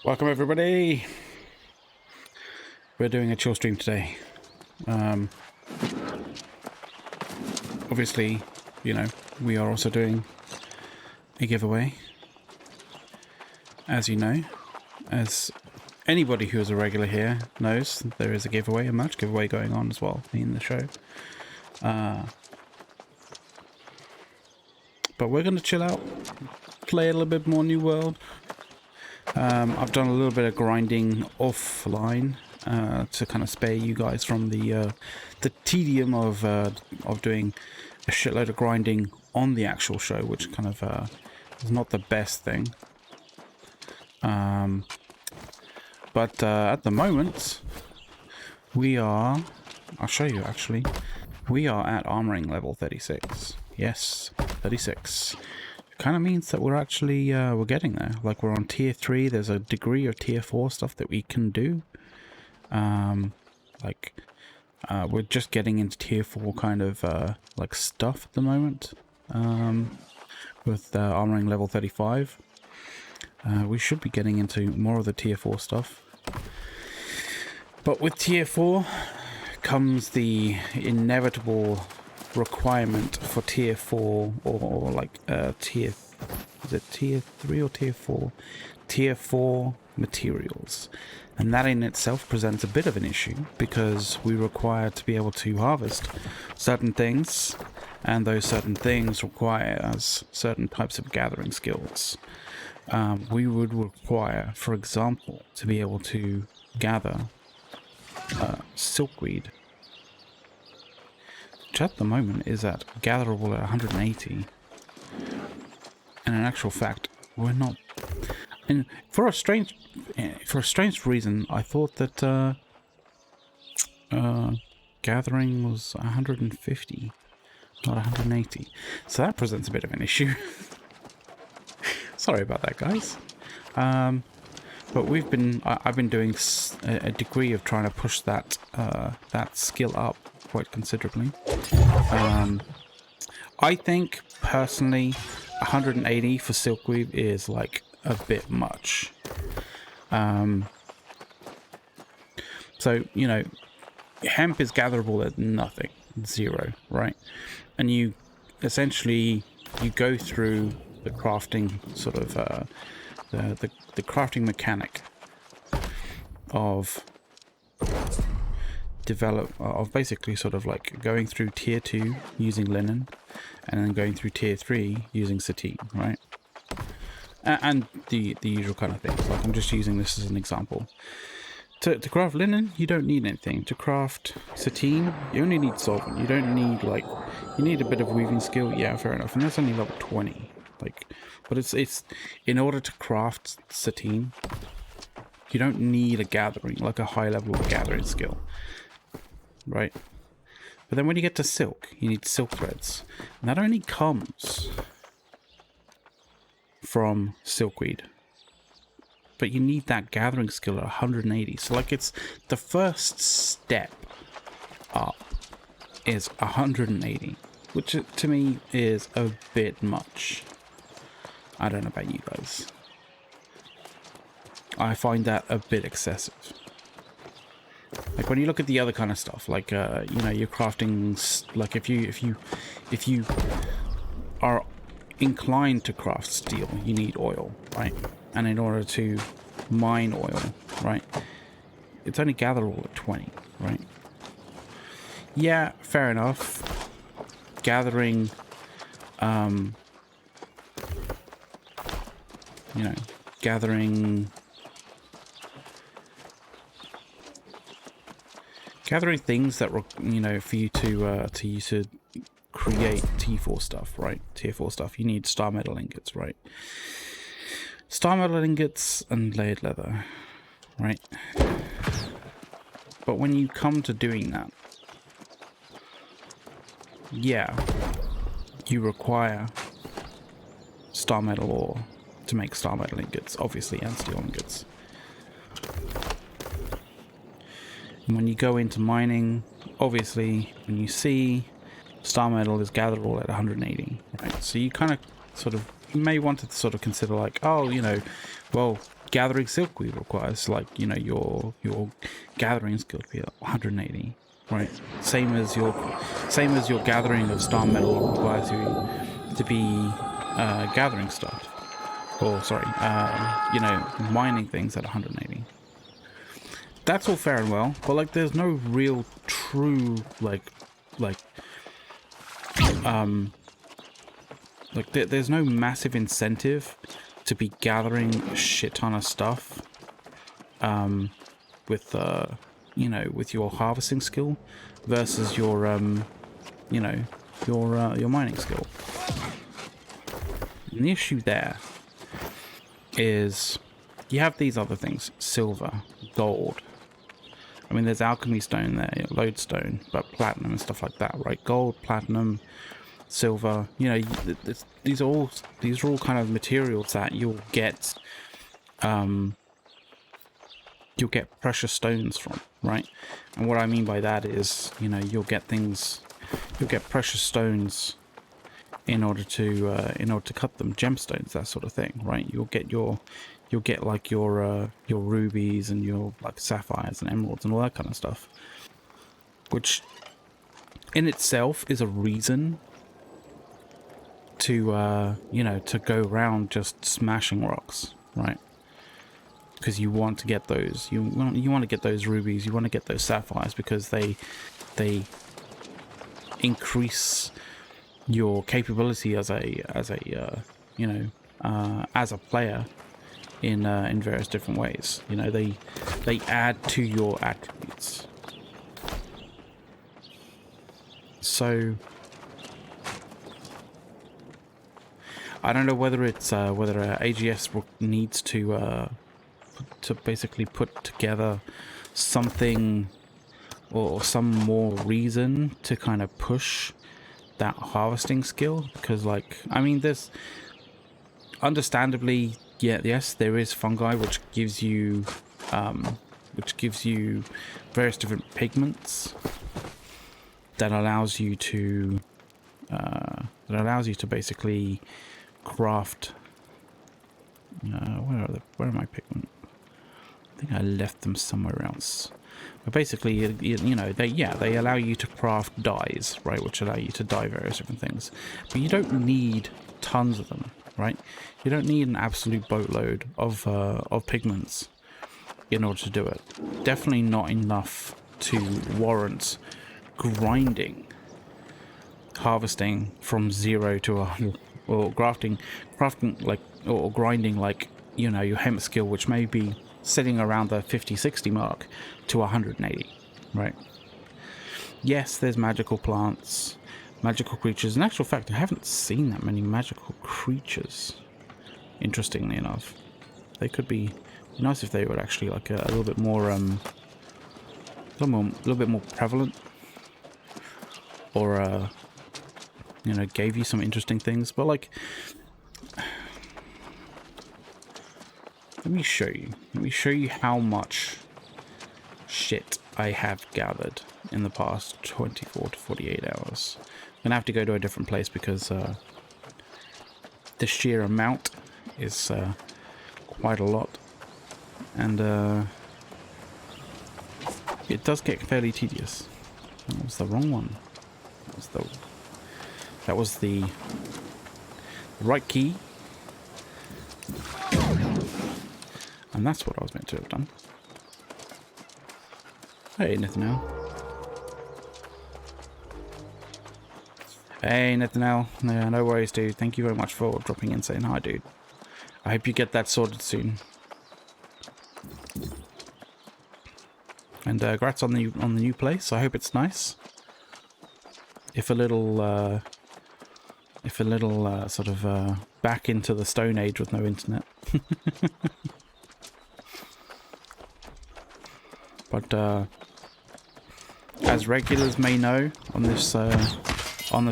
Welcome everybody. We're doing a chill stream today. Obviously, you know, we are also doing a giveaway. As you know, as anybody who is a regular here knows, there is a giveaway, a match giveaway going on as well in the show. But we're going to chill out, play a little bit more New World. I've done a little bit of grinding offline to kind of spare you guys from the tedium of doing a shitload of grinding on the actual show, which kind of is not the best thing. But at the moment, we are... I'll show you actually. We are at armoring level 36. Yes, 36. Kind of means that we're actually we're getting there. Like, we're on tier 3. There's a degree of tier 4 stuff that we can do. We're just getting into tier 4 kind of like stuff at the moment. With armoring level 35. We should be getting into more of the tier 4 stuff. But with tier 4 comes the inevitable requirement for tier 4 or like tier, is it tier 3 or tier 4? Tier 4 materials. And that in itself presents a bit of an issue, because we require to be able to harvest certain things, and those certain things require us certain types of gathering skills. We would require, for example, to be able to gather silkweed, which at the moment is at gatherable at 180. And in actual fact, we're not. And for a strange reason, I thought that gathering was 150, not 180. So that presents a bit of an issue. Sorry about that, guys. But I've been doing a degree of trying to push that that skill up quite considerably. I think personally 180 for silkweed is like a bit much. So, you know, hemp is gatherable at nothing, 0, right? And you essentially go through the crafting sort of the crafting mechanic of basically sort of like going through tier 2 using linen, and then going through tier 3 using sateen, right? And the usual kind of things. Like, I'm just using this as an example. To craft linen, you don't need anything. To craft sateen, you only need solvent. You don't need, like, you need a bit of weaving skill. Yeah, fair enough. And that's only level 20. Like, but it's in order to craft sateen, you don't need a gathering, like a high level of gathering skill, right? But then when you get to silk, you need silk threads, and that only comes from silkweed. But you need that gathering skill at 180. So, like, it's the first step up is 180, which to me is a bit much. I don't know about you guys. I find that a bit excessive. Like, when you look at the other kind of stuff, like you know, you're crafting, like, if you are inclined to craft steel, you need oil, right? And in order to mine oil, right, it's only gatherable at 20, right? Yeah, fair enough. Gathering, you know, gathering things that, you know, for you to use to create T4 stuff, right? Tier 4 stuff. You need star metal ingots, right? Star metal ingots and layered leather, right? But when you come to doing that, yeah, you require star metal ore to make star metal ingots, obviously, and steel ingots. And when you go into mining, obviously, when you see star metal is gatherable at 180, right? So you kind of sort of may want to sort of consider like, oh, you know, well, gathering silkweed requires like, you know, your gathering skill to be at 180, right? Same as your gathering of star metal requires you to be gathering stuff, or sorry, you know, mining things at 180. That's all fair and well, but like, there's no real true there's no massive incentive to be gathering a shit ton of stuff with you know, with your harvesting skill versus your you know, your mining skill. And the issue there is you have these other things: silver, gold. I mean, there's alchemy stone there, lodestone, but platinum and stuff like that, right? Gold, platinum, silver, you know, these are all kind of materials that you'll get precious stones from, right? And what I mean by that is, you know, you'll get precious stones in order to cut them, gemstones, that sort of thing, right? You'll get like your rubies and your like sapphires and emeralds and all that kind of stuff, which in itself is a reason to you know, to go around just smashing rocks, right? Because you want to get those, you want to get those rubies, you want to get those sapphires, because they increase your capability as a you know, as a player in various different ways. You know, they add to your attributes. So I don't know whether it's whether AGS needs to basically put together something or some more reason to kind of push that harvesting skill, because like, I mean, there's understandably, yes, there is fungi which gives you various different pigments that allows you to basically craft where are my pigment? I think I left them somewhere else. But basically, you know, they allow you to craft dyes, right, which allow you to dye various different things. But you don't need tons of them, right? You don't need an absolute boatload of pigments in order to do it. Definitely not enough to warrant grinding, harvesting from 0 to 100, or crafting like, or grinding like, you know, your hemp skill, which may be sitting around the 50-60 mark, to 180, right? Yes, there's magical plants, magical creatures. In actual fact, I haven't seen that many magical creatures, interestingly enough. They could be nice if they were actually like a little bit more little bit more prevalent, or you know, gave you some interesting things. But like, let me show you how much shit I have gathered in the past 24 to 48 hours. I'm gonna have to go to a different place because the sheer amount is quite a lot, and it does get fairly tedious. That was the wrong one. That was the right key. And that's what I was meant to have done. Hey, Nathaniel. Hey, Nathaniel. No worries, dude. Thank you very much for dropping in, saying hi, dude. I hope you get that sorted soon. And congrats on the new place. I hope it's nice. If a little sort of back into the Stone Age with no internet. But as regulars may know, on this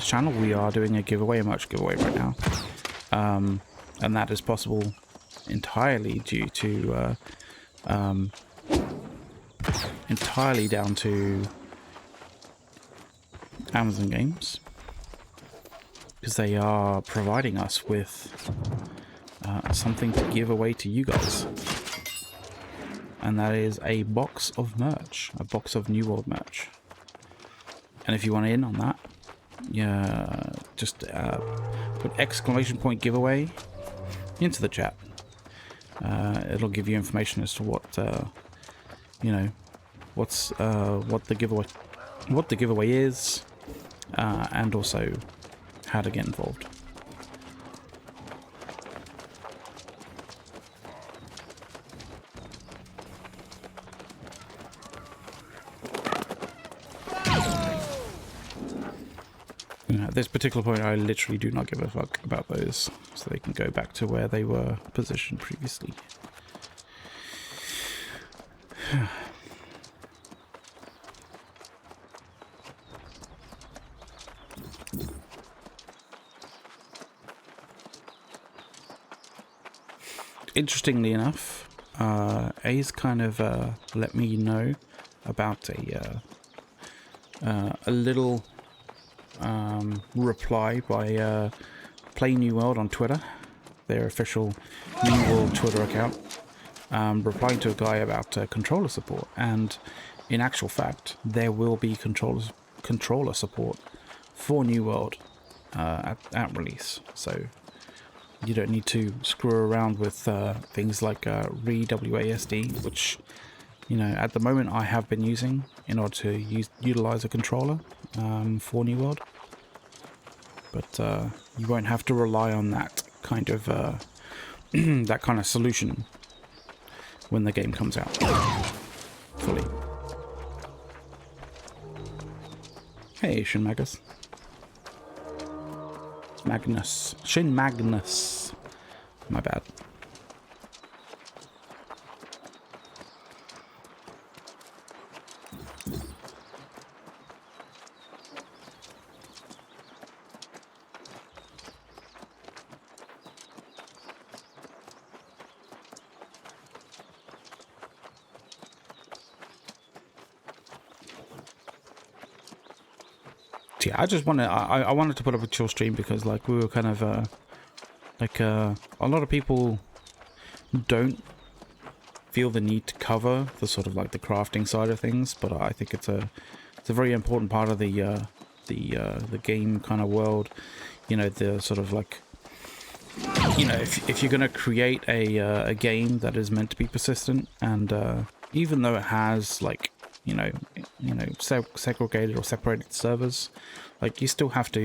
channel, we are doing a giveaway, a merch giveaway right now, and that is possible entirely due to entirely down to Amazon Games. because they are providing us with something to give away to you guys. And that is a box of merch, a box of New World merch. And if you want in on that, yeah, just put !! giveaway into the chat. It'll give you information as to what you know, what the giveaway is, and also how to get involved. At this particular point, I literally do not give a fuck about those, so they can go back to where they were positioned previously. Interestingly enough, A's kind of let me know about a little reply by Play New World on Twitter, their official New World Twitter account, replying to a guy about controller support. And in actual fact, there will be controller support for New World at release. So you don't need to screw around with things like re-WASD, which, you know, at the moment I have been using in order to utilize a controller for New World. But you won't have to rely on that kind of that kind of solution when the game comes out fully. Hey, Shin Magnus. Shin Magnus. My bad. Yeah, I wanted to put up a chill stream because, like, we were kind of a lot of people don't feel the need to cover the sort of like the crafting side of things, but I think it's a very important part of the game kind of world. You know, the sort of like, you know, if you're going to create a game that is meant to be persistent, and even though it has like you know segregated or separated servers, like you still have to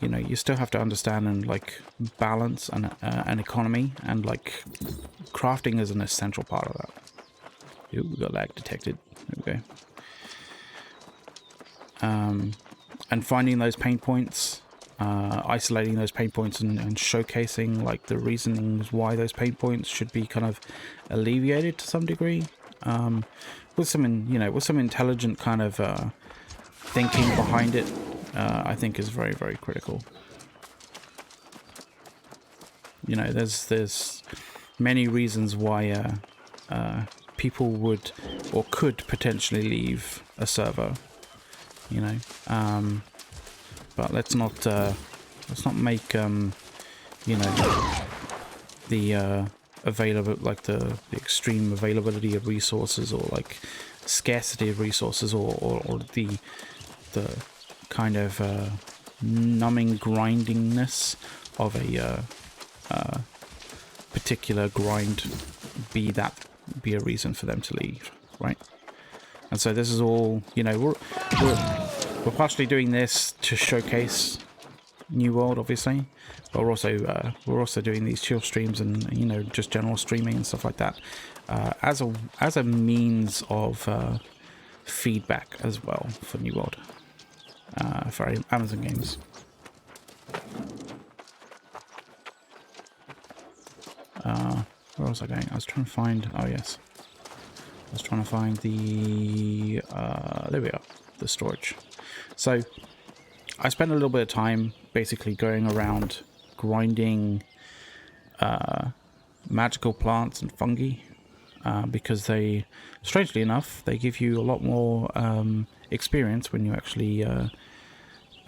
you know, you still have to understand and like balance an economy, and like crafting is an essential part of that. Ooh, we got lag detected. There we go. And finding those pain points, isolating those pain points, and showcasing like the reasonings why those pain points should be kind of alleviated to some degree, with some intelligent kind of thinking behind it, I think is very, very critical. You know, there's many reasons why people would or could potentially leave a server. You know, but let's not make you know, the available, like the extreme availability of resources, or like scarcity of resources, or the kind of numbing grindingness of a particular grind be a reason for them to leave, right? And so this is all, you know, we're partially doing this to showcase New World, obviously, but we're also doing these chill streams and, you know, just general streaming and stuff like that, as a means of feedback as well for New World, for Amazon Games. Where was I going? I was trying to find. Oh yes, I was trying to find the. There we are, the storage. So I spent a little bit of time basically going around grinding magical plants and fungi, because they, strangely enough, they give you a lot more experience when you actually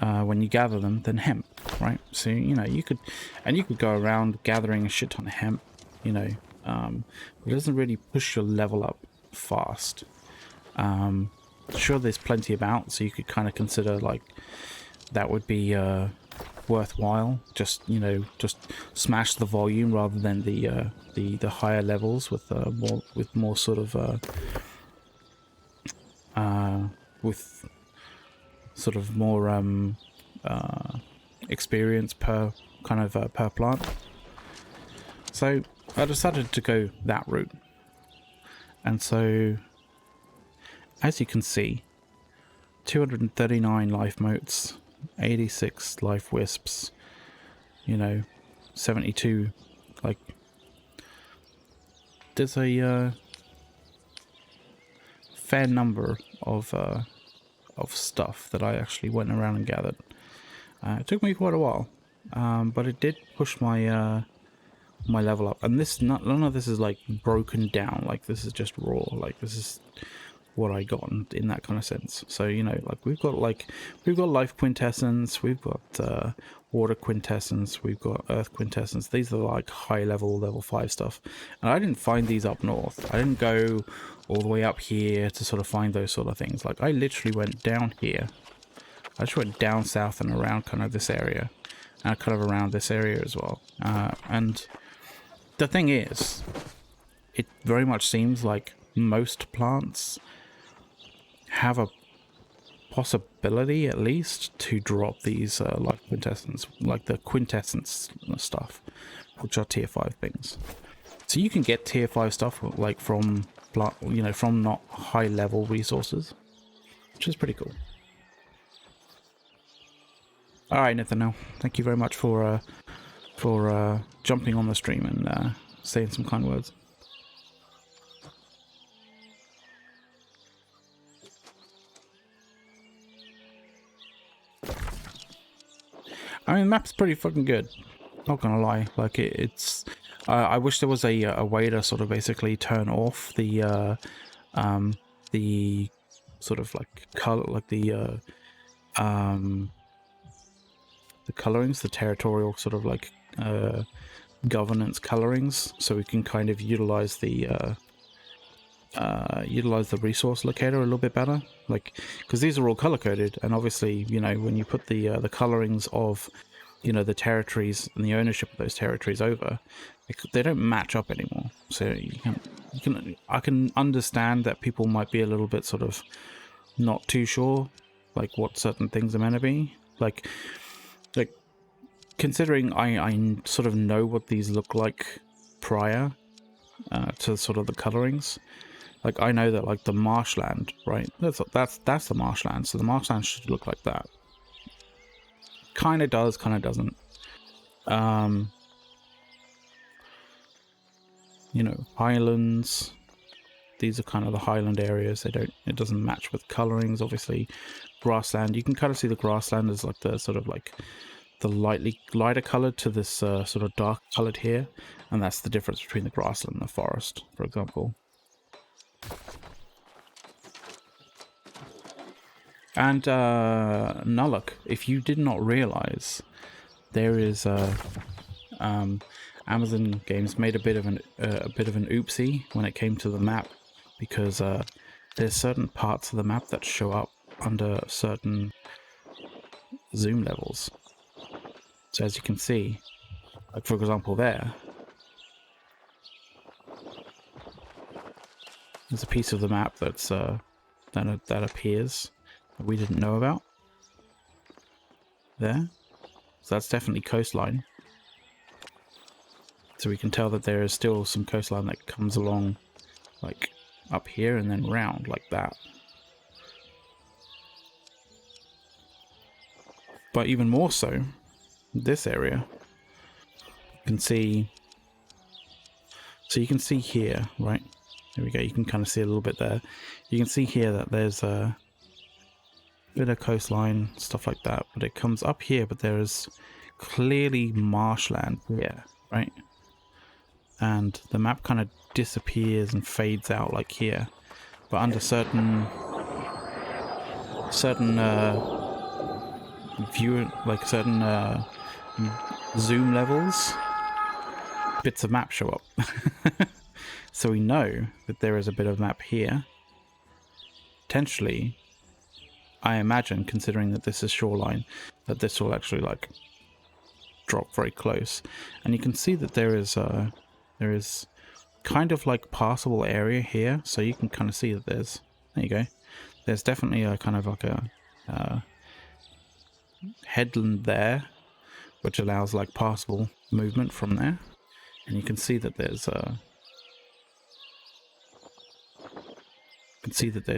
when you gather them than hemp, right? So, you know, you could go around gathering a shit ton of hemp, you know, it doesn't really push your level up fast. Sure, there's plenty about, so you could kind of consider like that would be worthwhile. Just, you know, just smash the volume rather than the higher levels with more sort of with sort of more experience per kind of per plant. So I decided to go that route, and so as you can see, 239 life motes, 86 life wisps, you know, 72, like, there's a fair number of stuff that I actually went around and gathered. It took me quite a while, but it did push my my level up. And this, none of this is like broken down, like this is just raw, like this is what I got in that kind of sense. So, you know, like we've got life quintessence, we've got water quintessence, we've got earth quintessence. These are like high level 5 stuff, and I didn't find these up north. I didn't go all the way up here to sort of find those sort of things. Like I literally went down here. I just went down south and around kind of this area, and kind of around this area as well. And the thing is, it very much seems like most plants have a possibility, at least, to drop these life quintessence, like the quintessence stuff, which are tier 5 things. So you can get tier 5 stuff like from plant, you know, from not high level resources, which is pretty cool. All right, Nathaniel, thank you very much for jumping on the stream and saying some kind words. I mean, the map's pretty fucking good. Not gonna lie, like it's. I wish there was a way to sort of basically turn off the sort of like color, like the colorings, the territorial sort of like governance colorings, so we can kind of utilize the resource locator a little bit better, like, because these are all color coded, and obviously, you know, when you put the colorings of, you know, the territories and the ownership of those territories over, they don't match up anymore. So I can understand that people might be a little bit sort of not too sure, like what certain things are meant to be, like considering I sort of know what these look like prior to sort of the colorings. Like I know that like the marshland, right? That's the marshland. So the marshland should look like that. Kind of does, kind of doesn't. You know, highlands. These are kind of the highland areas. It doesn't match with colorings. Obviously, grassland. You can kind of see the grassland as like the sort of like the lighter colored to this sort of dark colored here, and that's the difference between the grassland and the forest, for example. And Nullock, if you did not realize, there is Amazon Games made a bit of an oopsie when it came to the map, because there's certain parts of the map that show up under certain zoom levels. So as you can see, like for example there's a piece of the map that's that appears that we didn't know about there. So that's definitely coastline. So we can tell that there is still some coastline that comes along like up here and then round like that. But even more so, this area, you can see, so you can see here, right? There we go, you can kind of see a little bit there. You can see here that there's a bit of coastline, stuff like that, but it comes up here, but there is clearly marshland here, right? And the map kind of disappears and fades out like here, but under certain view, like certain zoom levels, bits of map show up. So we know that there is a bit of map here. Potentially, I imagine, considering that this is shoreline, that this will actually like drop very close. And you can see that there is kind of like passable area here, so you can kind of see that there you go. There's definitely a kind of like a headland there, which allows like passable movement from there. And you can see that there's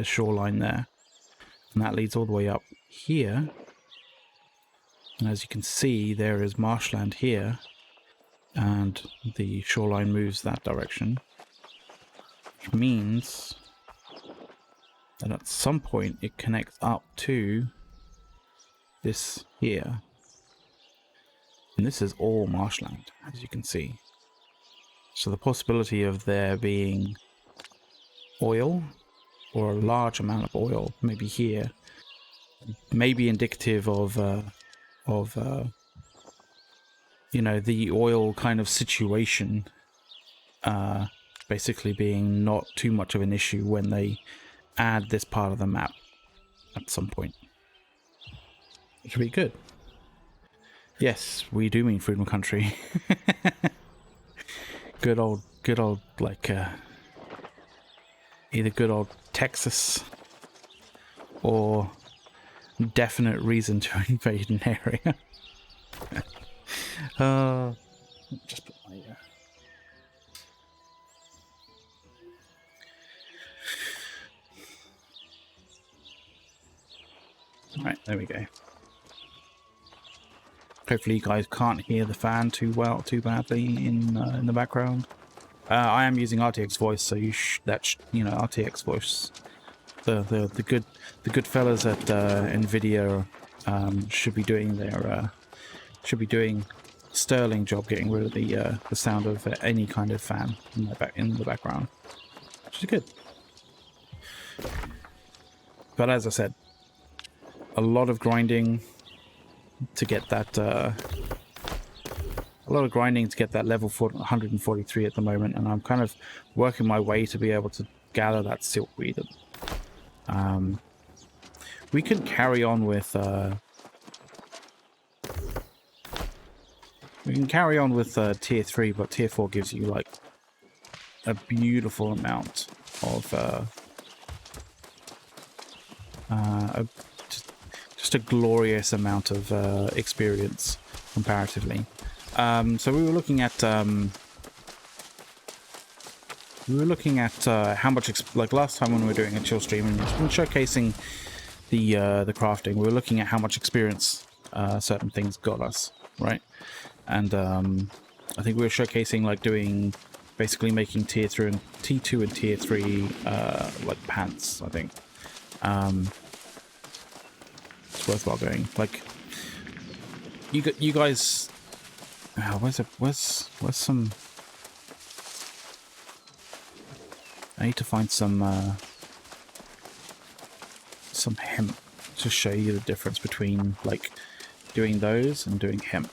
shoreline there, and that leads all the way up here. And as you can see, there is marshland here, and the shoreline moves that direction, which means that at some point it connects up to this here. And this is all marshland, as you can see. So the possibility of there being oil, or a large amount of oil, maybe here, may be indicative of you know, the oil kind of situation basically being not too much of an issue when they add this part of the map at some point. Which would be good. Yes, we do mean Freedom Country. good old like either good old Texas or definite reason to invade an area. Just put my right, there we go. Hopefully you guys can't hear the fan too badly in the background. I am using RTX voice, so you know, RTX voice. The good fellas at Nvidia should be doing sterling job getting rid of the sound of any kind of fan in the background, which is good. But as I said, a lot of grinding to get that level 143 at the moment, and I'm kind of working my way to be able to gather that silkweed. We can carry on with tier 3, but tier 4 gives you like a beautiful amount of just a glorious amount of experience comparatively. So we were looking at how much like last time when we were doing a chill stream and showcasing the crafting, we were looking at how much experience certain things got us, right? And I think we were showcasing like basically making tier 3 and T2 and tier 3 like pants. I think it's worthwhile going. Like you guys, where's some? I need to find some hemp to show you the difference between like doing those and doing hemp.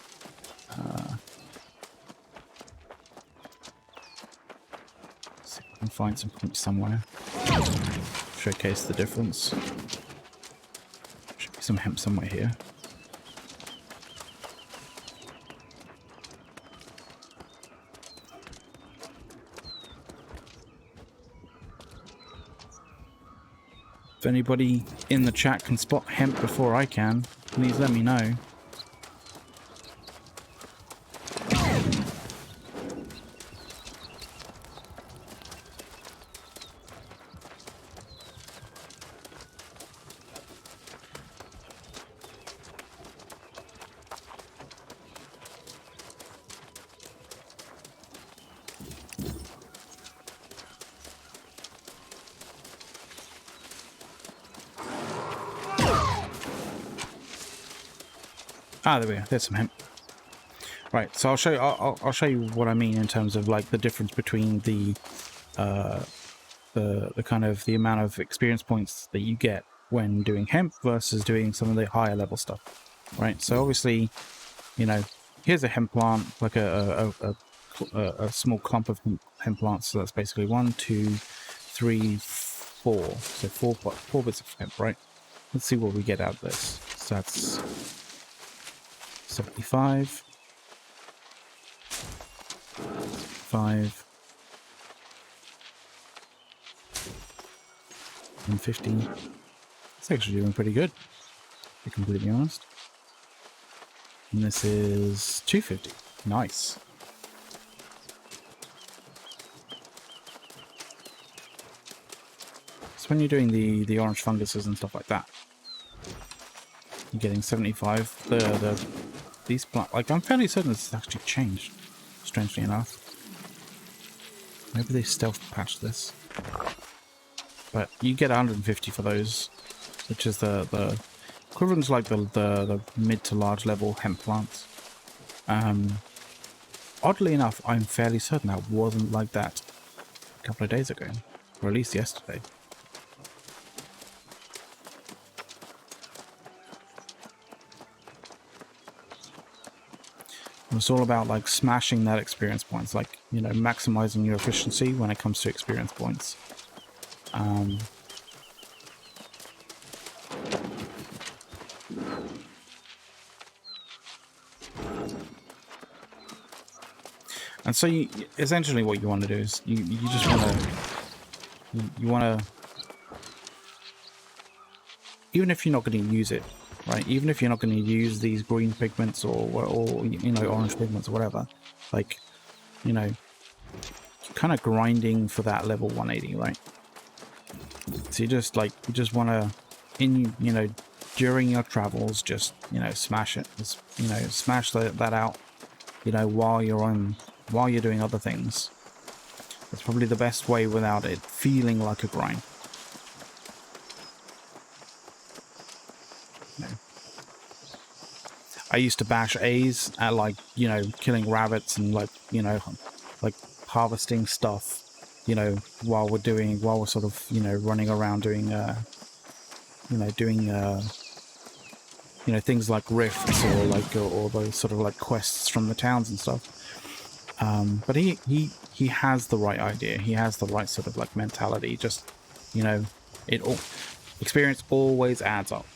See if I can find some hemp somewhere. Showcase the difference. Should be some hemp somewhere here. If anybody in the chat can spot hemp before I can, please let me know. Ah, there we go. There's some hemp. Right, so I'll show you. I'll show you what I mean in terms of like the difference between the kind of the amount of experience points that you get when doing hemp versus doing some of the higher level stuff. right? So obviously, you know, here's a hemp plant, like a small clump of hemp plants. So that's basically 1, 2, 3, 4. So four bits of hemp, right? Let's see what we get out of this. So that's 75, 5, and 50. It's actually doing pretty good, to be completely honest. And this is 250. Nice. So when you're doing the orange funguses and stuff like that, you're getting 75. These plant, like, I'm fairly certain this has actually changed, strangely enough. Maybe they stealth patched this. But you get 150 for those, which is the equivalent to like the mid to large level hemp plants. Oddly enough, I'm fairly certain that wasn't like that a couple of days ago, or at least yesterday. It's all about like smashing that experience points, like, you know, maximizing your efficiency when it comes to experience points. And so essentially what you want to do is you just want to you want to, even if you're not going to use it, right? Even if you're not going to use these green pigments or you know, orange pigments or whatever, like, you know, kind of grinding for that level 180, right? So you just want to, you know, during your travels, just, you know, smash it, just, you know, smash that out, you know, while you're doing other things. That's probably the best way without it feeling like a grind. You know. I used to bash A's at, like, you know, killing rabbits and, like, you know, like harvesting stuff, you know, while we're sort of, you know, running around doing, you know, you know, things like rifts or like, or those sort of like quests from the towns and stuff. But he has the right idea. He has the right sort of like mentality. Just, you know, experience always adds up.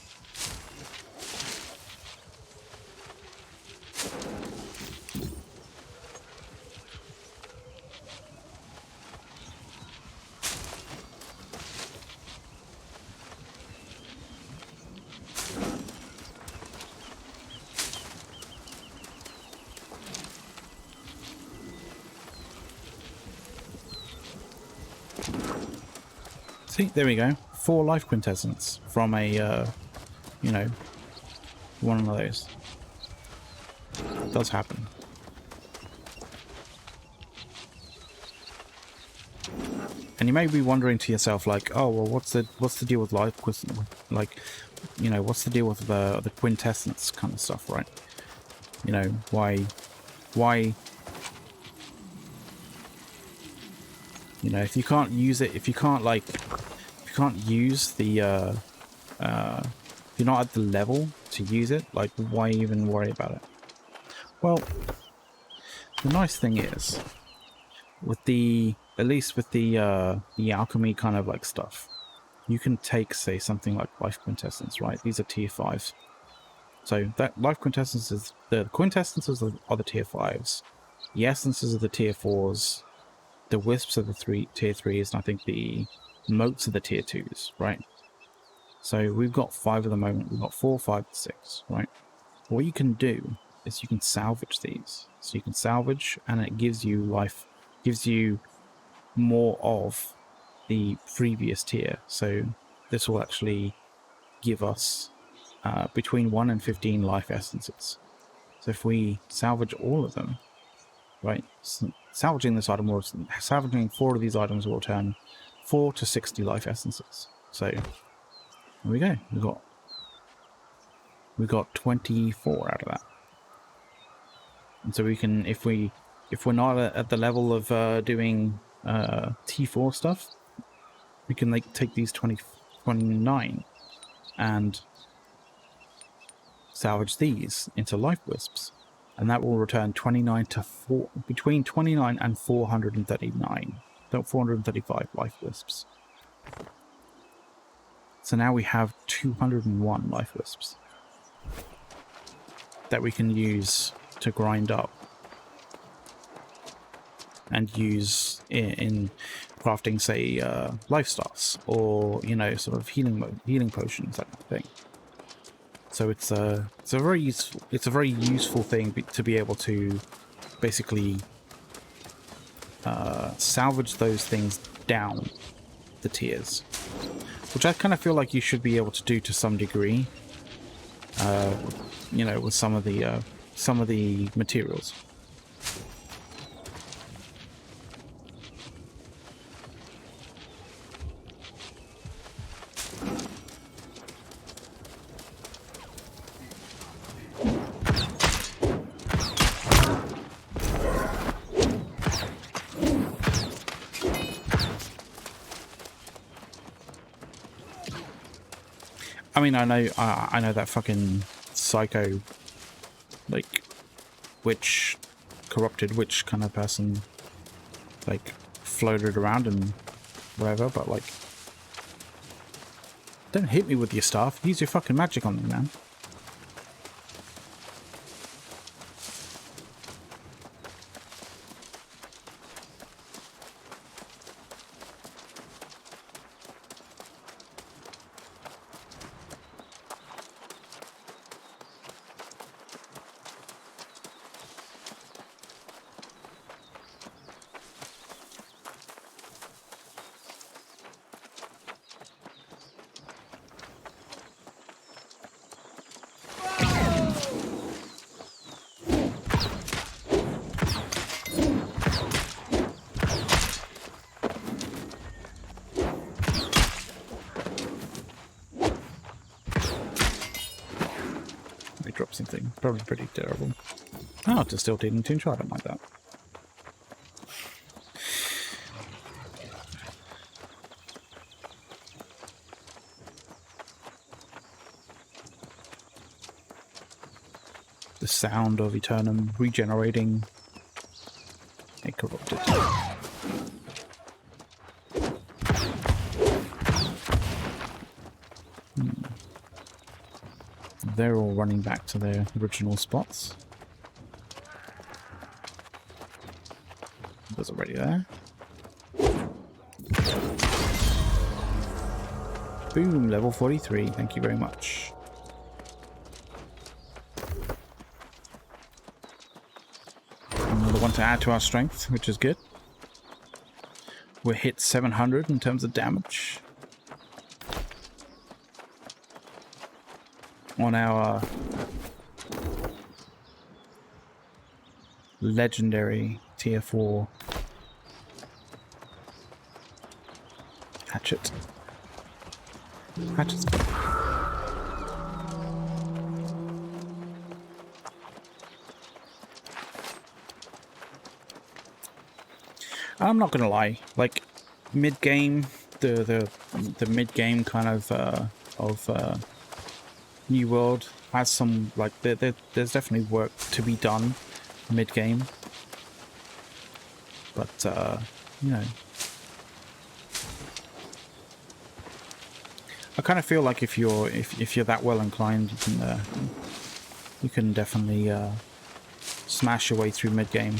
See, there we go. 4 life quintessence from a, you know, one of those. It does happen. And you may be wondering to yourself, like, oh, well, what's the deal with life quintessence? Like, you know, what's the deal with the quintessence kind of stuff, right? You know, why, you know, if you can't use it, if you can't use the, if you're not at the level to use it, like, why even worry about it? Well, the nice thing is, with at least with the alchemy kind of like stuff, you can take, say, something like life quintessence, right? These are tier 5s. So that life quintessence is the quintessences are the tier 5s. The essences are the tier 4s. The wisps are the tier 3s, and I think the motes are the tier 2s, right? So we've got 5 at the moment. We've got 4, 5, 6, right? What you can do is you can salvage these. So you can salvage, and it gives you more of the previous tier. So this will actually give us between 1 and 15 life essences. So if we salvage all of them, right? So salvaging 4 of these items will return 4 to 60 life essences. So there we go. We got 24 out of that. And so we can, if we're not at the level of doing T4 stuff, we can like take these 29 and salvage these into life wisps, and that will return 29 to 4, between 29 and 439, 435 life wisps. So now we have 201 life wisps that we can use to grind up and use in crafting, say, life stars, or, you know, sort of healing potions, that kind of thing. So it's a very useful thing to be able to basically salvage those things down the tiers, which I kind of feel like you should be able to do to some degree, you know, with some of the materials. I mean, I know that fucking psycho, like, corrupted witch kind of person, like, floated around and whatever, but, like, don't hit me with your stuff. Use your fucking magic on me, man. Drop something probably pretty terrible. Oh, it's still Distilled Tincture. I don't like that. The sound of Eternum regenerating a corrupted. They're all running back to their original spots. Was already there. Boom, level 43. Thank you very much. Another one to add to our strength, which is good. We're hit 700 in terms of damage on our legendary tier 4 hatchet. Hatchet's good. I'm not gonna lie, like mid game, the mid game kind of New World has some, like, there's definitely work to be done mid game, but you know, I kind of feel like if you're that well inclined, you can definitely smash your way through mid game.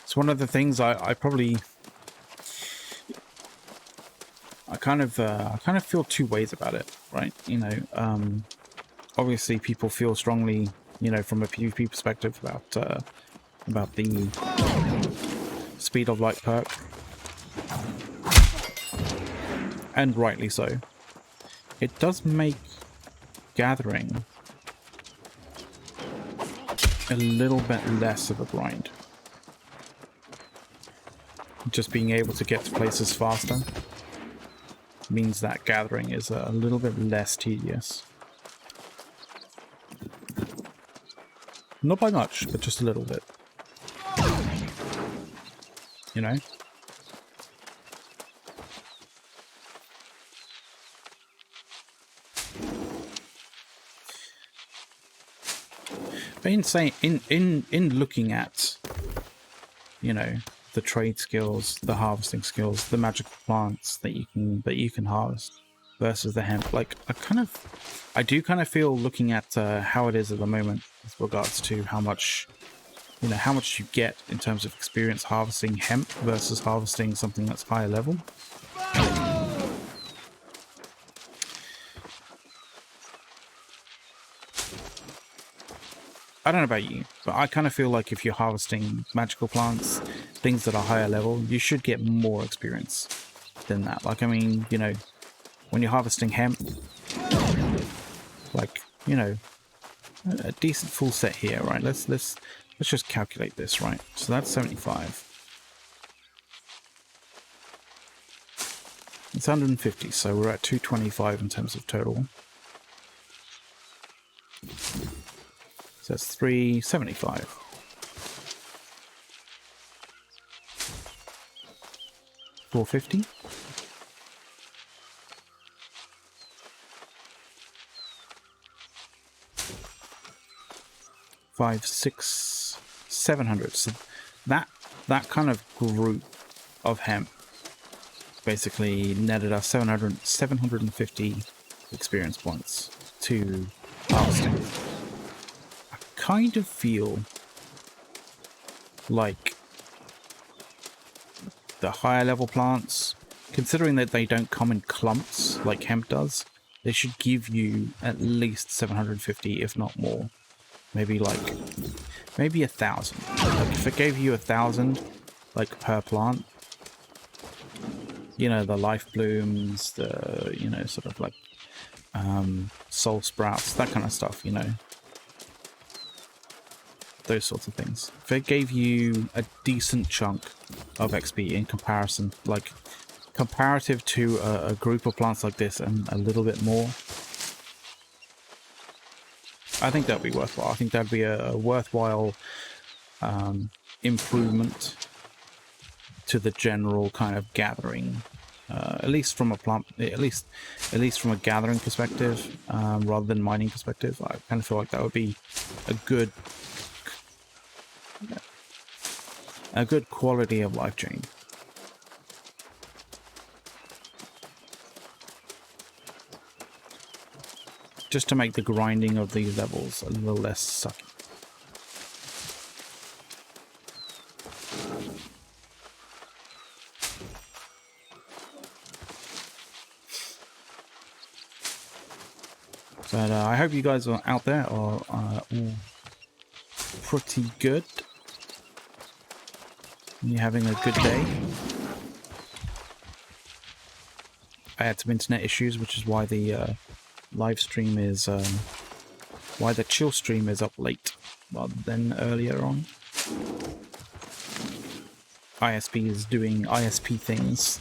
It's one of the things I kind of feel two ways about it, right? You know, obviously people feel strongly, you know, from a PvP perspective about the speed of light perk, and rightly so. It does make gathering a little bit less of a grind. Just being able to get to places faster means that gathering is a little bit less tedious. Not by much, but just a little bit. You know? But in looking at, you know, the trade skills, the harvesting skills, the magical plants that you can harvest versus the hemp, like I do kind of feel, looking at how it is at the moment with regards to how much, you know, how much you get in terms of experience harvesting hemp versus harvesting something that's higher level. I don't know about you, but I kind of feel like if you're harvesting magical plants, things that are higher level, you should get more experience than that. Like, I mean, you know, when you're harvesting hemp, like, you know, a decent full set here, right? Let's just calculate this, right? So that's 75. It's 150, so we're at 225 in terms of total. So that's 375. $450. 5, 6, 700. So that kind of group of hemp basically netted us 750 experience points to harvesting. I kind of feel like the higher level plants, considering that they don't come in clumps like hemp does, they should give you at least 750, if not more. Maybe 1,000. Like, if it gave you 1,000, like, per plant, you know, the life blooms, the, you know, sort of like soul sprouts, that kind of stuff, you know, those sorts of things. If it gave you a decent chunk of XP in comparison, like comparative to a group of plants like this and a little bit more, I think that'd be worthwhile. I think that'd be a worthwhile improvement to the general kind of gathering, at least from a plant, at least from a gathering perspective, rather than mining perspective. I kind of feel like that would be a good quality of life change. Just to make the grinding of these levels a little less sucky. But I hope you guys are out there are all pretty good. You're having a good day. I had some internet issues, which is why the live stream is why the chill stream is up late rather than earlier on. ISP is doing ISP things.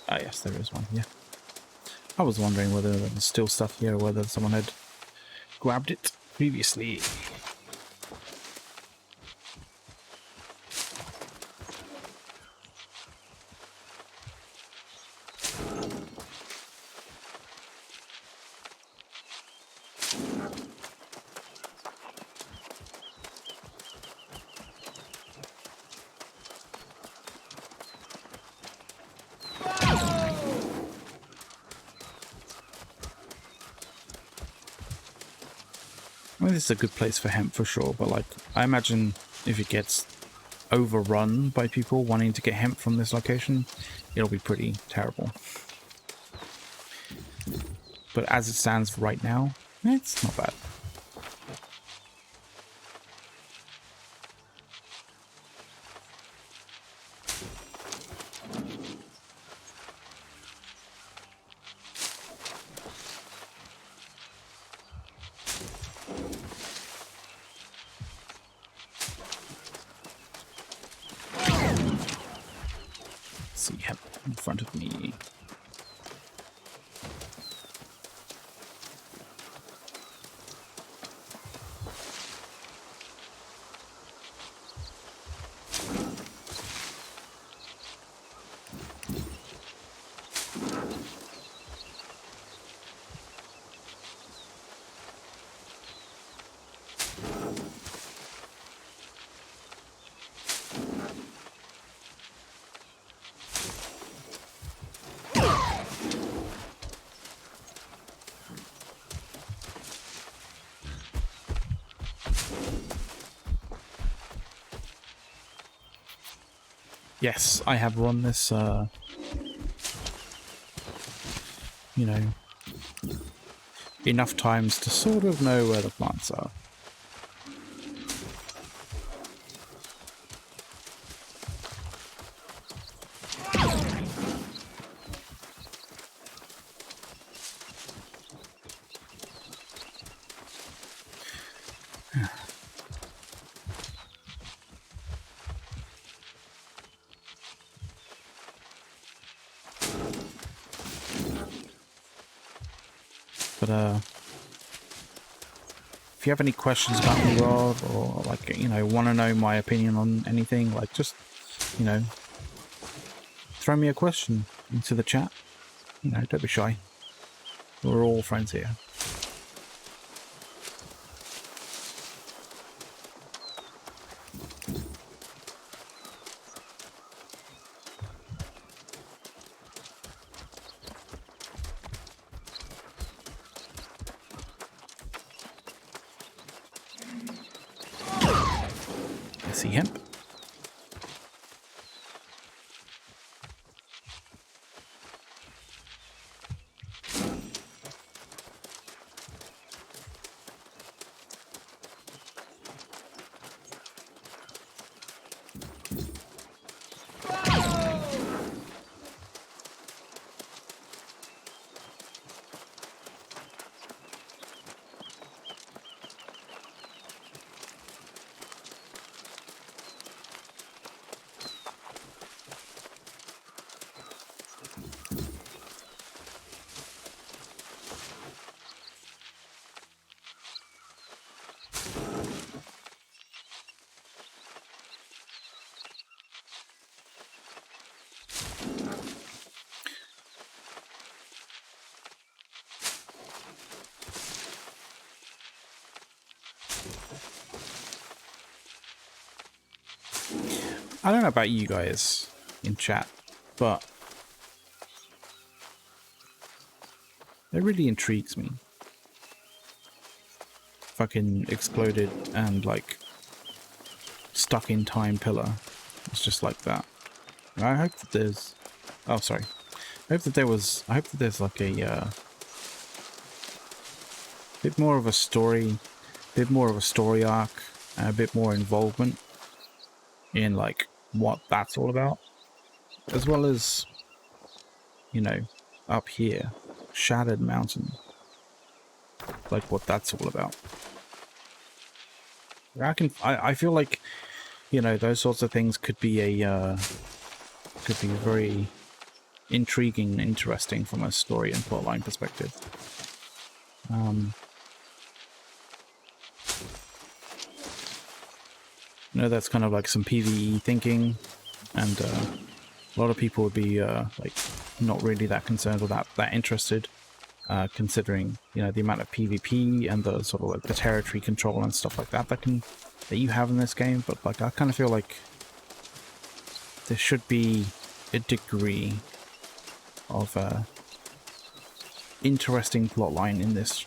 Ah, yes, there is one, yeah. I was wondering whether there was still stuff here or whether someone had grabbed it previously. mean, this is a good place for hemp for sure, but like, I imagine if it gets overrun by people wanting to get hemp from this location, it'll be pretty terrible. But as it stands right now, it's not bad. See hemp in front of me. Yes, I have run this, you know, enough times to sort of know where the plants are. But, if you have any questions about the world, or, like, you know, want to know my opinion on anything, like, just, you know, throw me a question into the chat. You know, don't be shy. We're all friends here. I see hemp. I don't know about you guys in chat, but it really intrigues me. Fucking exploded and, like, stuck in time pillar. It's just like that. I hope that there's... Oh, sorry. I hope that there's like a bit more of a story, arc, and a bit more involvement in, like, what that's all about, as well as, you know, up here, Shattered Mountain, like what that's all about. I feel like, you know, those sorts of things could be very intriguing and interesting from a story and plotline perspective. You know, that's kind of like some PvE thinking, and a lot of people would be like not really that concerned or that interested, considering, you know, the amount of PvP and the sort of like the territory control and stuff like that that you have in this game. But, like, I kind of feel like there should be a degree of interesting plotline in this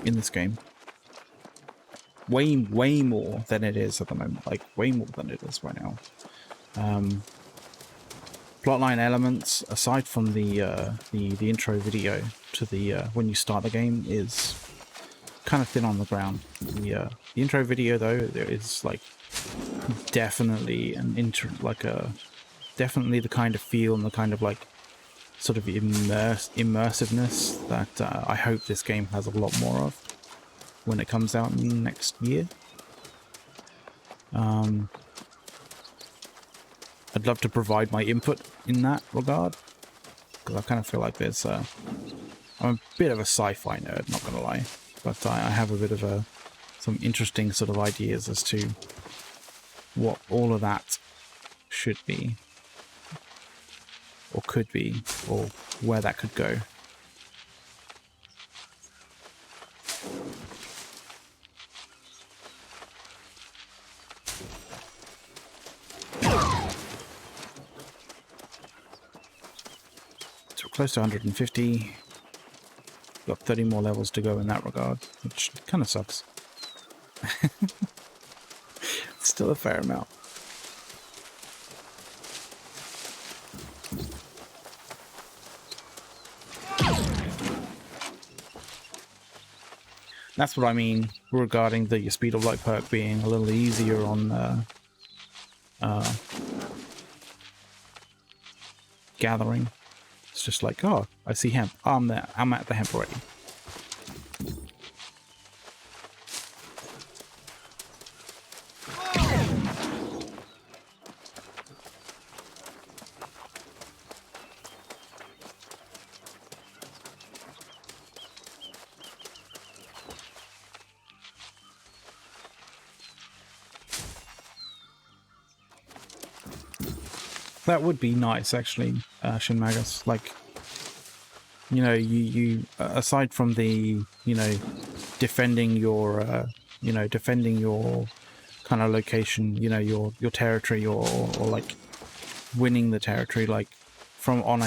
in this game. Way more than it is at the moment. Like, way more than it is right now. Plotline elements, aside from the intro video to the when you start the game, is kind of thin on the ground. The intro video, though, there is like definitely definitely the kind of feel and the kind of like sort of immersiveness that I hope this game has a lot more of when it comes out next year. I'd love to provide my input in that regard, because I kind of feel like there's I'm a bit of a sci-fi nerd, not gonna lie, but I have a bit of some interesting sort of ideas as to what all of that should be, or could be, or where that could go. So we're close to 150. Got 30 more levels to go in that regard, which kind of sucks. Still a fair amount. That's what I mean regarding the speed of light perk being a little easier on gathering. It's just like, oh, I see hemp. Oh, I'm there. I'm at the hemp already. That would be nice, actually, Shin Magus. Like, you know, you aside from the, you know, defending your kind of location, you know, your territory, or like winning the territory, like from on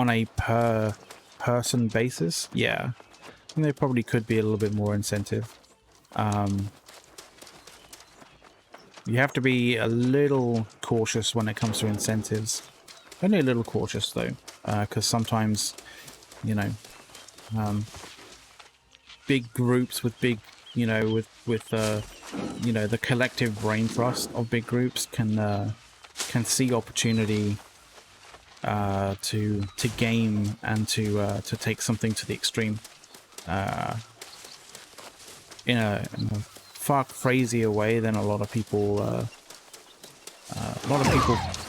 a per person basis, yeah, and there probably could be a little bit more incentive. You have to be a little cautious when it comes to incentives. Only a little cautious, though, because sometimes, you know, big groups with big, you know, with you know, the collective brain thrust of big groups can see opportunity to game and to take something to the extreme in a far crazier way than a lot of people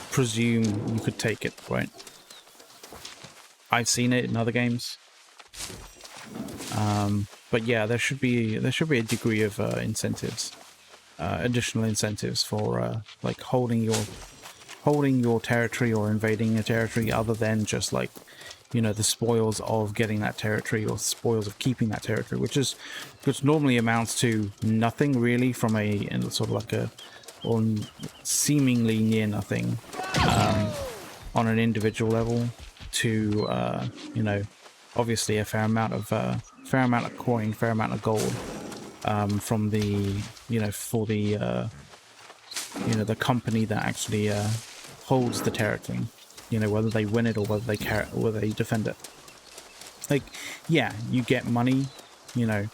presume you could take it, right? I've seen it in other games, but yeah, there should be a degree of incentives, additional incentives for like holding your territory or invading a territory, other than just like, you know, the spoils of getting that territory or spoils of keeping that territory, which normally amounts to nothing really from a sort of like or seemingly near nothing on an individual level, to you know, obviously a fair amount of coin, fair amount of gold from the, you know, for the you know, the company that actually holds the territory. You know, whether they win it or whether they defend it. Like, yeah, you get money, you know,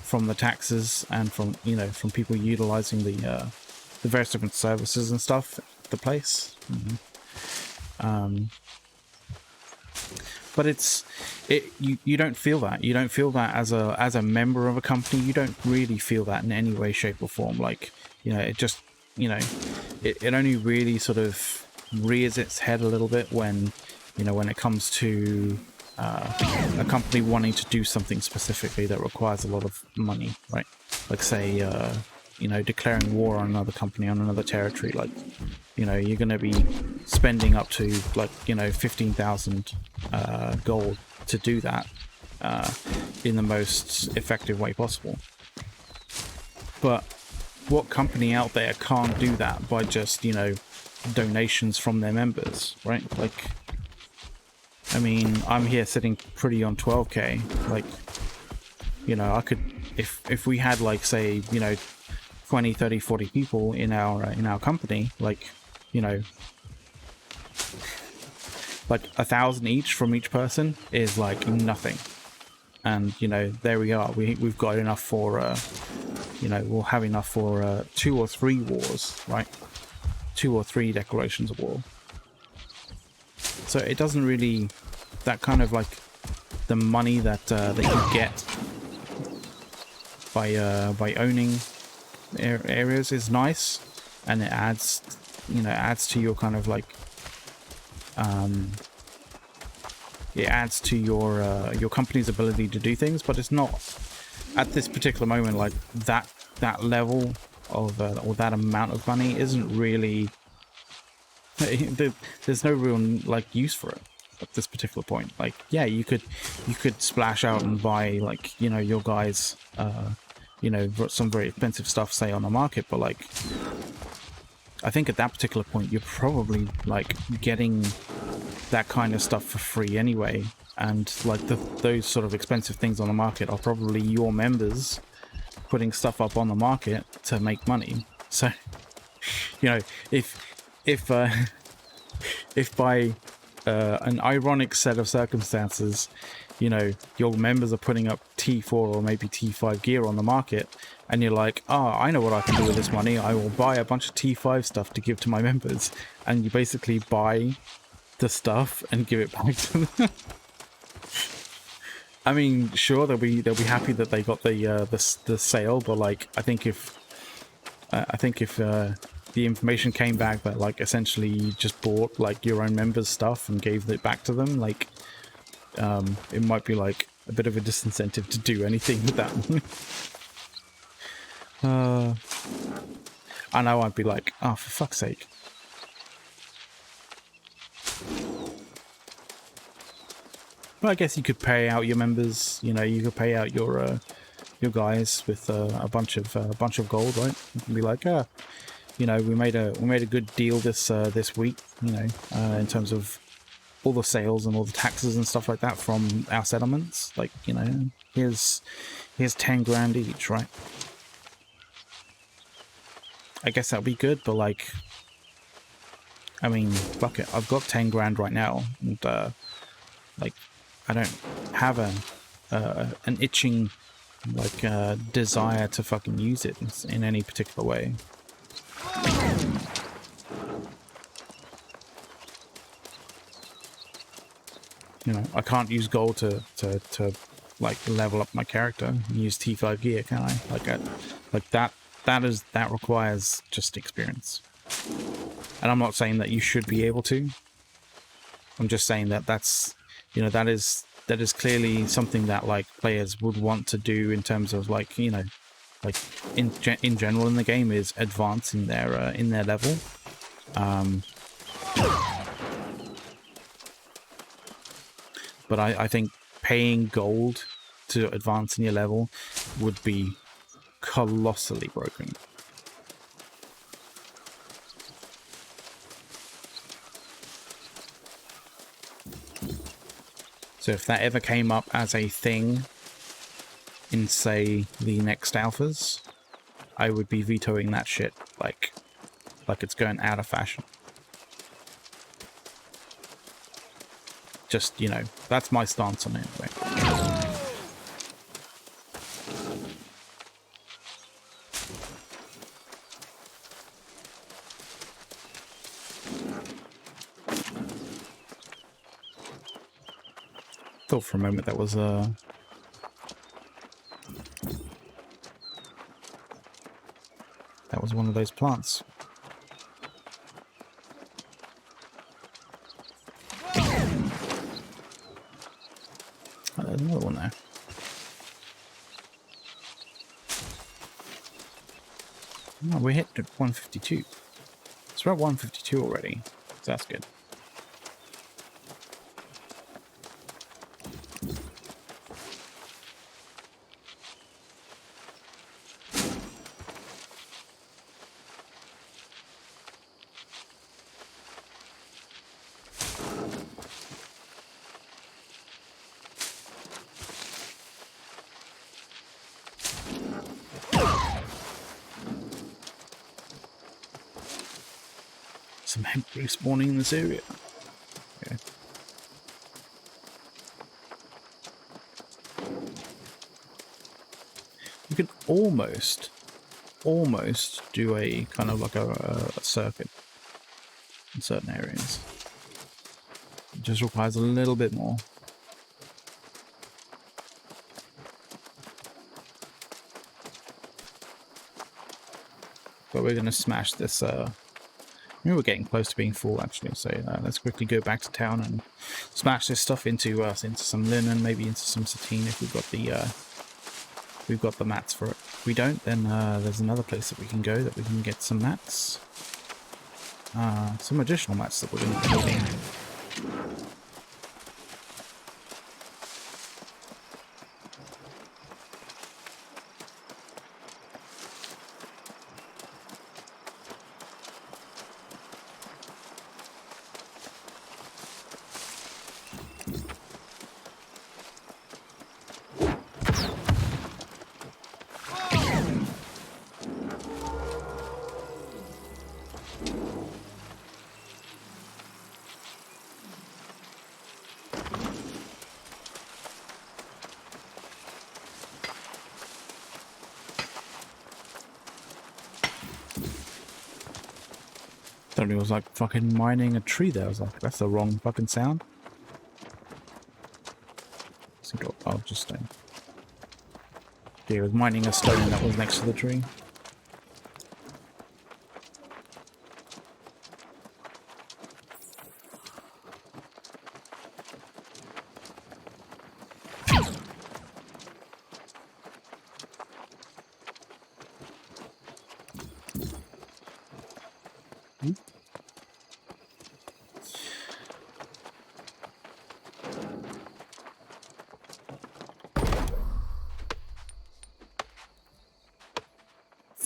from the taxes and from, you know, from people utilizing the various different services and stuff at the place. But you don't feel that. You don't feel that as a member of a company. You don't really feel that in any way, shape, or form. Like, you know, it just, you know, it only really sort of rears its head a little bit when, you know, when it comes to a company wanting to do something specifically that requires a lot of money, right? Like, say, you know, declaring war on another company on another territory. Like, you know, you're going to be spending up to, like, you know, 15,000 gold to do that in the most effective way possible. But what company out there can't do that by just, you know, donations from their members, right? Like, I mean, I'm here sitting pretty on 12k. Like, you know, I could, if we had like, say, you know, 20, 30, 40 people in our company, like, you know, like 1,000 each from each person is like nothing. And, you know, there we are. We've got enough for, you know, we'll have enough for 2 or 3 wars, right? 2 or 3 declarations of war. So it doesn't really, that kind of like the money that you get by owning areas is nice, and it adds, you know, adds to your kind of like, it adds to your company's ability to do things, but it's not at this particular moment like that level of or that amount of money isn't really. There's no real like use for it at this particular point. Like, yeah, you could splash out and buy, like, you know, your guys, you know, some very expensive stuff, say, on the market, but like, I think at that particular point you're probably like getting that kind of stuff for free anyway, and like those sort of expensive things on the market are probably your members putting stuff up on the market to make money. So, you know, if by an ironic set of circumstances, you know, your members are putting up T4 or maybe T5 gear on the market, and you're like, oh, I know what I can do with this money. I will buy a bunch of T5 stuff to give to my members, and you basically buy the stuff and give it back to them. I mean, sure, they'll be happy that they got the sale, but like, I think if the information came back that like essentially you just bought like your own members' stuff and gave it back to them, like, it might be like a bit of a disincentive to do anything with that money. I know I'd be like, oh, for fuck's sake. Well, I guess you could pay out your members. You know, you could pay out your guys with a bunch of gold, right? You can be like, you know, we made a good deal this week. You know, in terms of all the sales and all the taxes and stuff like that from our settlements. Like, you know, here's 10 grand each, right? I guess that'd be good, but like, I mean, fuck it. I've got 10 grand right now, and like, I don't have an itching like desire to fucking use it in any particular way. You know, I can't use gold to like level up my character and use T5 gear, can I? Like that requires just experience. And I'm not saying that you should be able to. I'm just saying that that's, you know, that is clearly something that like players would want to do in terms of like, you know, like in general in the game, is advance in their level. But I think paying gold to advance in your level would be colossally broken. So if that ever came up as a thing in, say, the next alphas, I would be vetoing that shit like it's going out of fashion. Just, you know, that's my stance on it anyway. Thought for a moment that was one of those plants. Oh, there's another one there. Oh, we hit 152. So we're at 152 already. So that's good. some hemp respawning in this area. Okay. You can almost do a kind of like a circuit in certain areas. It just requires a little bit more. But we're going to smash this. We're getting close to being full, actually. So let's quickly go back to town and smash this stuff into some linen, maybe into some sateen if we've got the mats for it. If we don't, then there's another place that we can go that we can get some mats, some additional mats that we're going to be building. Thought it was like fucking mining a tree there. I was like, that's the wrong fucking sound. Oh, just stone. Yeah, it was mining a stone that was next to the tree.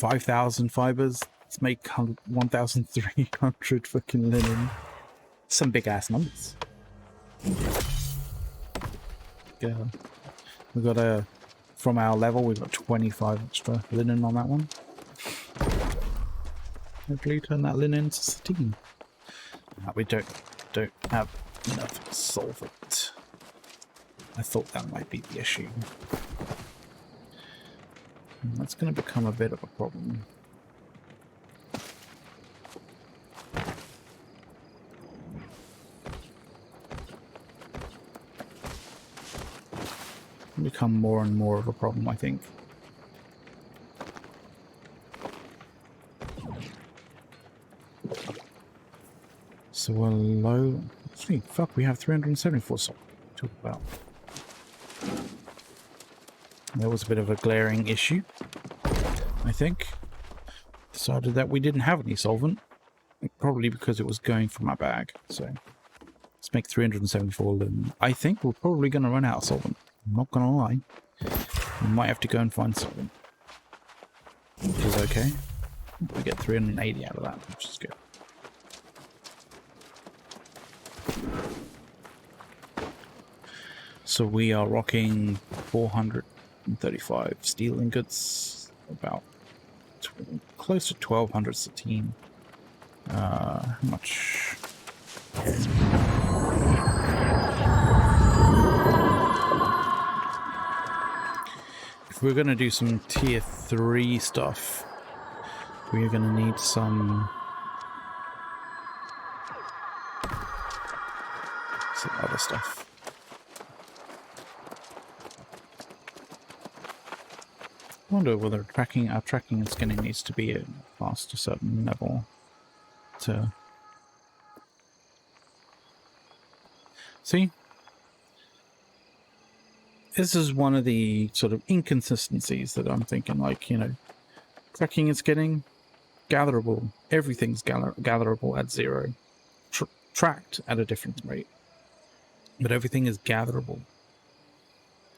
$5,000 fibers. Let's make 1,300 fucking linen. Some big ass numbers. Yeah, we got from our level we've got 25 extra linen on that one. Hopefully turn that linen into sateen. We don't have enough solvent. I thought that might be the issue. That's going to become a bit of a problem. Become more and more of a problem, I think. So we're low. Actually, fuck, we have 374 salt to talk about. There was a bit of a glaring issue, I think. Decided that we didn't have any solvent, probably because it was going from my bag. So let's make 374 linen. I think we're probably going to run out of solvent. I'm not going to lie. We might have to go and find solvent, which is okay. We get 380 out of that, which is good. So we are rocking 435 steel ingots, about close to 1,200 sateen. How much? If we're going to do some tier 3 stuff, we're going to need some other stuff. I wonder whether our tracking and scanning needs to be past a certain level to see. This is one of the sort of inconsistencies that I'm thinking, like, you know, tracking and scanning, gatherable, everything's gatherable at 0, tracked at a different rate, but everything is gatherable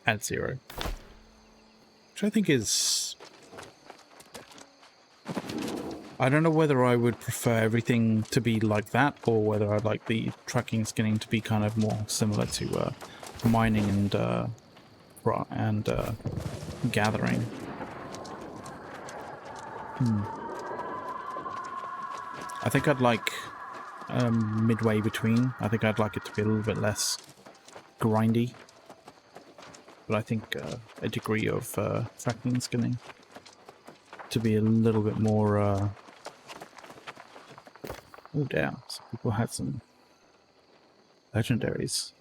at 0. Which I think is... I don't know whether I would prefer everything to be like that, or whether I'd like the tracking and scanning to be kind of more similar to mining and gathering. I think I'd like midway between. I think I'd like it to be a little bit less grindy. But I think a degree of fracking is going to be a little bit more... Oh, damn. Some people had some legendaries.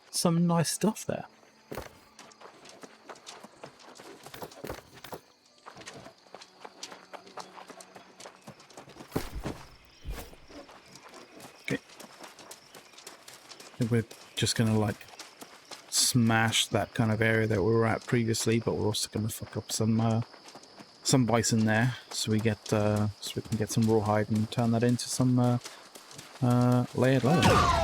Some nice stuff there. Okay. I think we're just gonna like smash that kind of area that we were at previously, but we're also gonna fuck up some bison there, so we get so we can get some rawhide and turn that into some layered leather.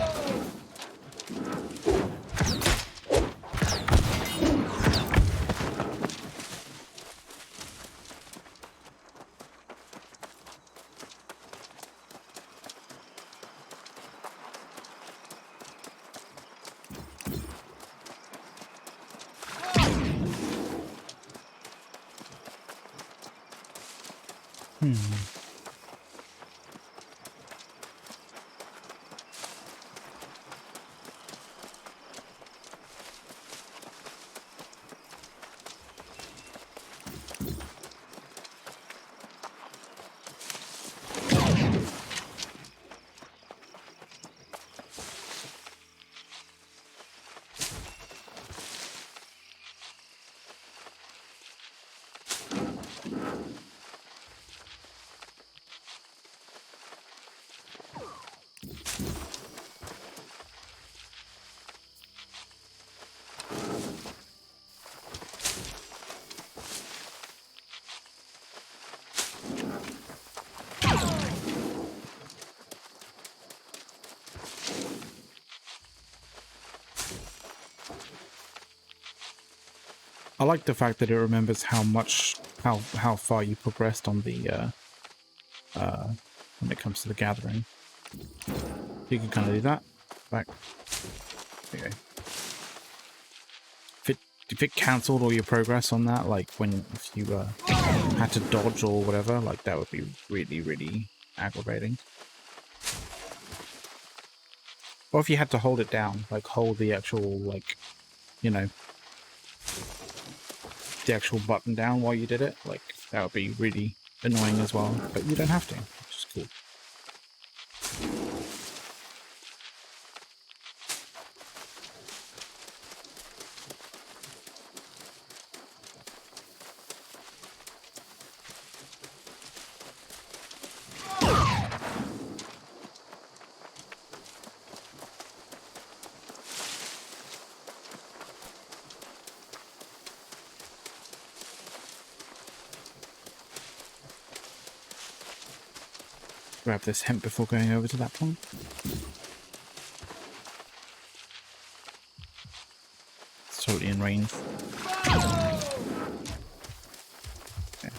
I like the fact that it remembers how far you progressed on the when it comes to the gathering. You can kind of do that. Back. Okay. If it cancelled all your progress on that, like if you had to dodge or whatever, like that would be really, really aggravating. Or if you had to hold it down, like hold the actual, like, you know, the actual button down while you did it, like that would be really annoying as well. But you don't have to, which is cool. Grab this hemp before going over to that point. It's totally in range. Okay.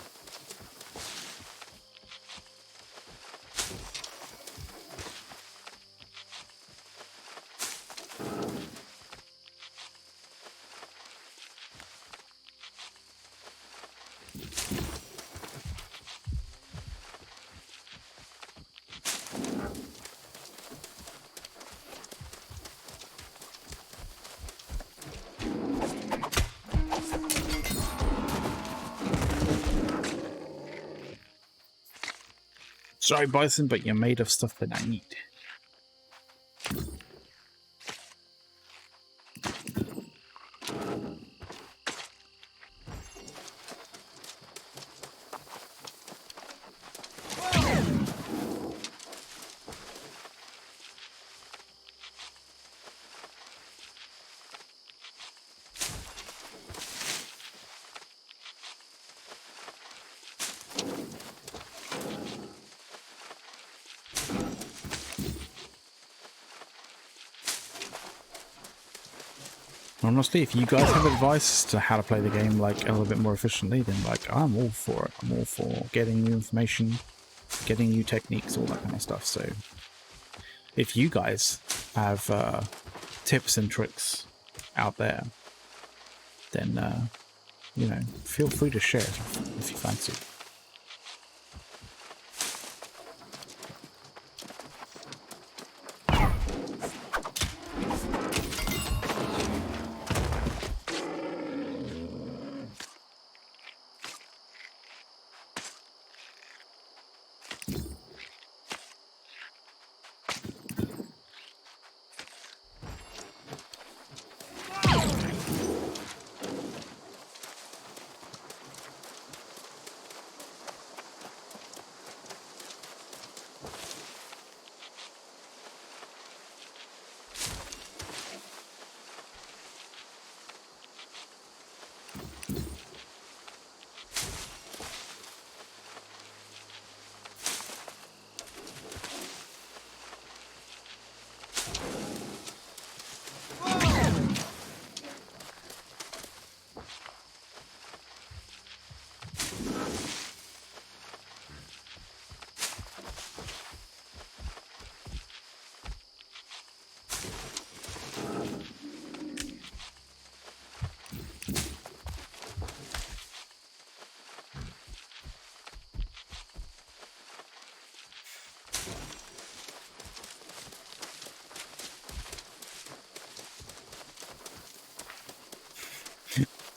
Sorry, Bison, but you're made of stuff that I need. Honestly, if you guys have advice as to how to play the game like a little bit more efficiently, then like I'm all for it. I'm all for getting new information, getting new techniques, all that kind of stuff. So if you guys have tips and tricks out there, then you know, feel free to share it if you fancy.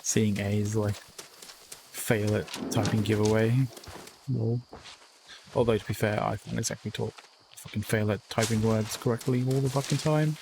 Seeing A's like fail at typing giveaway. Lol. Although to be fair, I can't exactly talk. I fucking fail at typing words correctly all the fucking time.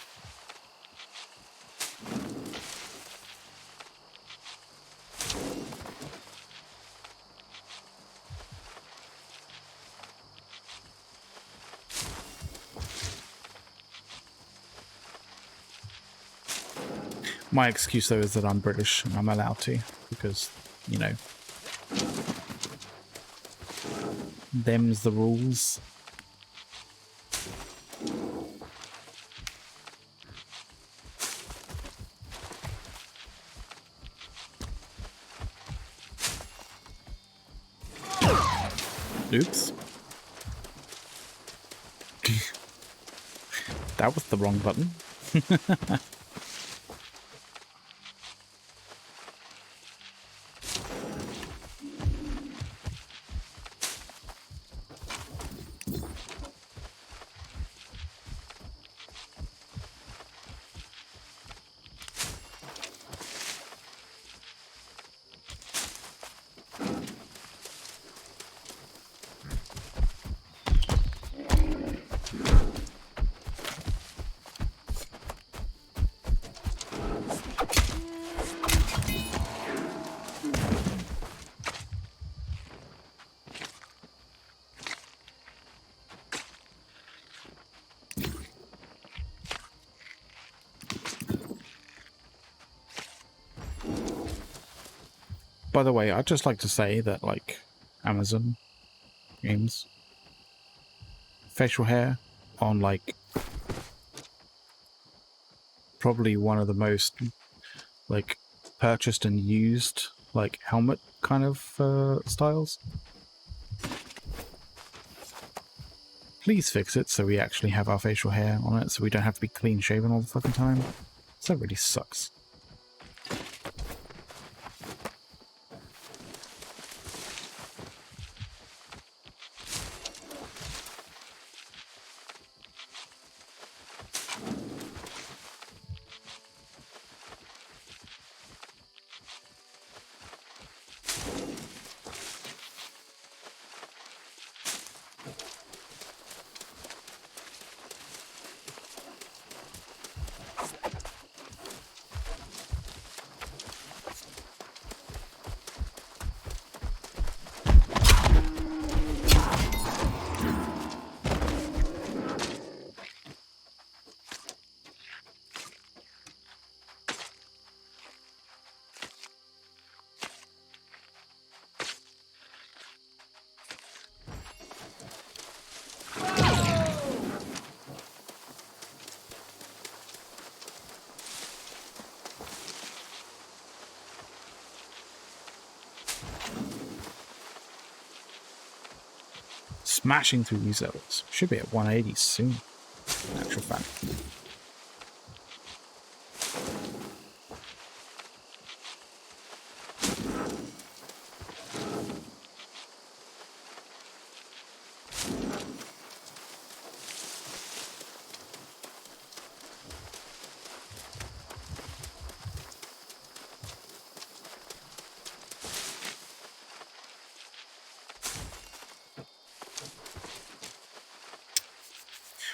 My excuse though is that I'm British and I'm allowed to, because, you know, them's the rules. Oops. That was the wrong button. By the way, I'd just like to say that, like, Amazon games, facial hair on, like, probably one of the most, like, purchased and used, like, helmet kind of styles. Please fix it so we actually have our facial hair on it, so we don't have to be clean shaven all the fucking time. So that really sucks. smashing through these levels. Should be at 180 soon, in actual fact.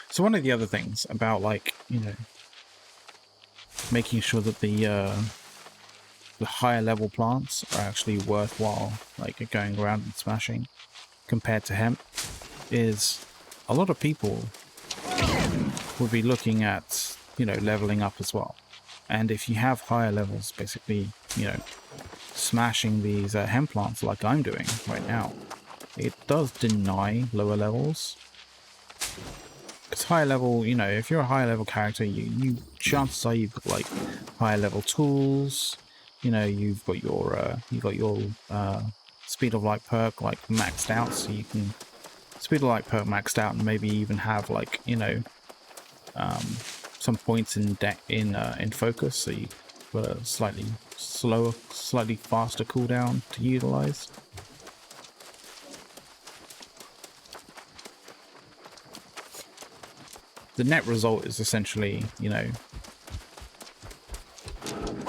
So one of the other things about, like, you know, making sure that the higher level plants are actually worthwhile, like going around and smashing, compared to hemp, is a lot of people would be looking at, you know, leveling up as well. And if you have higher levels, basically, you know, smashing these hemp plants like I'm doing right now, it does deny lower levels. Because higher level, you know, if you're a higher level character, you chances are you've got like higher level tools. You know, you've got your speed of light perk like maxed out, so you can speed of light perk maxed out, and maybe even have, like, you know, some points in focus, so you've got a slightly slower, slightly faster cooldown to utilize. The net result is essentially, you know,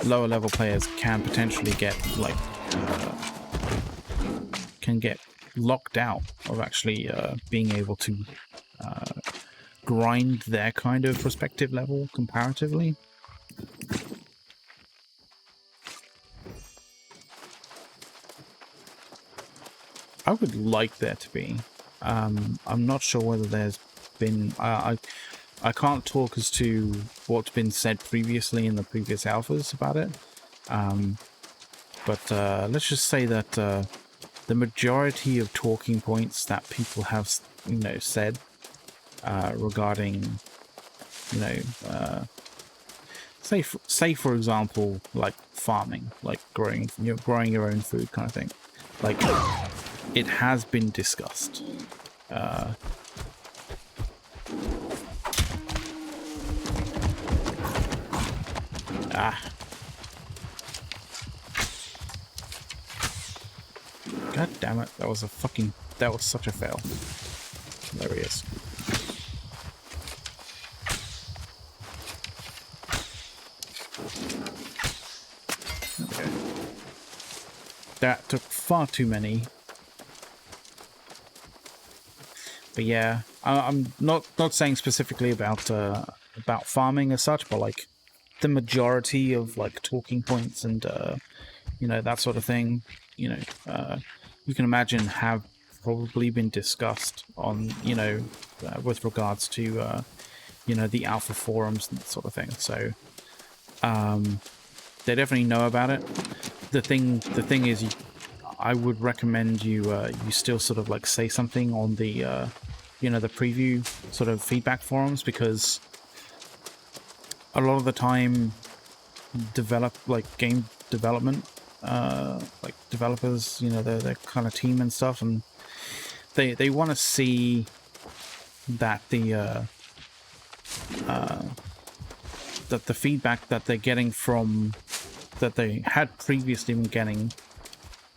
lower level players can potentially get, like, can get locked out of actually being able to grind their kind of respective level comparatively. I would like there to be. I'm not sure whether there's been... I can't talk as to what's been said previously in the previous alphas about it. But let's just say that the majority of talking points that people have, you know, said regarding, you know, say for example, like farming, like growing your own food kind of thing, like, it has been discussed. God damn it, that was such a fail. There he is. Okay. That took far too many. But yeah, I'm not saying specifically about farming as such, but like the majority of like talking points and you know, that sort of thing, you know, you can imagine have probably been discussed on, you know, with regards to you know, the alpha forums and that sort of thing. So they definitely know about it. The thing is, I would recommend you still sort of like say something on the you know, the preview sort of feedback forums, because a lot of the time game development, like developers, you know, their kind of team and stuff, and they want to see that the feedback that they're getting from, that they had previously been getting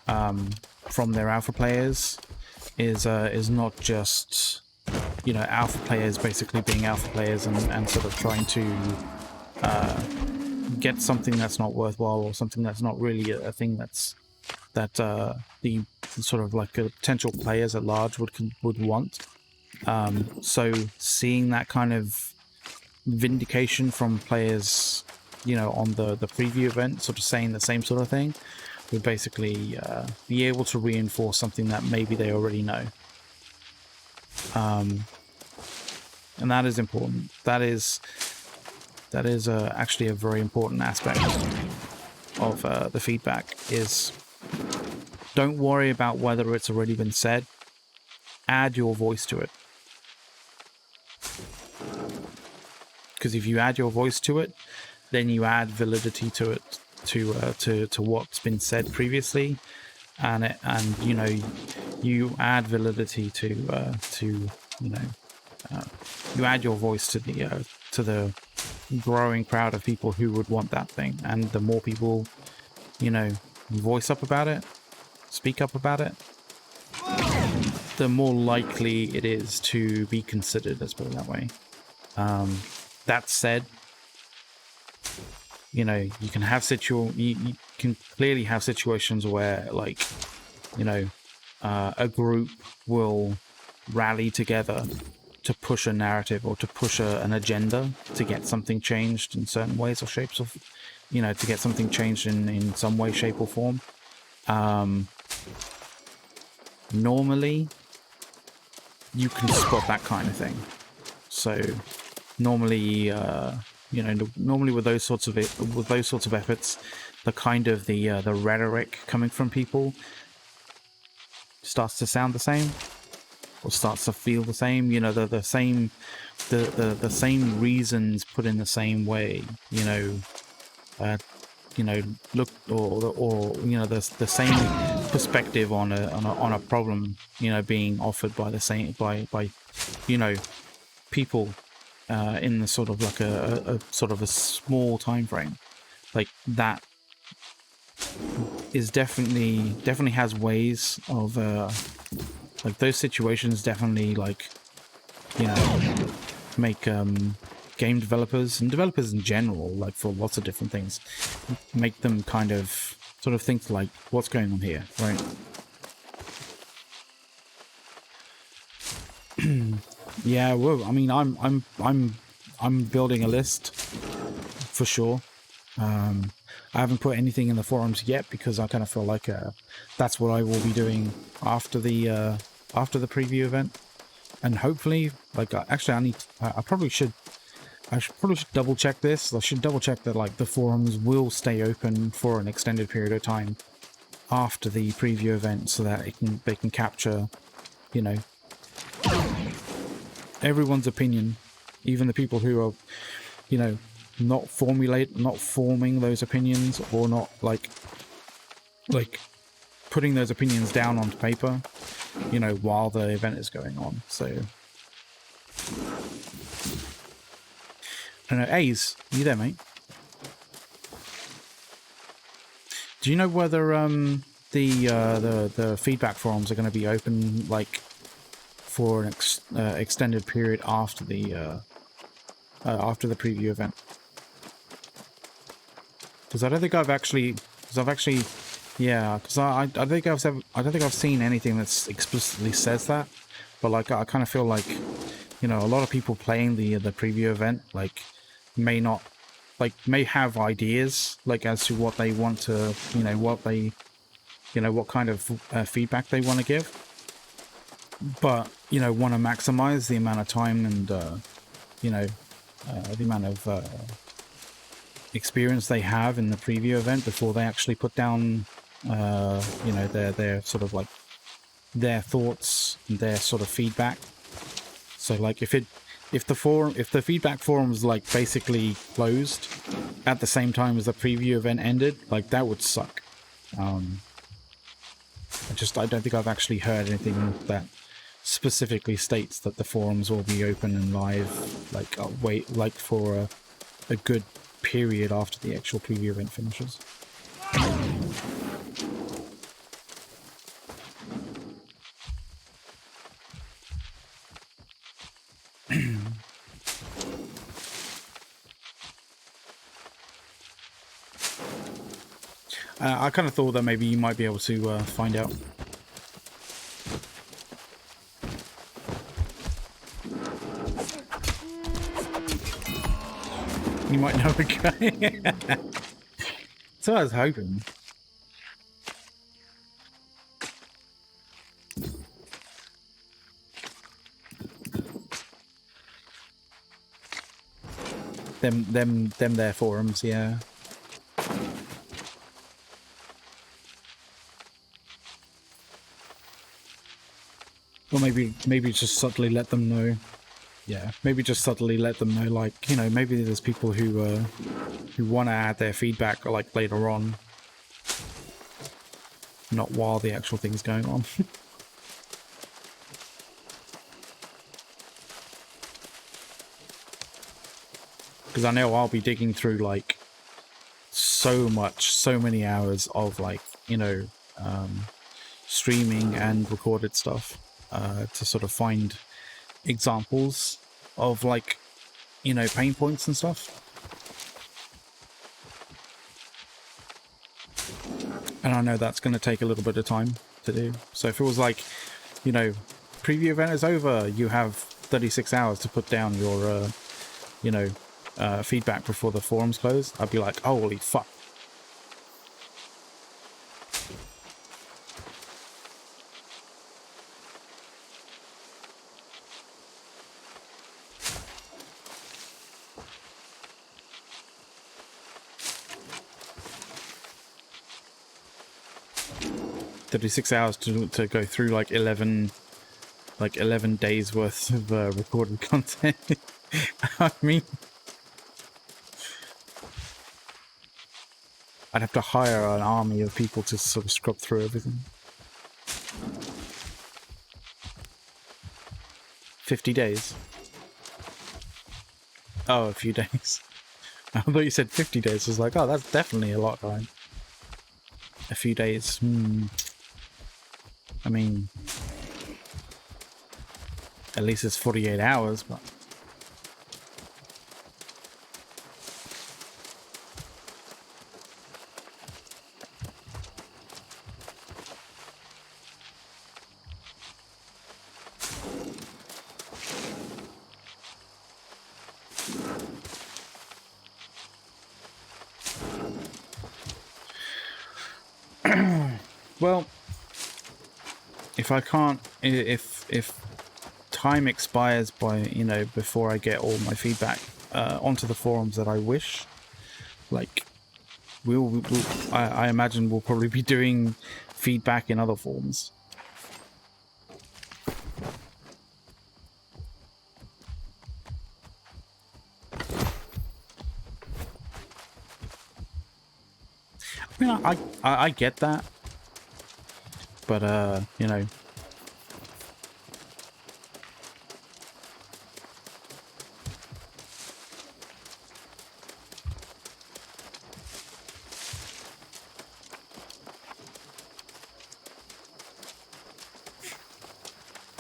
from their alpha players is not just, you know, alpha players basically being alpha players and sort of trying to get something that's not worthwhile, or something that's not really a thing that the sort of like potential players at large would want. So seeing that kind of vindication from players, you know, on the preview event, sort of saying the same sort of thing, would basically be able to reinforce something that maybe they already know. And that is important. That is actually a very important aspect of the feedback. Is don't worry about whether it's already been said. Add your voice to it. Because if you add your voice to it, then you add validity to it, to what's been said previously, and you know, you add validity to you know, you add your voice to the growing crowd of people who would want that thing, and the more people, you know, voice up about it, speak up about it, the more likely it is to be considered, let's put it that way. That said, you know, you can have you can clearly have situations where, like, you know, a group will rally together to push a narrative or to push an agenda to get something changed in certain ways or shapes of, you know, to get something changed in some way, shape or form. Normally you can spot that kind of thing. So normally, you know, normally with those sorts of efforts, the kind of the rhetoric coming from people starts to sound the same, or starts to feel the same. You know, the same reasons put in the same way. You know, look, or you know, the same perspective on a problem, you know, being offered by the same by you know, people in the sort of like a sort of a small time frame. Like that is definitely has ways of like those situations definitely, like, you know, make game developers and developers in general, like for lots of different things, make them kind of sort of think like, what's going on here, right? Yeah, well, I mean, I'm building a list for sure. I haven't put anything in the forums yet because I kind of feel like that's what I will be doing after the preview event, and hopefully, like, actually, I probably should double check this. I should double check that, like, the forums will stay open for an extended period of time after the preview event, so that they can capture, you know, everyone's opinion, even the people who are, you know, not forming those opinions, or not like putting those opinions down onto paper, you know, while the event is going on. So I don't know. Ace, you there, mate? Do you know whether the feedback forums are going to be open, like, for an extended period after the preview event? Because I don't think I've actually, yeah, because I don't think I've seen anything that explicitly says that, but like, I kind of feel like, you know, a lot of people playing the preview event, like, may have ideas, like, as to what they want to, you know, what kind of feedback they want to give, but, you know, want to maximize the amount of time and you know, the amount of experience they have in the preview event before they actually put down, you know, their sort of like their thoughts, their sort of feedback. So, like, if the feedback forum is, like, basically closed at the same time as the preview event ended, like, that would suck. I don't think I've actually heard anything that specifically states that the forums will be open and live, like, wait, like, for a good period after the actual preview event finishes. I kind of thought that maybe you might be able to find out. You might know a guy. So I was hoping. Them their forums, yeah. Or maybe just subtly let them know. Yeah, maybe just subtly let them know, like, you know, maybe there's people who want to add their feedback, like, later on, not while the actual thing's going on. Because I know I'll be digging through like so many hours of like, you know, streaming and recorded stuff to sort of find examples of like, you know, pain points and stuff. And I know that's going to take a little bit of time to do. So if it was like, you know, preview event is over, you have 36 hours to put down your, you know, feedback before the forums close, I'd be like, holy fuck. $36 to go through like 11 days worth of recorded content. I mean, I'd have to hire an army of people to sort of scrub through everything. 50 days. Oh, a few days. I thought you said 50 days. I was like, oh, that's definitely a lot of time. A few days. I mean, at least it's 48 hours, but... Well, if I can't, if time expires by, you know, before I get all my feedback onto the forums that I wish, like, I imagine we'll probably be doing feedback in other forms. I mean, I get that, but you know.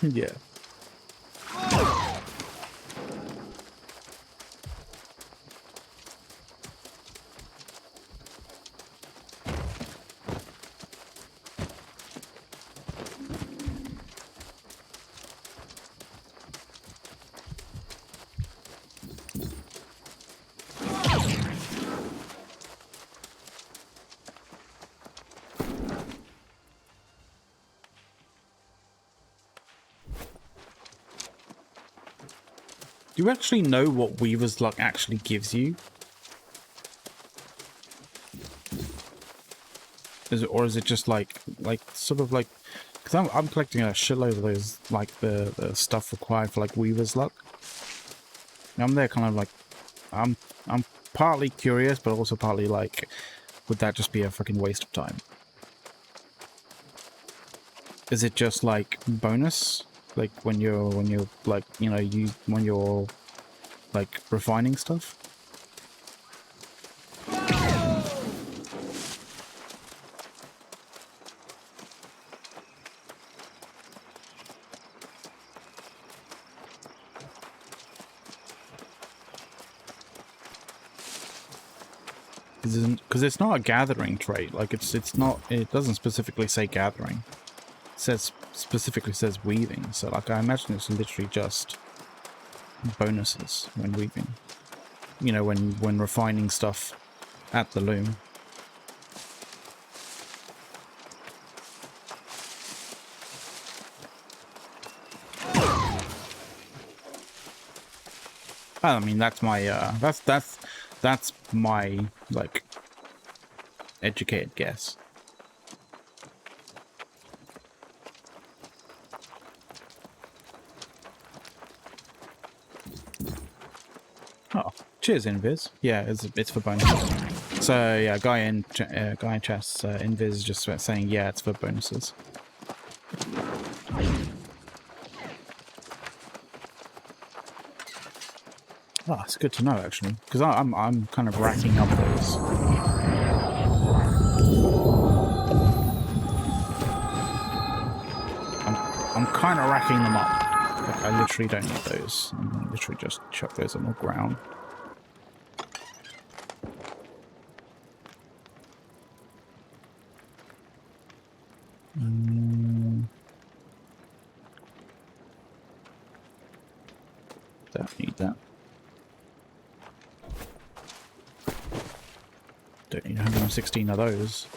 Yeah. Do you actually know what Weaver's Luck actually gives you? Or is it just like sort of like, because I'm collecting a shitload of those, like the stuff required for like Weaver's Luck. I'm there kind of like, I'm partly curious, but also partly like, would that just be a fucking waste of time? Is it just like bonus, like when you're like, you know, when you're like refining stuff? Because it's not a gathering trait. Like it's not. It doesn't specifically say gathering. It specifically says weaving. So like I imagine it's literally just bonuses when weaving. You know, when refining stuff at the loom. I mean, that's my that's my like educated guess. Oh, cheers, Invis. Yeah, it's for bonuses. So yeah, guy in chess, Invis just saying yeah, it's for bonuses. Oh, it's good to know actually, because I'm kind of racking up those. I'm kind of racking them up. Like, I literally don't need those. I'm gonna literally just chuck those on the ground. Don't need that. Don't need 116 of those.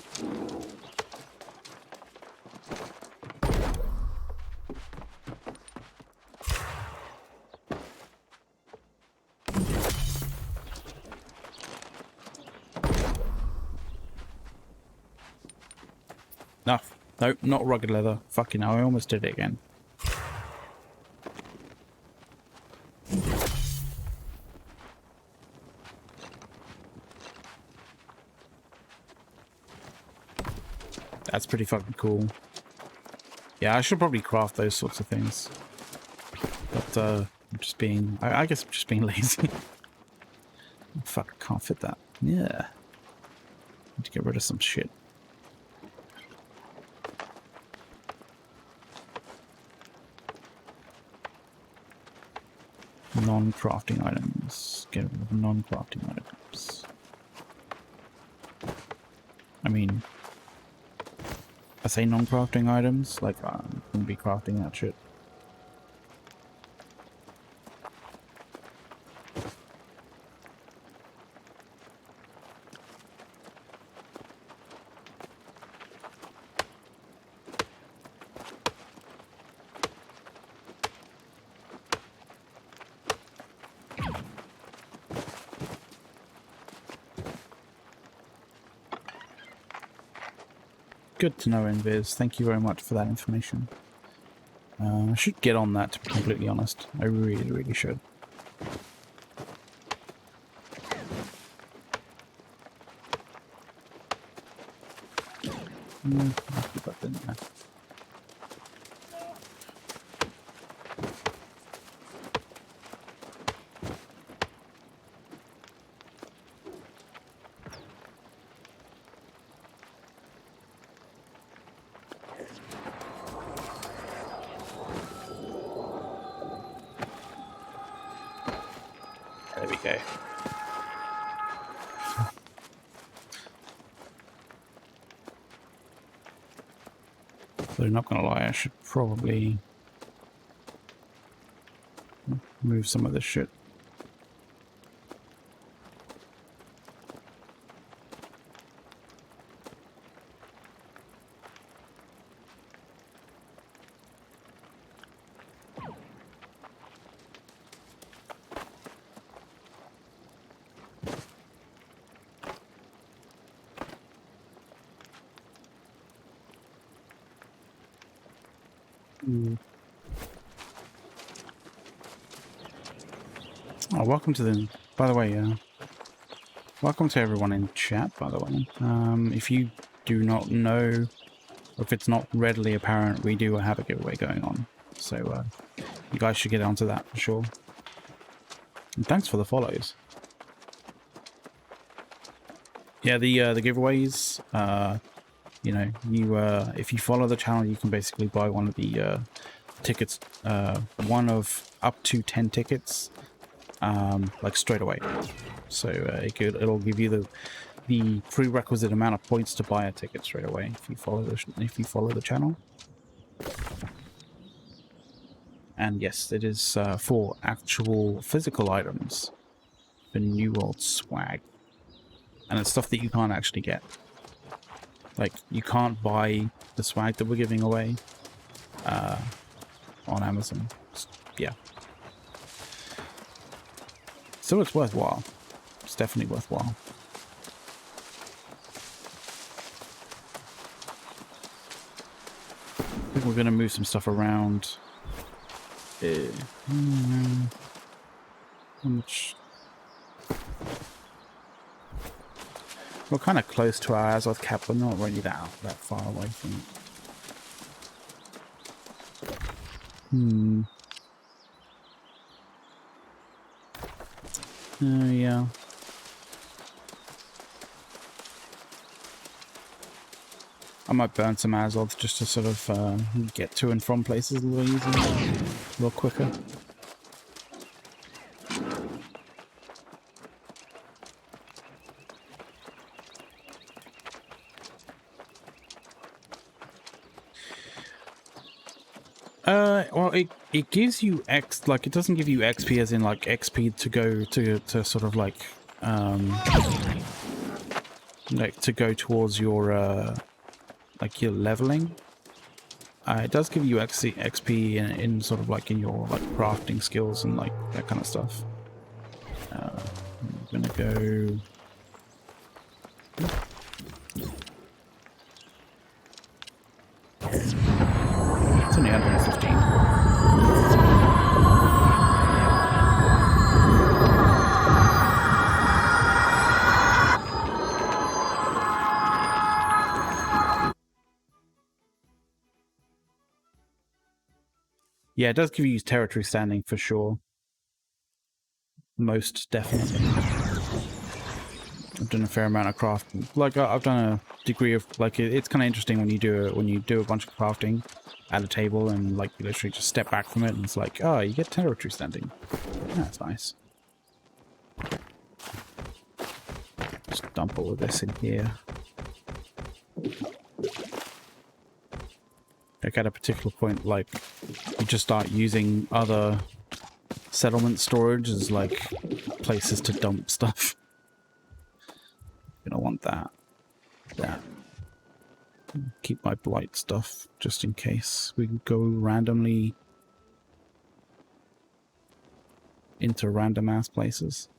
No, nope, not rugged leather. Fucking hell, I almost did it again. That's pretty fucking cool. Yeah, I should probably craft those sorts of things. But, I'm just being... I guess I'm just being lazy. Fuck, I can't fit that. Yeah. Need to get rid of some shit. Non-crafting items. Get rid of non-crafting items. I mean... I say non-crafting items, like I'm gonna be crafting that shit. Good to know, Invis. Thank you very much for that information. I should get on that, to be completely honest. I really, really should. I'll keep that in there. There we go. So not gonna lie, I should probably move some of this shit. Oh, welcome to the... By the way, welcome to everyone in chat, by the way. If you do not know, or if it's not readily apparent, we do have a giveaway going on. So, you guys should get onto that for sure. And thanks for the follows. Yeah, the giveaways, you know, you if you follow the channel, you can basically buy one of the tickets, one of up to 10 tickets, like straight away. So it'll give you the prerequisite amount of points to buy a ticket straight away if you follow the channel. And yes, it is for actual physical items, the New World swag, and it's stuff that you can't actually get. Like, you can't buy the swag that we're giving away on Amazon. Yeah. So it's worthwhile. It's definitely worthwhile. I think we're going to move some stuff around. How much? We're kind of close to our Azoth cap, but not really that far away from it. Yeah. I might burn some Azoth just to sort of get to and from places a little easier, a little quicker. Well, it gives you X, like, it doesn't give you XP as in, like, XP to go to sort of, like to go towards your, like, your leveling. It does give you XP in sort of, like, in your, like, crafting skills and, like, that kind of stuff. I'm gonna go... It's only 115. Yeah, it does give you territory standing for sure. Most definitely. I've done a fair amount of crafting. Like I've done a degree of like it's kind of interesting when you do a bunch of crafting at a table and like you literally just step back from it and it's like, oh, you get territory standing. That's nice. Just dump all of this in here. Like at a particular point, like you just start using other settlement storage as like places to dump stuff. You're gonna want that. Keep my blight stuff just in case. We can go randomly into random ass places.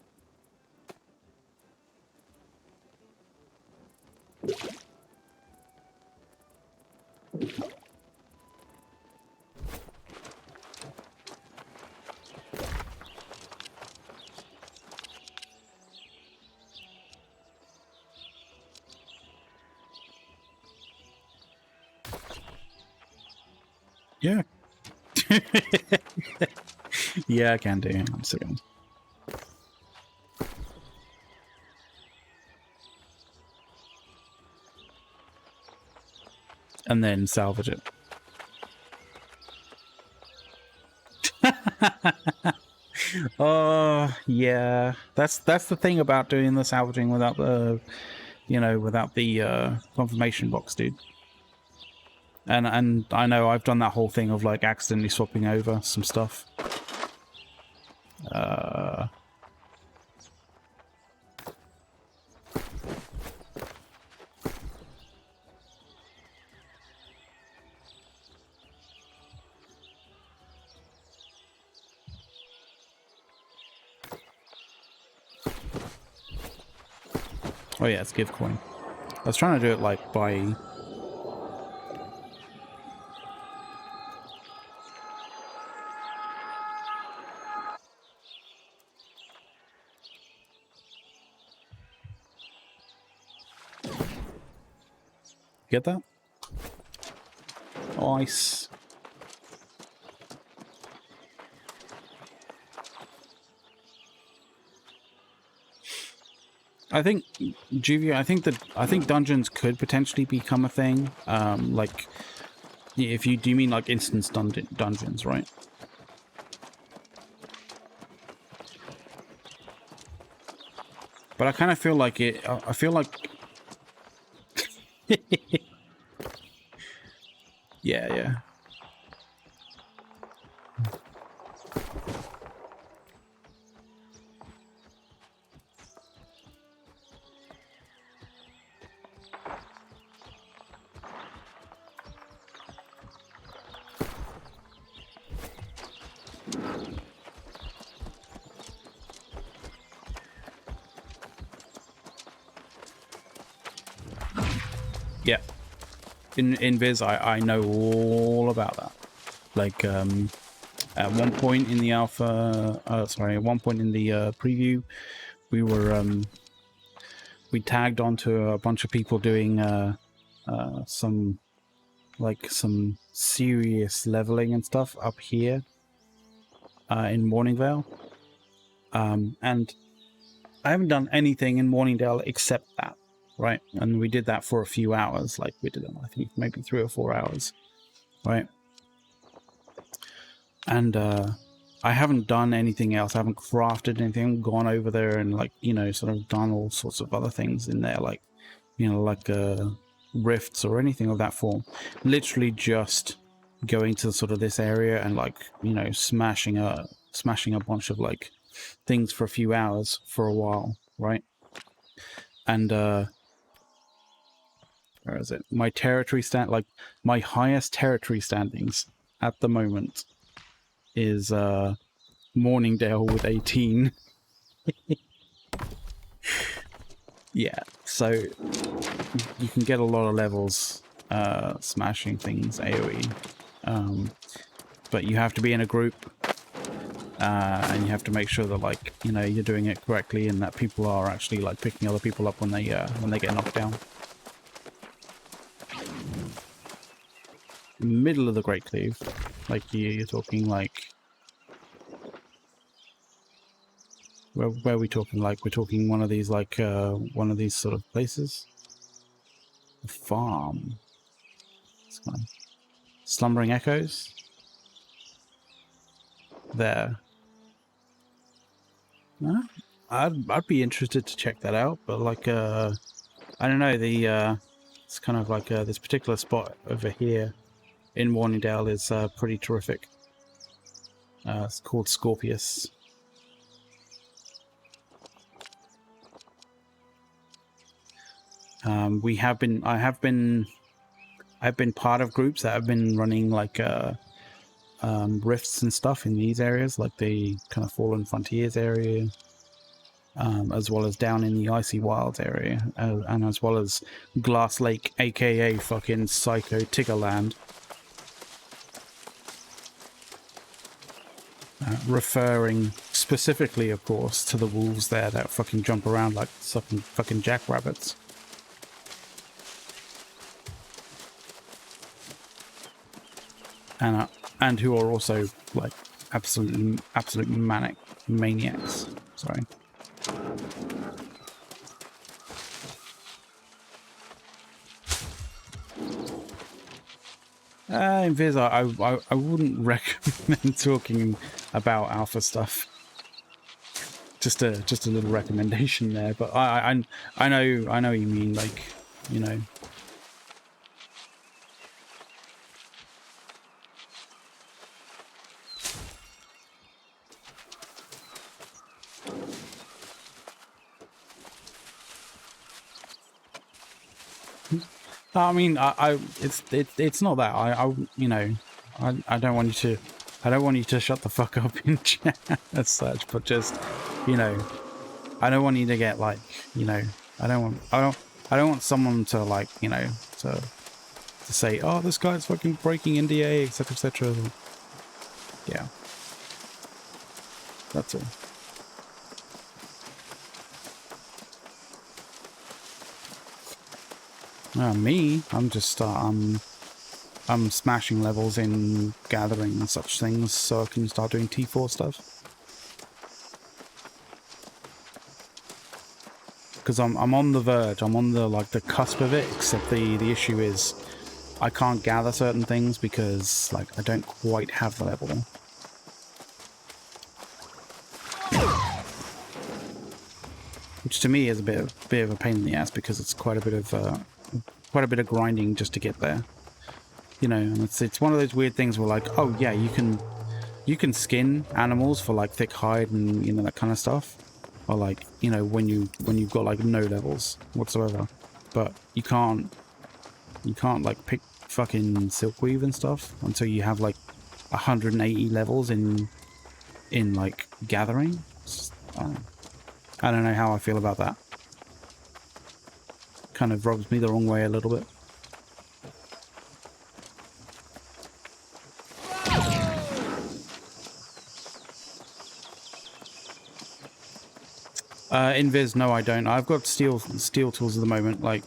Yeah. Yeah, I can do. Hang on a second. And then salvage it. Oh, yeah. That's the thing about doing the salvaging without the, you know, without the confirmation box, dude. And I know I've done that whole thing of like accidentally swapping over some stuff. Oh yeah, it's give coin. I was trying to do it like by... Get that? Nice. I think Juvia, I think dungeons could potentially become a thing. Like if you do you mean like instance dungeons, right? But I kind of feel like it. I feel like. Yeah, yeah. Yeah. In Viz, I know all about that. Like at one point in the alpha, sorry, at one point in the preview, we were we tagged onto a bunch of people doing some serious leveling and stuff up here in Morningvale, and I haven't done anything in Morningdale except that, right? And we did that for a few hours. Like we did it, I think maybe 3 or 4 hours, right? And I haven't done anything else. I haven't crafted anything, gone over there and like, you know, sort of done all sorts of other things in there, like, you know, like rifts or anything of that form. Literally just going to sort of this area and like, you know, smashing a bunch of like things for a few hours for a while, right? And where is it? My territory like my highest territory standings at the moment is Morningdale with 18. Yeah, so you can get a lot of levels smashing things AoE, but you have to be in a group and you have to make sure that, like, you know, you're doing it correctly and that people are actually like picking other people up when they get knocked down. Middle of the Great Cleave, like you're talking like where are we talking? Like we're talking one of these like one of these sort of places. A farm. It's kind of Slumbering Echoes. There. I'd be interested to check that out, but like I don't know, the it's kind of like this particular spot over here in Warningdale is pretty terrific. It's called Scorpius. I've been part of groups that have been running like rifts and stuff in these areas, like the kind of Fallen Frontiers area, as well as down in the Icy Wilds area, and as well as Glass Lake, aka fucking Psycho Tiggerland. Referring specifically, of course, to the wolves there that fucking jump around like fucking jackrabbits. And who are also like absolute maniacs. Sorry. In Viz, I wouldn't recommend talking about alpha stuff. Just a little recommendation there, but I know you mean, like, you know. I mean, it's not that I you know, I don't want you to shut the fuck up in chat as such, but just, you know, I don't want you to get like, you know, I don't want someone to like, you know, to say, oh, this guy's fucking breaking NDA, etc, etc. Yeah, that's all. Me, I'm just I'm smashing levels in gathering and such things so I can start doing T4 stuff. Because I'm on the verge, I'm on the like the cusp of it, except the issue is I can't gather certain things because like I don't quite have the level. Which to me is a bit of a pain in the ass because it's quite a bit of grinding just to get there. You know, and it's one of those weird things where like, oh yeah, you can skin animals for like thick hide and, you know, that kind of stuff, or like, you know, when you've got like no levels whatsoever, but you can't like pick fucking silkweave and stuff until you have like 180 levels in like gathering. I don't know how I feel about that. Kind of rubs me the wrong way a little bit. Invis, no, I don't. I've got steel tools at the moment. Like,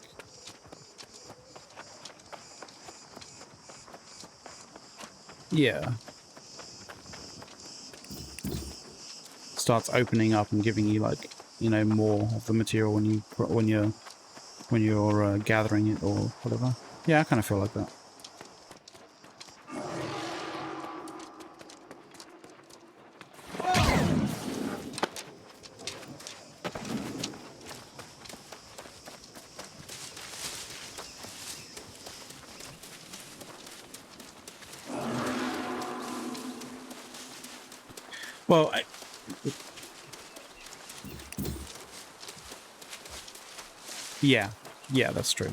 yeah, starts opening up and giving you like you know, more of the material when you're gathering it or whatever. Yeah, I kind of feel like that. Well, yeah, yeah, that's true.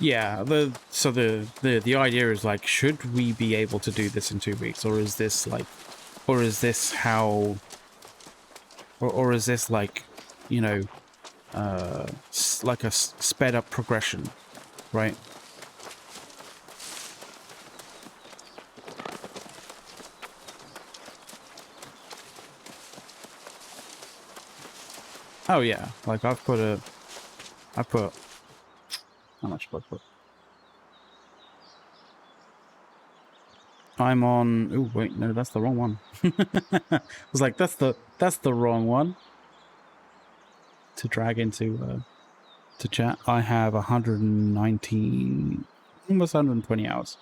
Yeah, the idea is like, should we be able to do this in 2 weeks, or is this like, or is this how, or is this like, you know, like a sped up progression, right? Oh yeah, like I put, how much did I put? I'm on, oh wait, no, that's the wrong one. I was like, that's the wrong one to drag into, to chat. I have 119, almost 120 hours.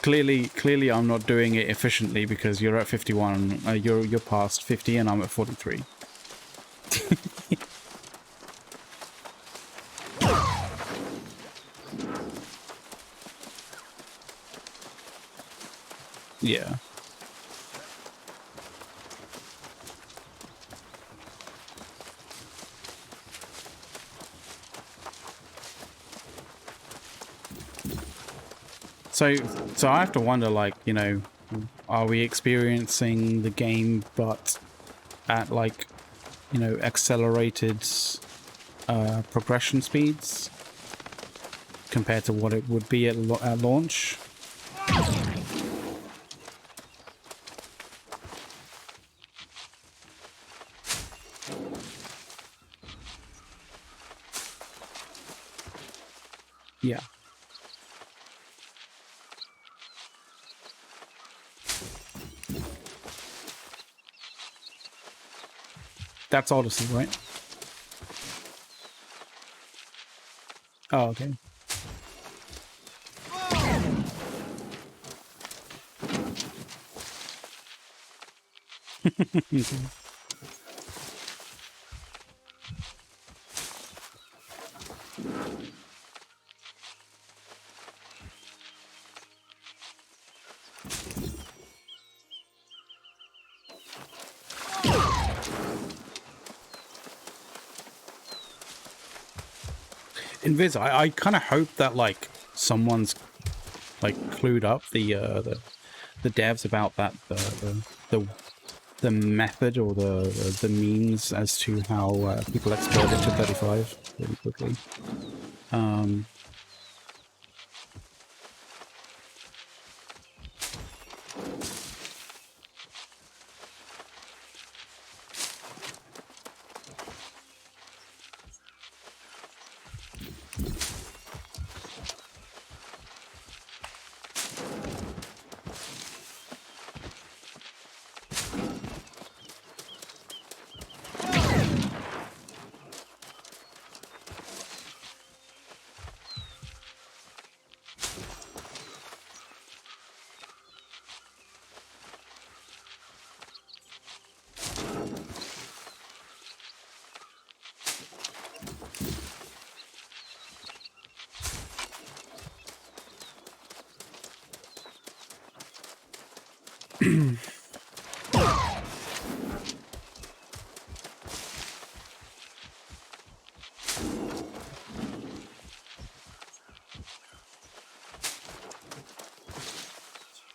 Clearly, I'm not doing it efficiently because you're at 51. You're past 50, and I'm at 43. Yeah. So I have to wonder, like, you know, are we experiencing the game but at like, you know, accelerated progression speeds compared to what it would be at launch? Yeah. That's Odyssey, right? Oh, okay. Okay. Invis, I kind of hope that like someone's like clued up the devs about that the method or the means as to how people exploit it to 35 really quickly.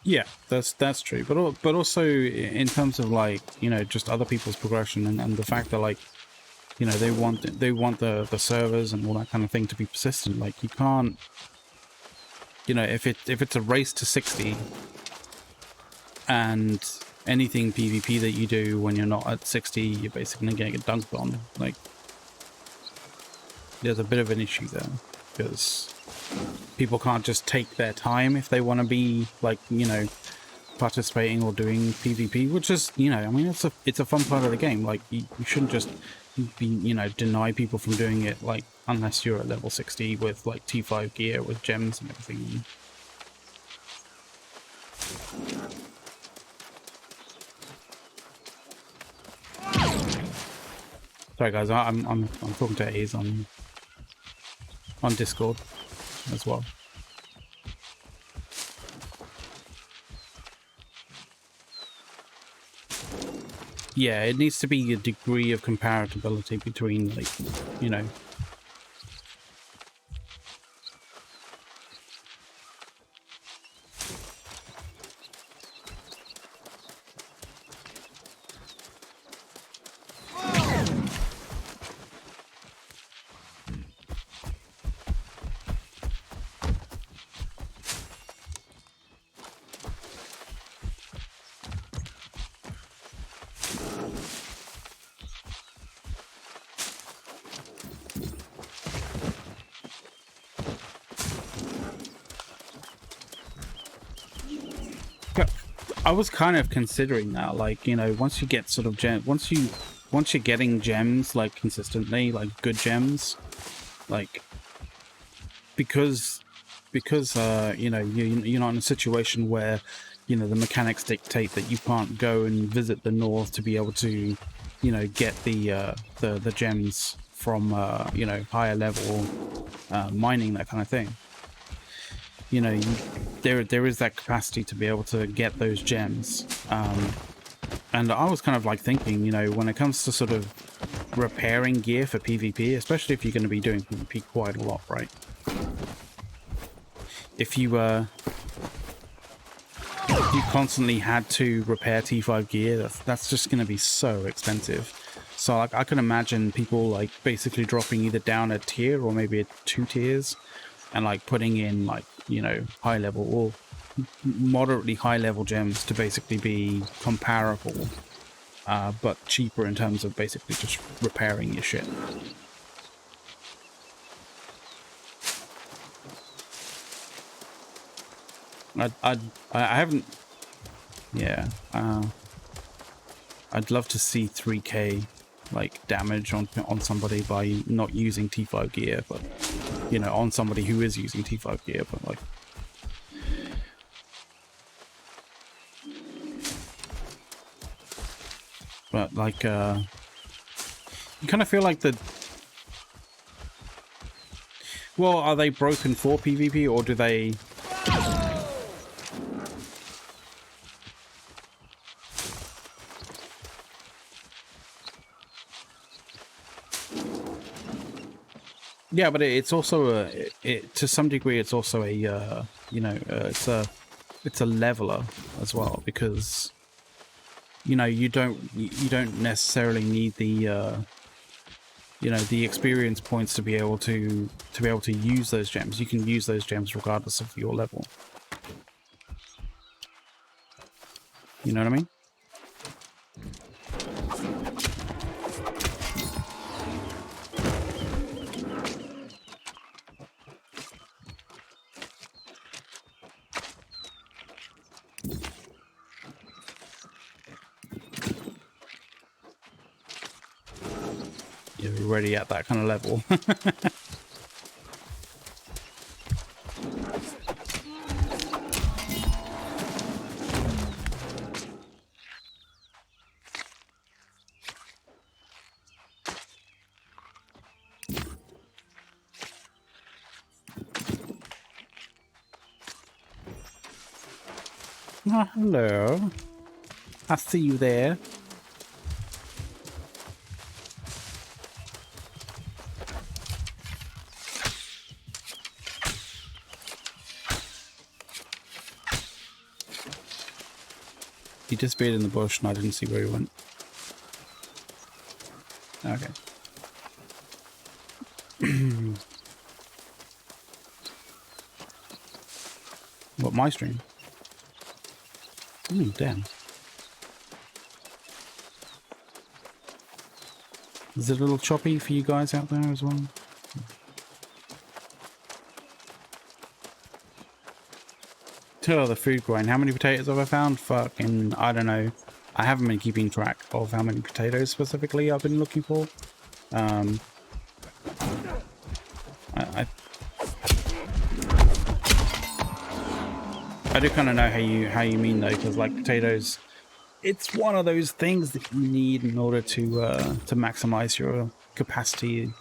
Yeah, that's true. But also in terms of like, you know, just other people's progression and the fact that like, you know, they want the servers and all that kind of thing to be persistent. Like you can't, you know, if it's a race to 60 and anything PvP that you do when you're not at 60, you're basically gonna get dunked on. Like there's a bit of an issue there, because people can't just take their time if they want to be, like, you know, participating or doing PvP, which is, you know, I mean, it's a fun part of the game. Like, you shouldn't just be, you know, deny people from doing it, like, unless you're at level 60 with, like, T5 gear with gems and everything. Sorry guys, I'm talking to A's on Discord as well. Yeah, it needs to be a degree of comparability between, like, you know. I was kind of considering that, like, you know, once you get sort of once you're getting gems, like, consistently, like good gems, like, because you know, you're not in a situation where, you know, the mechanics dictate that you can't go and visit the north to be able to, you know, get the gems from you know, higher level mining, that kind of thing. You know, there is that capacity to be able to get those gems. And I was kind of like thinking, you know, when it comes to sort of repairing gear for PvP, especially if you're going to be doing PvP quite a lot, right? If you constantly had to repair T5 gear, that's just going to be so expensive. So like, I can imagine people like basically dropping either down a tier or maybe 2 tiers and like putting in, like, you know, high level or moderately high level gems to basically be comparable, but cheaper in terms of basically just repairing your shit. I haven't. Yeah. I'd love to see 3k like damage on somebody by not using T5 gear, but, you know, on somebody who is using T5 gear, but like, you kind of feel like well, are they broken for PvP, or do they? Yeah, but it's also to some degree it's also a you know, it's a leveler as well, because, you know, you don't necessarily need the you know, the experience points to be able to use those gems. You can use those gems regardless of your level. You know what I mean? You're already at that kind of level. Oh, hello. I see you there. He disappeared in the bush and I didn't see where he went. Okay. What, my stream? Damn. Is it a little choppy for you guys out there as well? Oh, the food grind. How many potatoes have I found? Fucking, I don't know. I haven't been keeping track of how many potatoes specifically I've been looking for. I do kind of know how you mean though, because like potatoes, it's one of those things that you need in order to maximize your capacity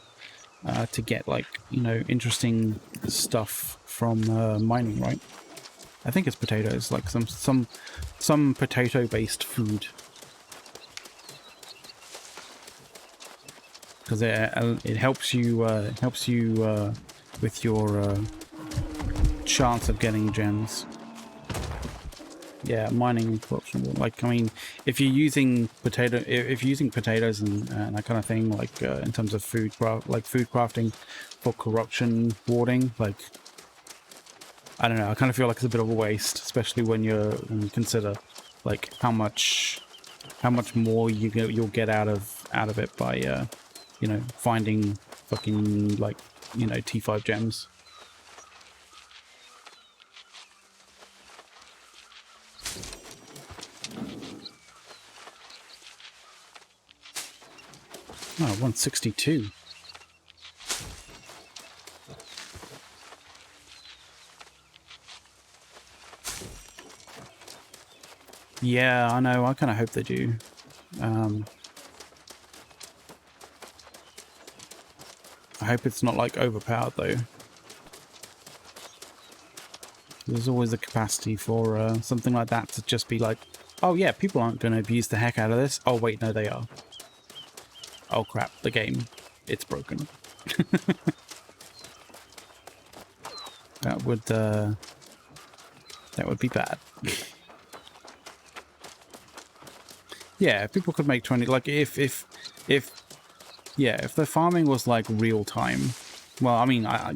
to get, like, you know, interesting stuff from mining, right? I think it's potatoes, like some potato-based food, because it helps you with your chance of getting gems. Yeah, mining and corruption. Like, I mean, if you're using potatoes and that kind of thing, like in terms of food crafting for corruption warding, like, I don't know. I kind of feel like it's a bit of a waste, especially when you consider like how much more you'll get out of it by you know, finding fucking, like, you know, T5 gems. Oh, 162. Yeah, I know. I kind of hope they do. I hope it's not like overpowered though. There's always a capacity for something like that to just be like, oh yeah, people aren't going to abuse the heck out of this. Oh wait, no, they are. Oh crap, the game, it's broken. That would be bad. Yeah, if people could make 20, like if the farming was like real time. Well, I mean, I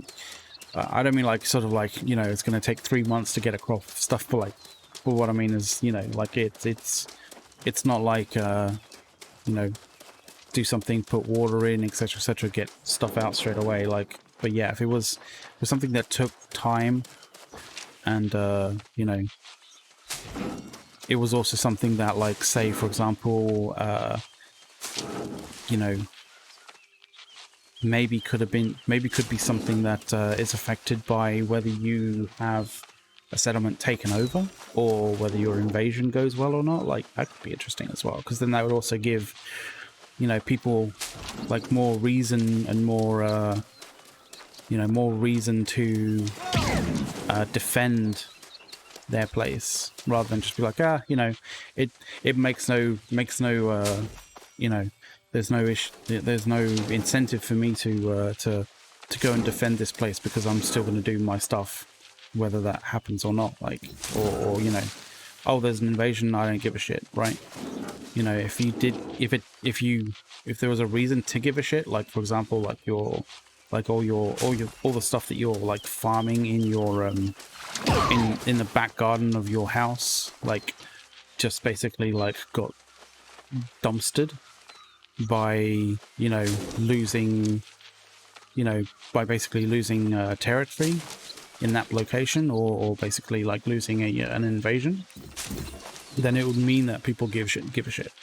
don't mean like sort of like, you know, it's going to take 3 months to get a crop of stuff, but like, well, what I mean is, you know, like it's not like you know, do something, put water in, etc., get stuff out straight away. Like, but yeah, if it was something that took time, and you know, it was also something that, like, say for example, you know, maybe could be something that is affected by whether you have a settlement taken over or whether your invasion goes well or not. Like, that could be interesting as well, because then that would also give, you know, people like more reason and more you know, more reason to defend their place, rather than just be like, you know, it makes no you know, there's no incentive for me to go and defend this place, because I'm still going to do my stuff whether that happens or not. Like, or you know, oh, there's an invasion, I don't give a shit, right? You know, if there was a reason to give a shit, like for example, like your, like all the stuff that you're like farming in your in the back garden of your house, like, just basically like got dumpstered by, you know, losing, you know, by basically losing territory in that location, or basically like losing an invasion, then it would mean that people give a shit,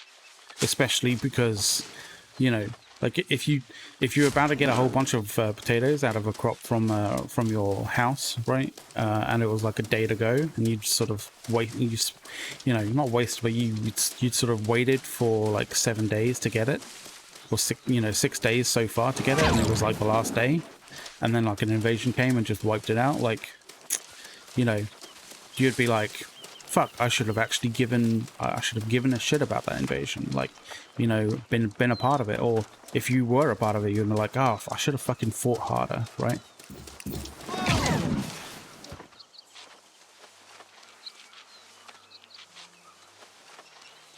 especially because, you know, like if you're about to get a whole bunch of potatoes out of a crop from your house, right, and it was like a day to go, and you just sort of wait, you know, not waste, but you'd sort of waited for like 7 days to get it, or 6 days so far to get it, and it was like the last day, and then like an invasion came and just wiped it out. Like, you know, you'd be like, fuck, I should have given a shit about that invasion, like, you know, been a part of it. Or if you were a part of it, you'd be like, oh, I should have fucking fought harder, right?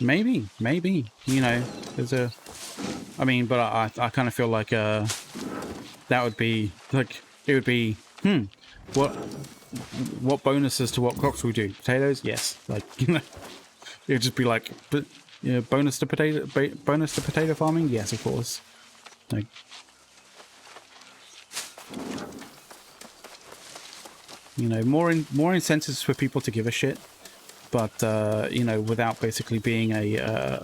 Maybe, you know, there's a, I mean, but I kind of feel like that would be like, it would be, what bonuses to what crops we do? Potatoes, yes. Like, you know, it would just be like, but, you know, bonus to potato farming, yes, of course. Like, You know, more incentives for people to give a shit, but you know, without basically being a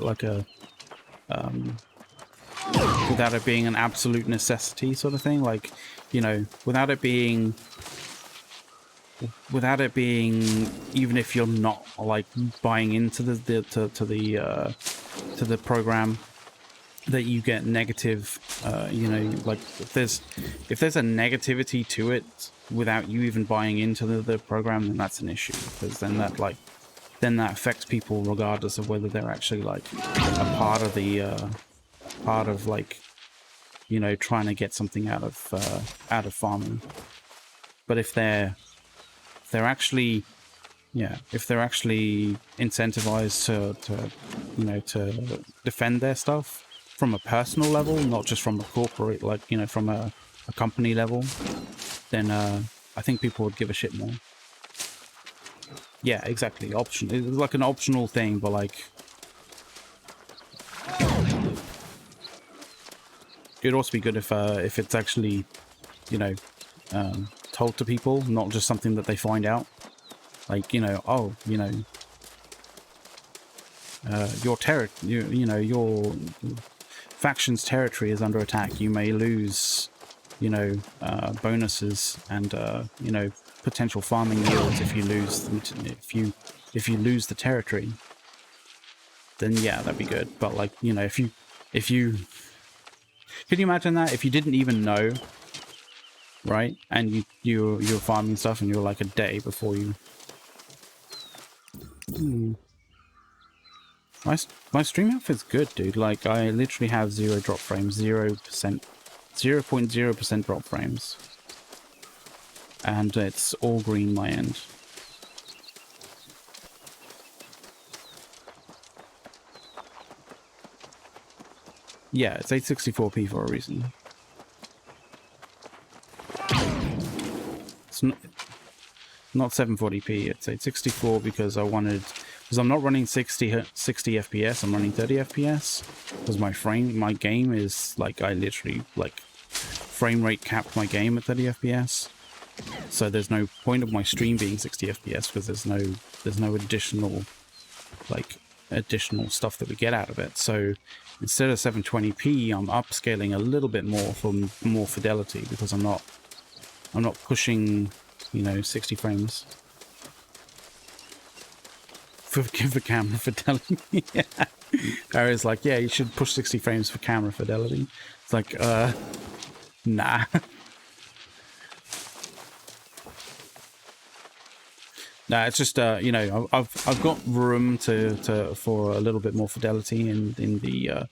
without it being an absolute necessity sort of thing. Like, you know, without it being even if you're not like buying into to the program, that you get negative, you know, like if there's a negativity to it without you even buying into the program, then that's an issue, because then that affects people regardless of whether they're actually like a part of the part of, like, you know, trying to get something out of farming. But if they're actually, yeah, if they're actually incentivized to you know, to defend their stuff from a personal level, not just from a corporate, like, you know, from a company level, then I think people would give a shit more. Yeah, exactly. Option. It's like an optional thing, but like, it'd also be good if it's actually, you know, told to people, not just something that they find out. Like, you know, oh, you know, your you know, your faction's territory is under attack. You may lose, you know, bonuses and you know, potential farming yields if you lose if you lose the territory. Then yeah, that'd be good. But like, you know, if you can you imagine that if you didn't even know, right? And you're farming stuff and you're like a day before you. My stream outfit's good, dude. Like, I literally have 0 drop frames, 0%, 0.0% drop frames, and it's all green my end. Yeah, it's 864p for a reason. It's not 740p. It's 864 because I wanted, because I'm not running 60 FPS. I'm running 30 FPS because my game is like, I literally like frame rate capped my game at 30 FPS. So there's no point of my stream being 60 FPS because there's no additional, like, additional stuff that we get out of it. So instead of 720p, I'm upscaling a little bit more for more fidelity, because I'm not pushing, you know, 60 frames for camera fidelity. Yeah. Harry's like, yeah, you should push 60 frames for camera fidelity. It's like, nah. No, it's just you know, I've got room for a little bit more fidelity in the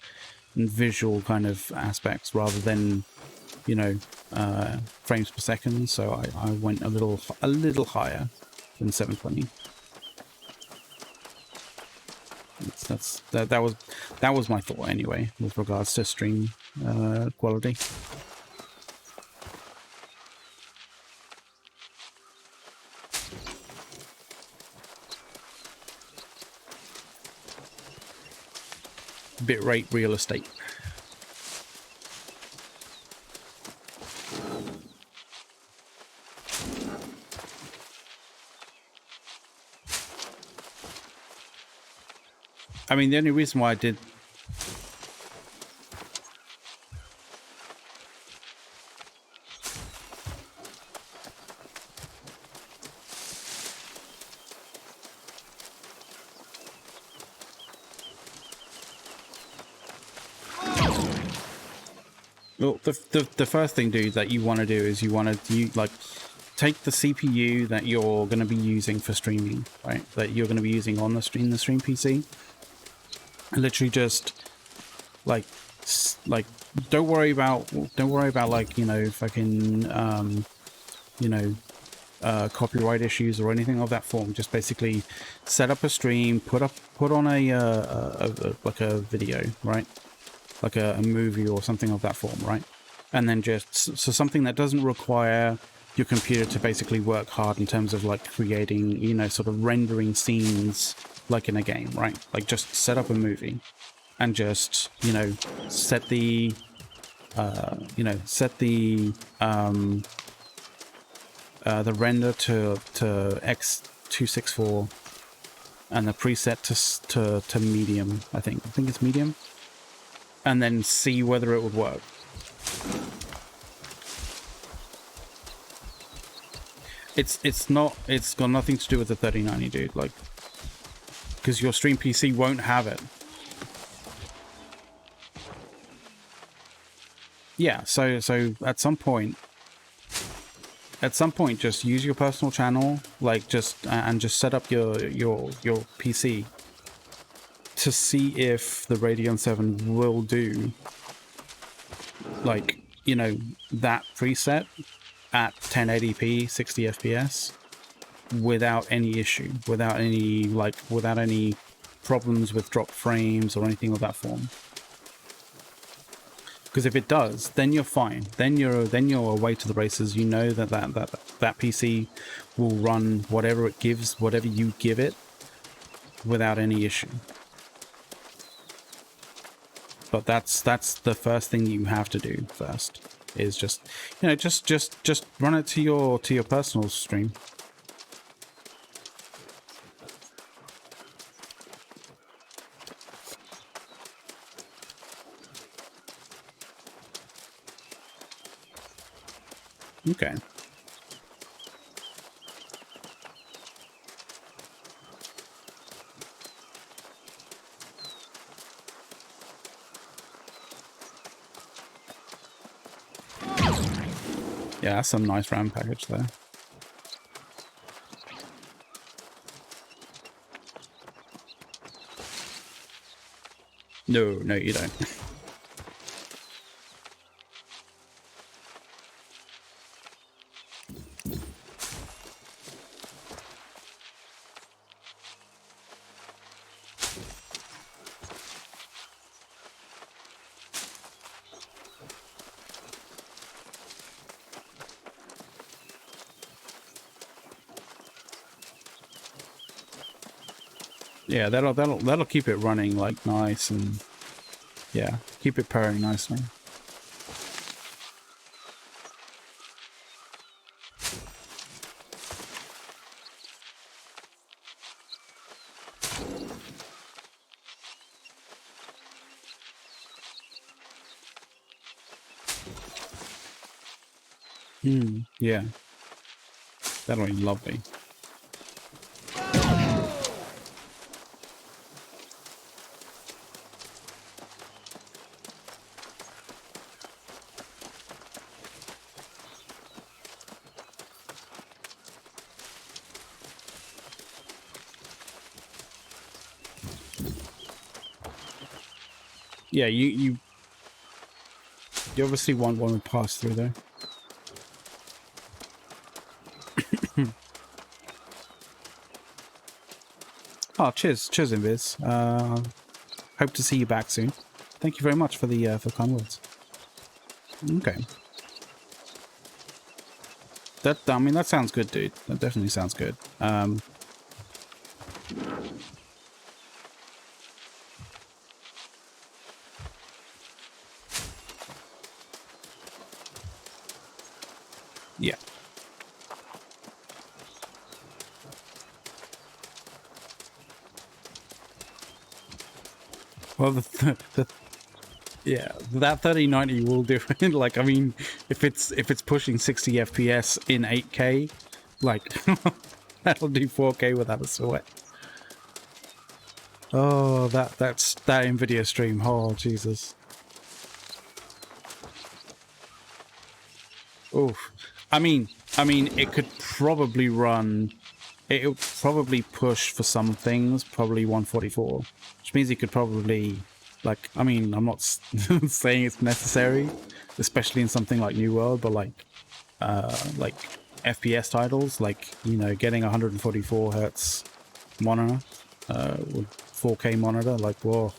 in visual kind of aspects, rather than, you know, frames per second. So I went a little higher than 720. That was my thought anyway, with regards to stream quality. Bitrate real estate. I mean, the only reason why I did... Well, the first thing, dude, that you want to do is you want to like take the CPU that you're going to be using for streaming, right? That you're going to be using on the stream PC, and literally just like don't worry about like, you know, fucking you know, copyright issues or anything of that form. Just basically set up a stream, put on a like a video, right? Like a movie or something of that form, right? And then just, so something that doesn't require your computer to basically work hard in terms of like creating, you know, sort of rendering scenes like in a game, right? Like just set up a movie and just, you know, set the the render to X264, and the preset to medium. I think it's medium, and then see whether it would work. It's got nothing to do with the 3090, dude. Like, because your stream PC won't have it. Yeah, so at some point, just use your personal channel, like just set up your PC to see if the Radeon 7 will do, like, you know, that preset at 1080p 60 FPS without any issue, without any problems with drop frames or anything of that form. Because if it does, then you're fine. Then you're away to the races. You know that PC will run whatever it gives, whatever you give it, without any issue. But that's the first thing you have to do first. Is just, you know, just run it to your personal stream. Okay. Yeah, that's some nice RAM package there. No, you don't. Yeah, that'll keep it running like nice, and yeah, keep it purring nicely. Yeah, that'll be lovely. Yeah, you obviously want one to pass through there. Oh, cheers, Invis. Hope to see you back soon. Thank you very much for the kind words. Okay. I mean, that sounds good, dude. That definitely sounds good. Yeah. Well, yeah, that 3090 will do it. Like, I mean, if it's pushing 60 FPS in 8K, like that'll do 4K without a sweat. Oh, that Nvidia stream. Oh, Jesus. Oof. I mean, it could probably run. It would probably push for some things, probably 144, which means it could probably, like, I mean, I'm not saying it's necessary, especially in something like New World, but like FPS titles, like, you know, getting 144 hertz monitor with 4K monitor, like, whoa,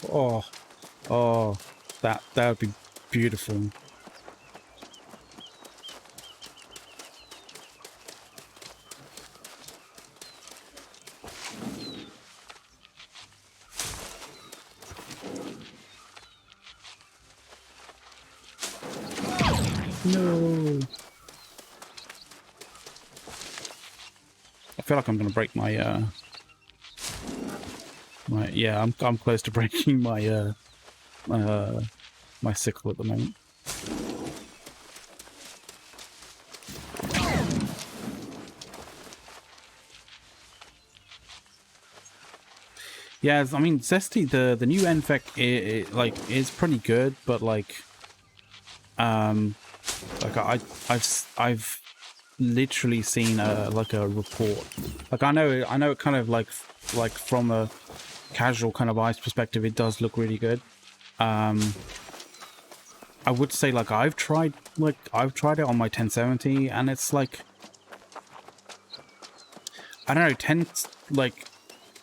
oh, that would be beautiful. No. feel like I'm gonna break my yeah, I'm close to breaking my my sickle at the moment. Yeah, I mean, Zesty, the new NVEC, like, is pretty good, but like I've literally seen like a report. Like I know it kind of like from a casual kind of eyes perspective, it does look really good. I would say like I've tried it on my 1070, and it's like, I don't know, 10 like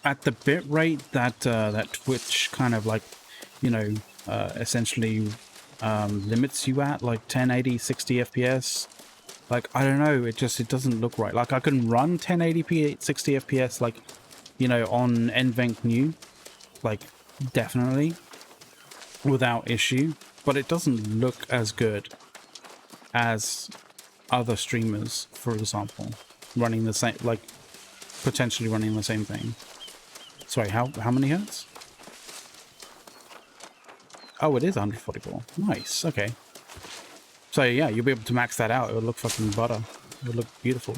at the bit rate that that Twitch kind of like, you know, essentially limits you at, like 1080 60 FPS. Like, I don't know, it doesn't look right. Like, I can run 1080p 60 FPS, like, you know, on NVENC new, like, definitely without issue, but it doesn't look as good as other streamers, for example, running the same, like, potentially running the same thing. Sorry, how many hertz? Oh, it is 144. Nice, okay. So yeah, you'll be able to max that out. It would look fucking butter. It would look beautiful.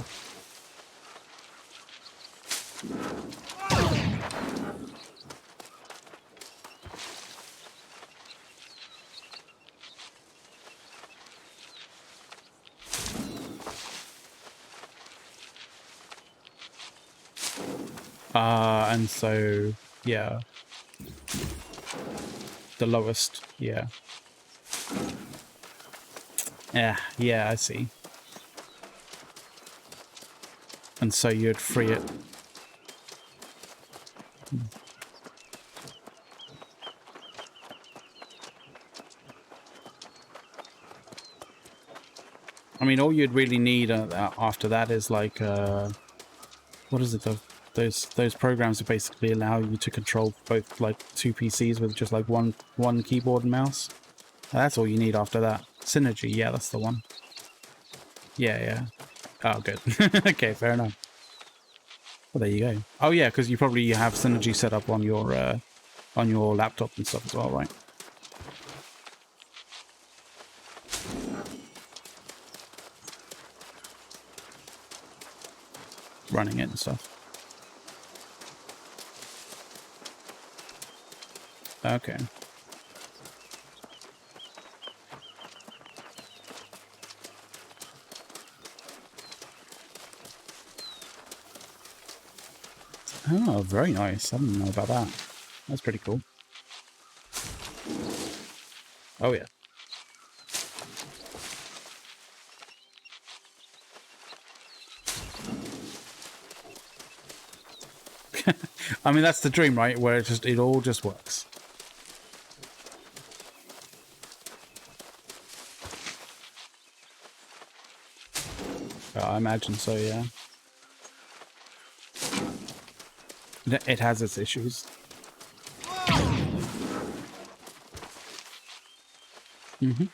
And so, yeah. The lowest, yeah. Yeah, I see. And so you'd free it. I mean, all you'd really need after that is like, what is it? Those programs that basically allow you to control both like two PCs with just like one keyboard and mouse. That's all you need after that. Synergy, yeah, that's the one. Yeah. Oh, good. Okay, fair enough. Well, there you go. Oh yeah, because you probably have Synergy set up on your laptop and stuff as well, right? Running it and stuff. Okay. Oh, very nice. I didn't know about that. That's pretty cool. Oh, yeah. I mean, that's the dream, right? Where it all just works. I imagine so, yeah. It has its issues. Mm-hmm.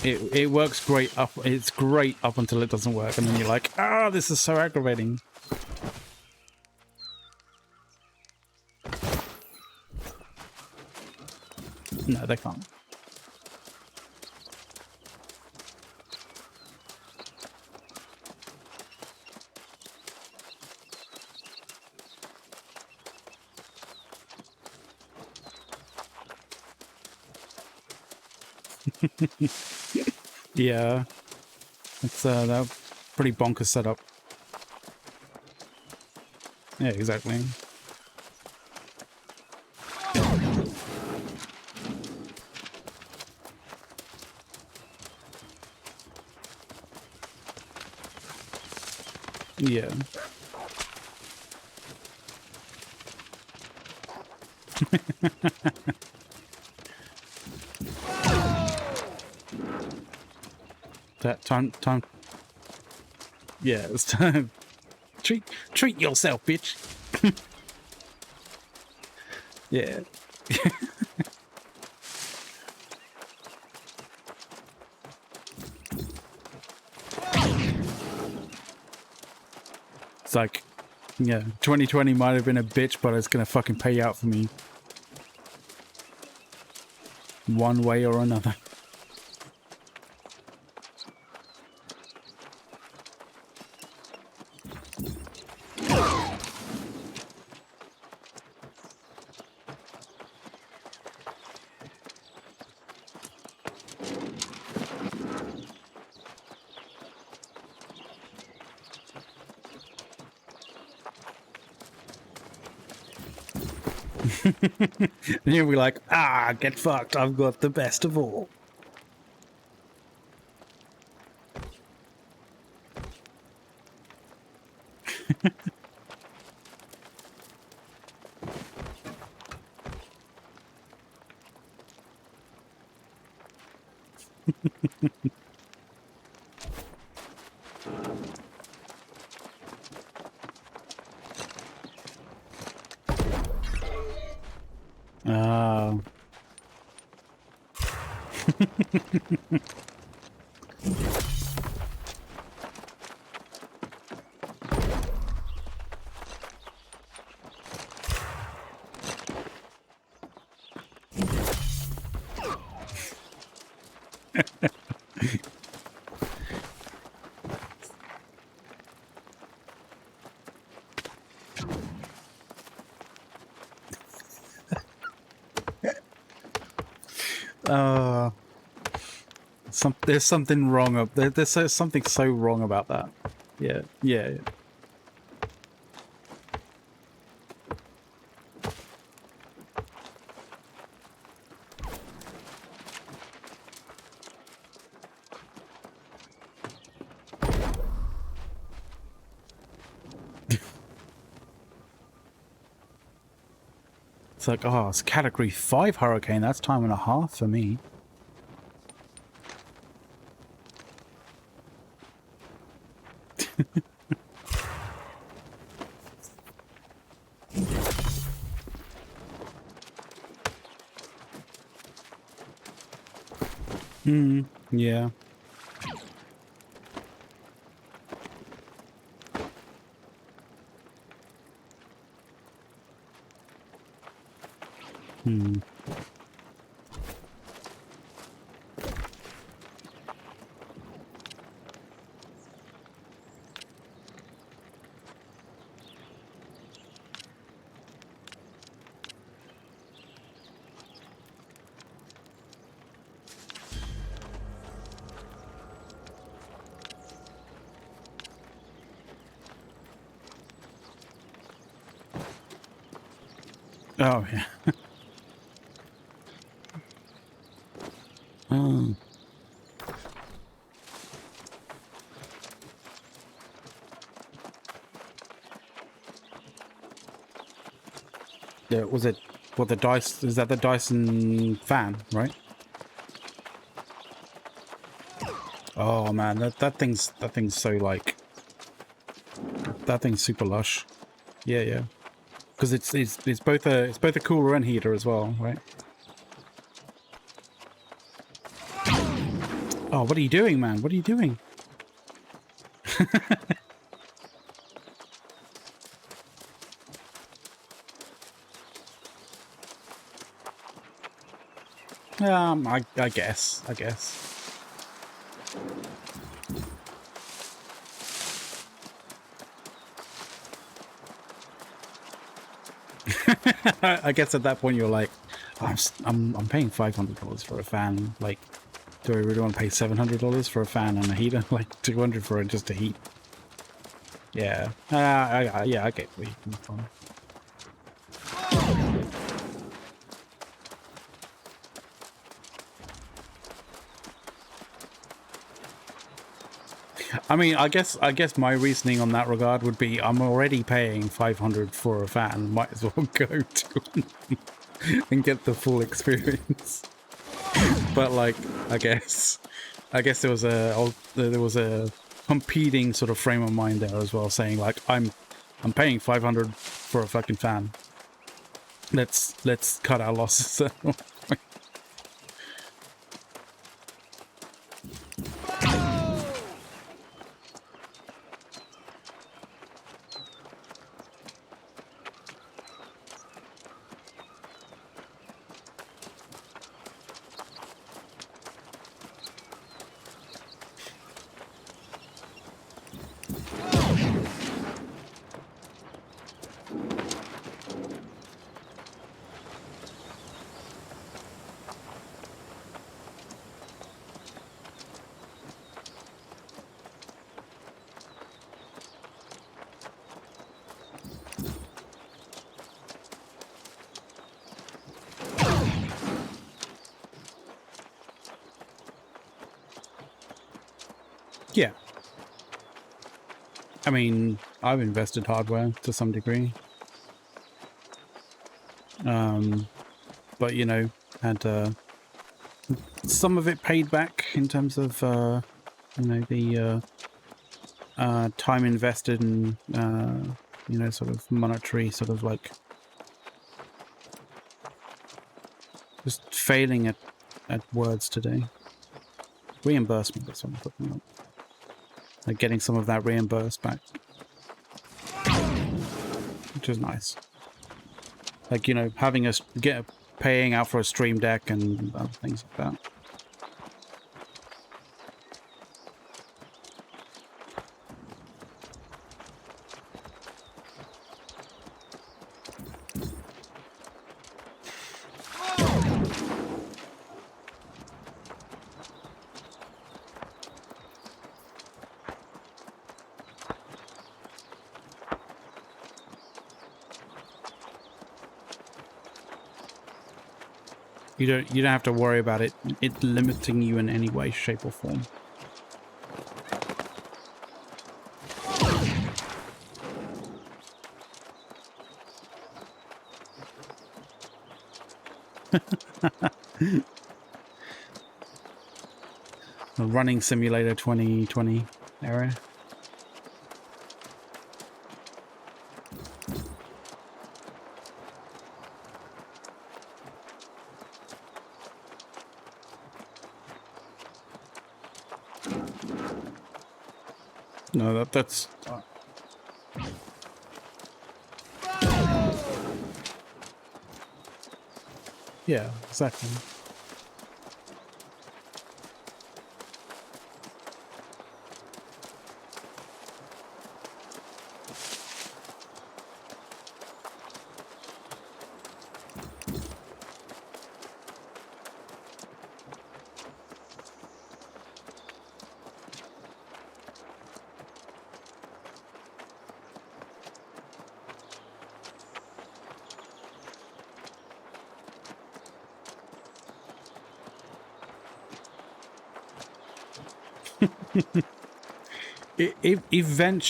It works great up. It's great up until it doesn't work, and then you're like, ah, this is so aggravating. No, they can't. Yeah, it's that pretty bonkers setup. Yeah, exactly. Yeah. That time. Yeah, it's time. Treat yourself, bitch. Yeah. It's like, yeah, 2020 might have been a bitch, but it's gonna fucking pay out for me one way or another. And you'll be like, ah, get fucked. I've got the best of all. Ah. There's something wrong up there. There's something so wrong about that. Yeah, yeah. It's like, oh, it's category 5 hurricane. That's time and a half for me. Yeah. Oh, yeah. Oh. Yeah, was it, what, the Dyson, is that the Dyson fan, right? Oh man, that thing's so like, that thing's super lush. Yeah, yeah. Because it's both a cooler and heater as well, right? Oh, what are you doing, man? What are you doing? I guess. I guess at that point you're like, I'm paying $500 for a fan. Like, do I really want to pay $700 for a fan and a heater? Like 200 for it just to heat. Yeah. Yeah, I get where you come from. I mean, I guess my reasoning on that regard would be I'm already paying 500 for a fan. Might as well go to and get the full experience. But like, I guess there was a competing sort of frame of mind there as well, saying like I'm paying 500 for a fucking fan. Let's cut our losses. Yeah. I mean, I've invested hardware to some degree. But, you know, had some of it paid back in terms of, you know, the time invested and, you know, sort of monetary sort of like just failing at words today. Reimbursement, that's what I'm talking about. Like getting some of that reimbursed back, which is nice. Like, you know, having us paying out for a stream deck and other things like that. You don't have to worry about it limiting you in any way, shape, or form. The running simulator 2020 era. No, that's yeah, exactly.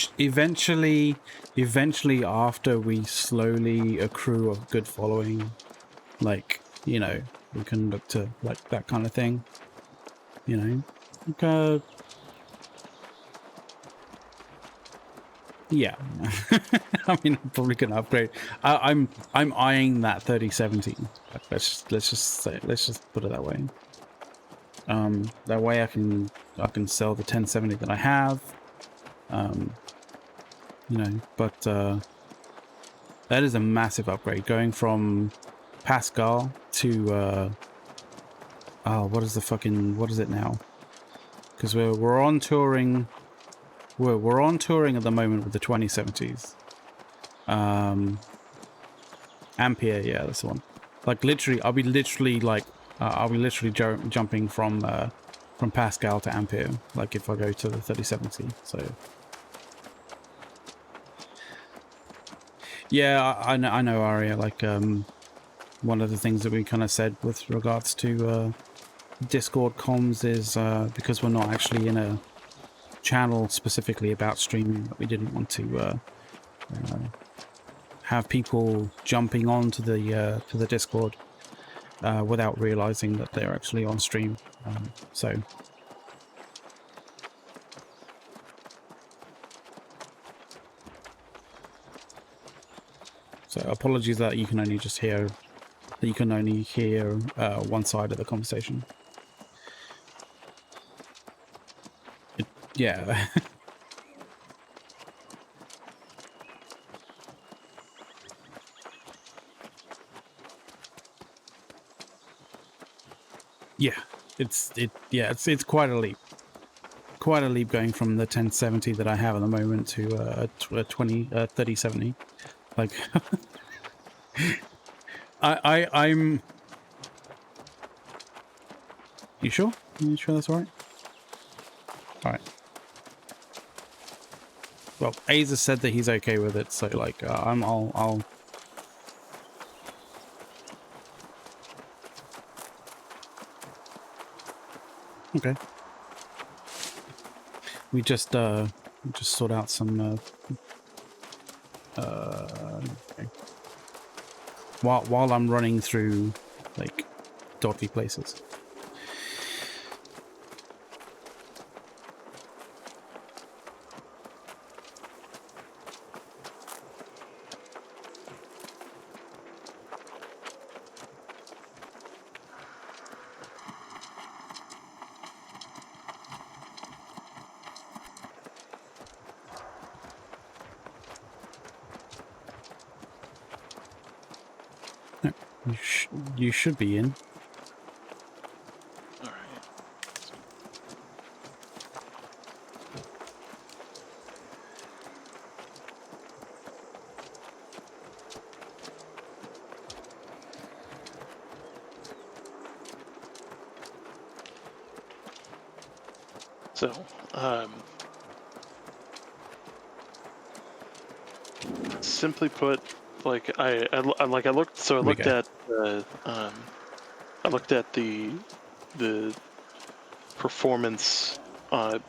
Eventually, after we slowly accrue a good following, like, you know, we can look to like that kind of thing. You know, like, yeah. I mean, I'm probably gonna upgrade. I'm eyeing that 3070. Like, let's just put it that way. That way I can sell the 1070 that I have. You know, but that is a massive upgrade going from Pascal to oh, what is it now? Because we're on touring. We're on touring at the moment with the 2070s. Ampere, yeah, that's the one. Like literally, I'll be literally jumping from Pascal to Ampere. Like if I go to the 3070, so yeah, I know, Aria. Like one of the things that we kind of said with regards to Discord comms is because we're not actually in a channel specifically about streaming, that we didn't want to have people jumping on to the Discord without realizing that they're actually on stream. So apologies that you can only just hear one side of the conversation. Yeah. Yeah, it's quite a leap. Quite a leap going from the 1070 that I have at the moment to a 3070. Like, I'm. You sure? You sure that's all right? All right. Well, Aza said that he's okay with it, so like, I'll. Okay. we just sort out some okay. While I'm running through like dodgy places. You should be in. All right. So, simply put, like I looked. So I looked at I looked at the performance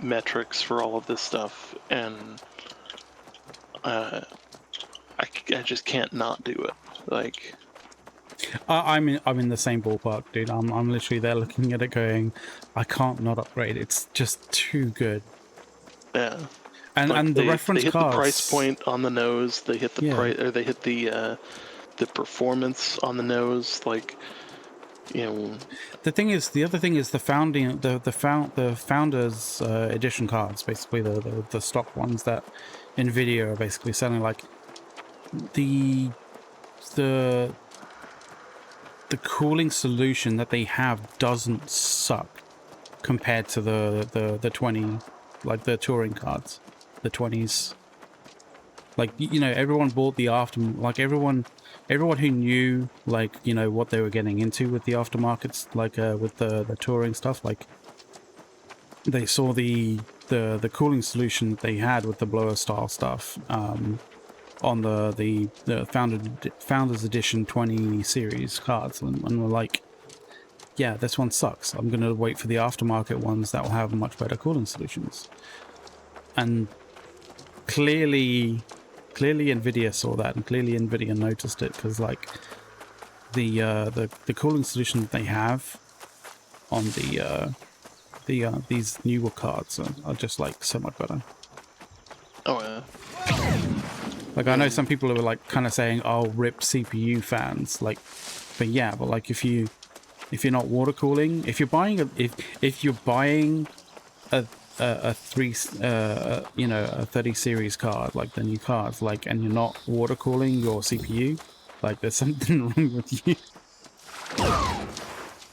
metrics for all of this stuff, and I just can't not do it. Like, I'm in the same ballpark, dude. I'm literally there looking at it going, I can't not upgrade. It's just too good. yeah. And Like the reference they hit cards, the price point on the nose. They hit the price, or they hit the performance on the nose. Like, you know. the other thing is the founders edition cards, basically the stock ones that Nvidia are basically selling. Like the cooling solution that they have doesn't suck compared to the 20, like the touring cards, the 20s. Like, you know, everyone bought the like everyone who knew, like, you know, what they were getting into with the aftermarkets, like with the touring stuff, like they saw the cooling solution that they had with the blower style stuff on the founders edition 20 series cards, and were like, yeah, this one sucks. I'm gonna wait for the aftermarket ones that will have much better cooling solutions. And clearly Nvidia saw that, and clearly Nvidia noticed it, because like the cooling solution that they have on these newer cards are just like so much better. Oh yeah. Like, I know some people are like kind of saying, "Oh, rip CPU fans," like, but yeah, but like if you're not water cooling, if you're buying a 30 series card, like the new cards, like, and you're not water cooling your CPU, like there's something wrong with you.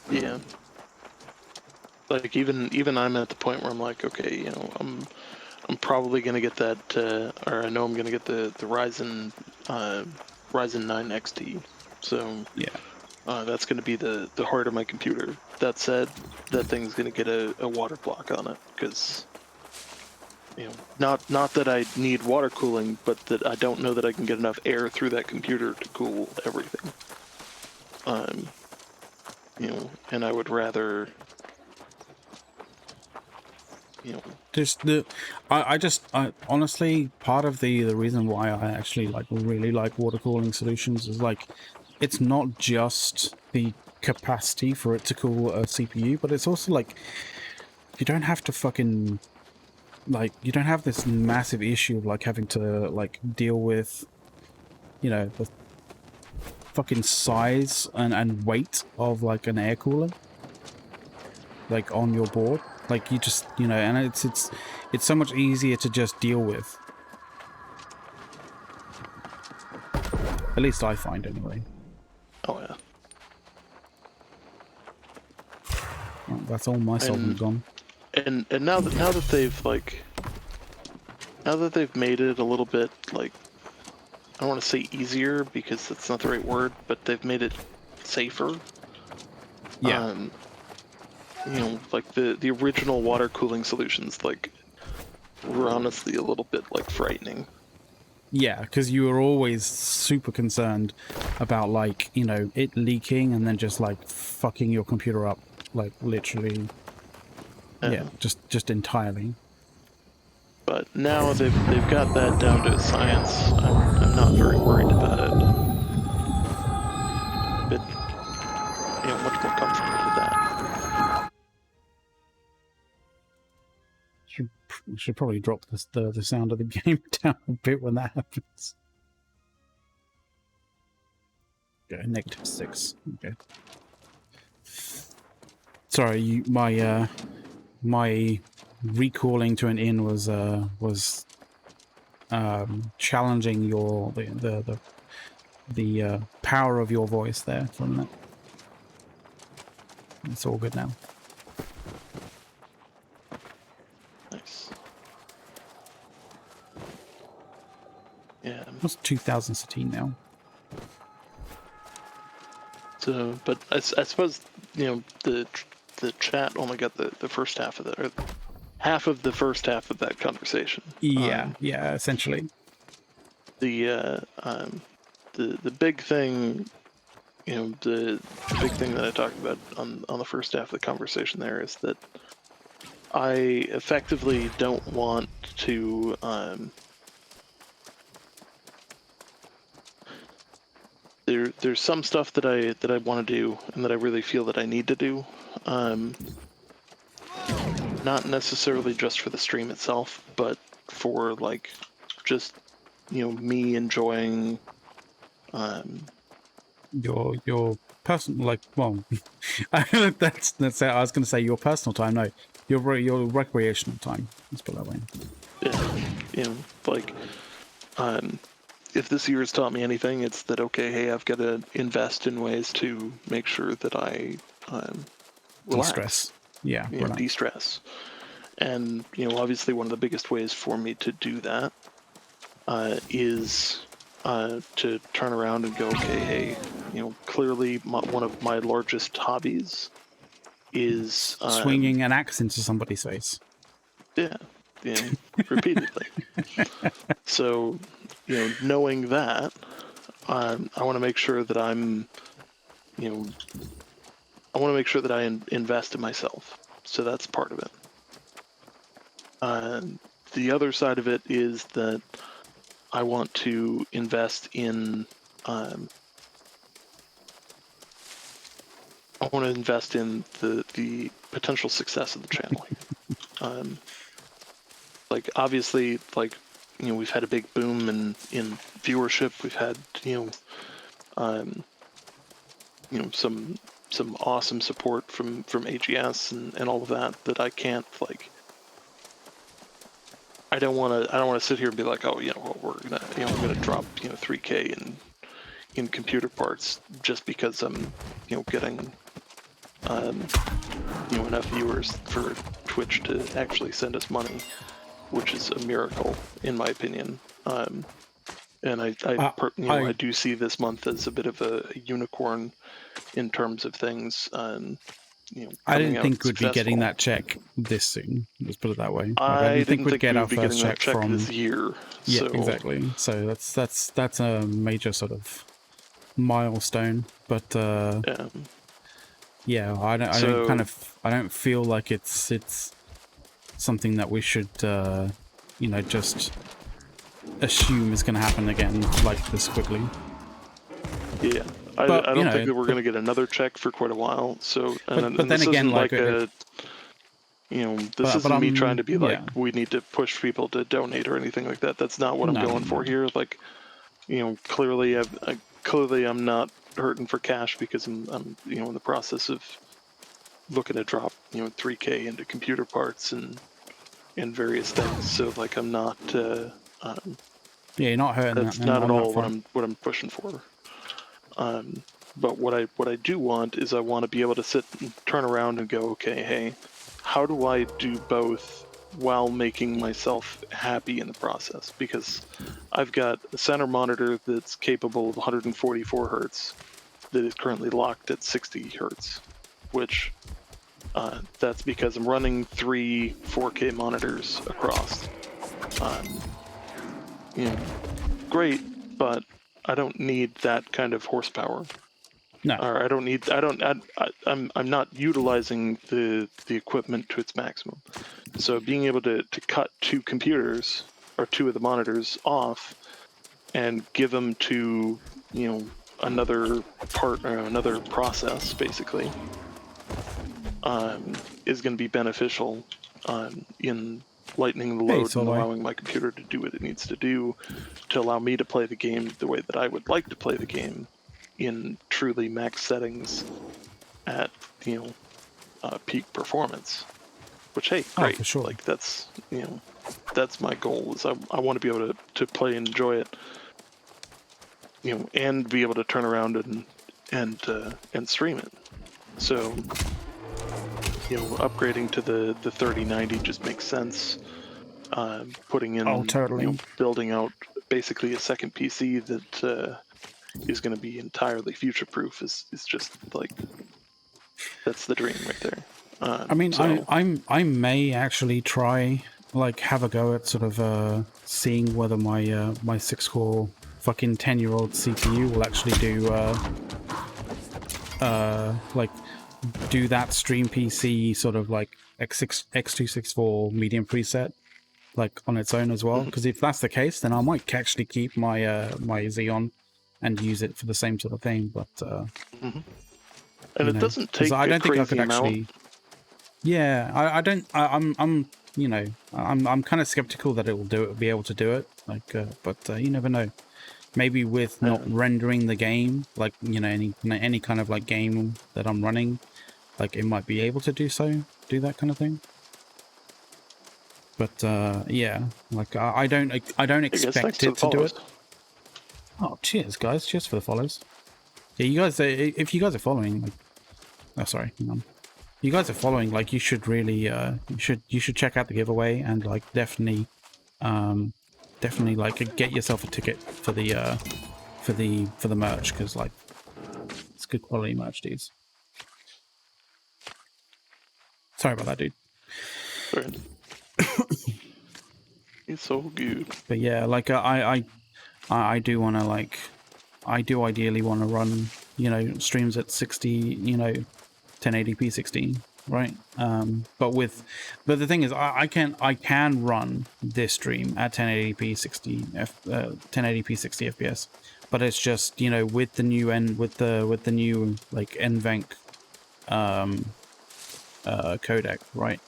Yeah. Like even I'm at the point where I'm like, okay, you know, I'm probably gonna get that, or I know I'm gonna get the Ryzen 9 XT. So Yeah. that's gonna be the heart of my computer. That said, that thing's gonna get a water block on it, because, you know, not that I need water cooling, but that I don't know that I can get enough air through that computer to cool everything. You know, and I would rather, you know, Just I honestly, part of the reason why I actually like really like water cooling solutions is like, it's not just the capacity for it to cool a CPU, but it's also like, you don't have to fucking, like, you don't have this massive issue of like having to like deal with, you know, the fucking size and weight of like an air cooler, like on your board. Like, you just, you know, and it's so much easier to just deal with. At least I find, anyway. oh yeah. Well, that's all my solvent gone. And now that they've like, now that they've made it a little bit, like, I don't want to say easier because that's not the right word, but they've made it safer. Yeah. You know, like the original water cooling solutions, like, were honestly a little bit like frightening. Yeah, because you were always super concerned about, like, you know, it leaking and then just like fucking your computer up, like literally. Yeah, just entirely. But now they've got that down to a science. I'm not very worried about it. But much more comfortable with that. Should probably drop the sound of the game down a bit when that happens. Okay, -6. Okay. Sorry, my recalling to an inn was challenging the power of your voice there for a minute. It's all good now. Nice. Yeah. What's 2000 Satine now? So, but I suppose the chat only got the first half of that, or half of the first half of that conversation. Yeah, yeah, essentially. The big thing, the big thing that I talked about on the first half of the conversation there is that I effectively don't want to there's some stuff that I want to do and that I really feel that I need to do. Not necessarily just for the stream itself, but for like just me enjoying your personal, like, well, that's it. I was going to say your personal time. No, your recreational time. Let's put it that way. Yeah, like if this year has taught me anything, it's that okay, hey, I've got to invest in ways to make sure that I relax. De-stress. Yeah, de-stress. And obviously one of the biggest ways for me to do that is to turn around and go, okay, hey, clearly one of my largest hobbies is swinging an axe into somebody's face. Yeah, repeatedly. So, knowing that, I want to make sure that I want to make sure that I invest in myself. So that's part of it. The other side of it is that I want to invest in the potential success of the channel. Like obviously, like we've had a big boom in viewership. We've had some awesome support from AGS and all of that I can't like. I don't want to sit here and be like, oh, we're gonna I'm gonna drop 3K in computer parts just because I'm getting enough viewers for Twitch to actually send us money, which is a miracle in my opinion. And I do see this month as a bit of a unicorn in terms of things. I didn't think we'd be getting that check this soon. Let's put it that way. Like, I didn't think we'd get our be first getting that check from this year. Yeah, exactly. So that's a major sort of milestone. But yeah, I don't feel like it's something that we should just assume is going to happen again like this quickly. Yeah. I don't think that we're going to get another check for quite a while. So, but then again, like this isn't me trying to be like, we need to push people to donate or anything like that. That's not what I'm going for here. Like, clearly I'm not hurting for cash because I'm in the process of looking to drop 3K into computer parts and various things. So like I'm not. You're not hurting. That's not at all what I'm pushing for. But what I do want is I want to be able to sit and turn around and go, okay, hey, how do I do both while making myself happy in the process? Because I've got a center monitor that's capable of 144 hertz that is currently locked at 60 hertz, which that's because I'm running 3 4K monitors across. Great, but I don't need that kind of horsepower. No. Or I'm not utilizing the equipment to its maximum. So being able to cut two computers or two of the monitors off and give them to, another part or another process, basically, is going to be beneficial in lightening the load and allowing my computer to do what it needs to do to allow me to play the game the way that I would like to play the game in truly max settings at, peak performance. Which, hey, great. For sure. Like, that's my goal, is I want to be able to play and enjoy it, and be able to turn around and stream it. So, upgrading to the 3090 just makes sense. Putting in, totally. Building out basically a second PC that is going to be entirely future-proof is just like, that's the dream right there. I mean, so... I may actually try, like, have a go at sort of seeing whether my my 6-core fucking 10-year-old CPU will actually do like do that stream PC sort of like X264 medium preset like on its own as well. Because if that's the case, then I might actually keep my my Xeon and use it for the same sort of thing. But and it doesn't take I don't think I could actually. Yeah, I don't. I'm I'm kind of skeptical that it will be able to do it. Like, but you never know. Maybe with not rendering the game, like any kind of like game that I'm running, like it might be able to do that kind of thing. But yeah, like I don't expect it to do it. Oh, cheers, guys! Cheers for the follows. Yeah, you guys. If you guys are following, like, oh, sorry, hang on. You guys are following, like, you should really, you should check out the giveaway and like definitely like get yourself a ticket for the merch, because like it's good quality merch, dudes. Sorry about that, dude. It's so good. But yeah, like I do want to I do ideally want to run streams at 60 1080p 16, right? But the thing is, I can run this stream at 1080p 60 fps, but it's just with the new like NVENC codec, right?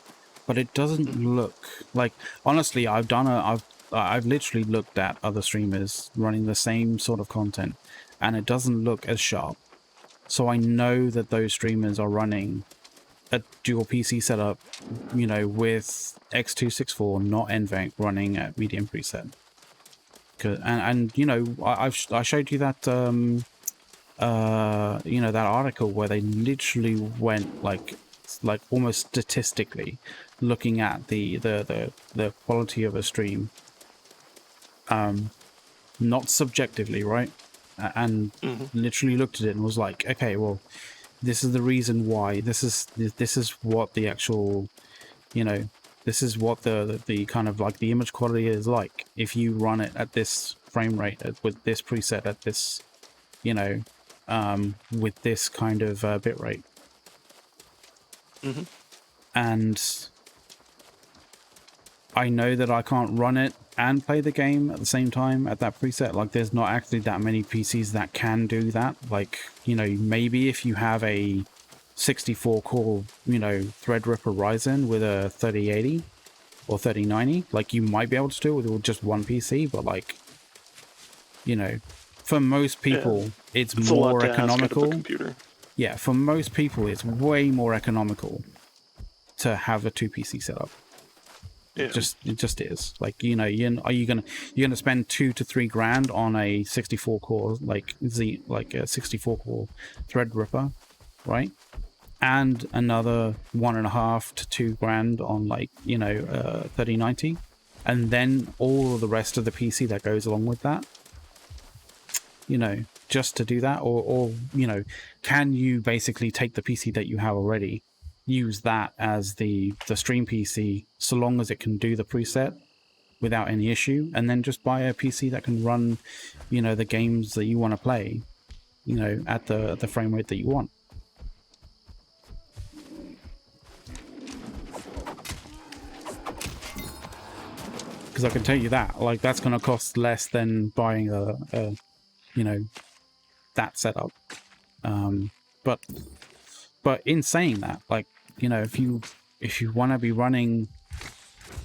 But it doesn't look like, honestly, I've literally looked at other streamers running the same sort of content, and it doesn't look as sharp. So I know that those streamers are running a dual PC setup, with X264, not NVENC, running at medium preset. And I showed you that that article where they literally went like almost statistically looking at the quality of a stream, not subjectively, right? And literally looked at it and was like, okay, well, this is the reason why. This is what the actual, this is what the kind of like the image quality is like if you run it at this frame rate with this preset at this, with this kind of bit rate. And I know that I can't run it and play the game at the same time at that preset. Like, there's not actually that many PCs that can do that. Like, maybe if you have a 64 core, Threadripper Ryzen with a 3080 or 3090, like, you might be able to do it with just one PC, but like, for most people, it's more economical. Yeah, for most people, it's way more economical to have a 2 PC setup. Yeah. It just is. Like, are you gonna spend $2 to $3 grand on a 64 core a 64 core Threadripper, right? And another $1.5 to $2 grand on 3090, and then all of the rest of the PC that goes along with that. Just to do that, or can you basically take the PC that you have already, use that as the stream PC, so long as it can do the preset without any issue, and then just buy a PC that can run the games that you want to play you know, at the frame rate that you want. Because I can tell you that, like, that's going to cost less than buying a you know, that setup. But in saying that, like, you know, if you want to be running,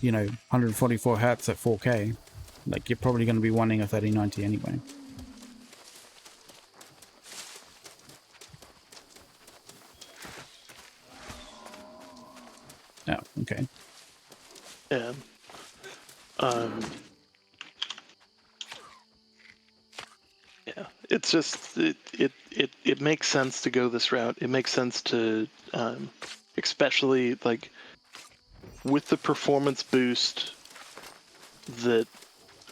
you know, 144 hertz at 4K, like, you're probably going to be wanting a 3090 anyway. Oh, okay. And yeah, it's just it makes sense to go this route. It makes sense to especially like with the performance boost that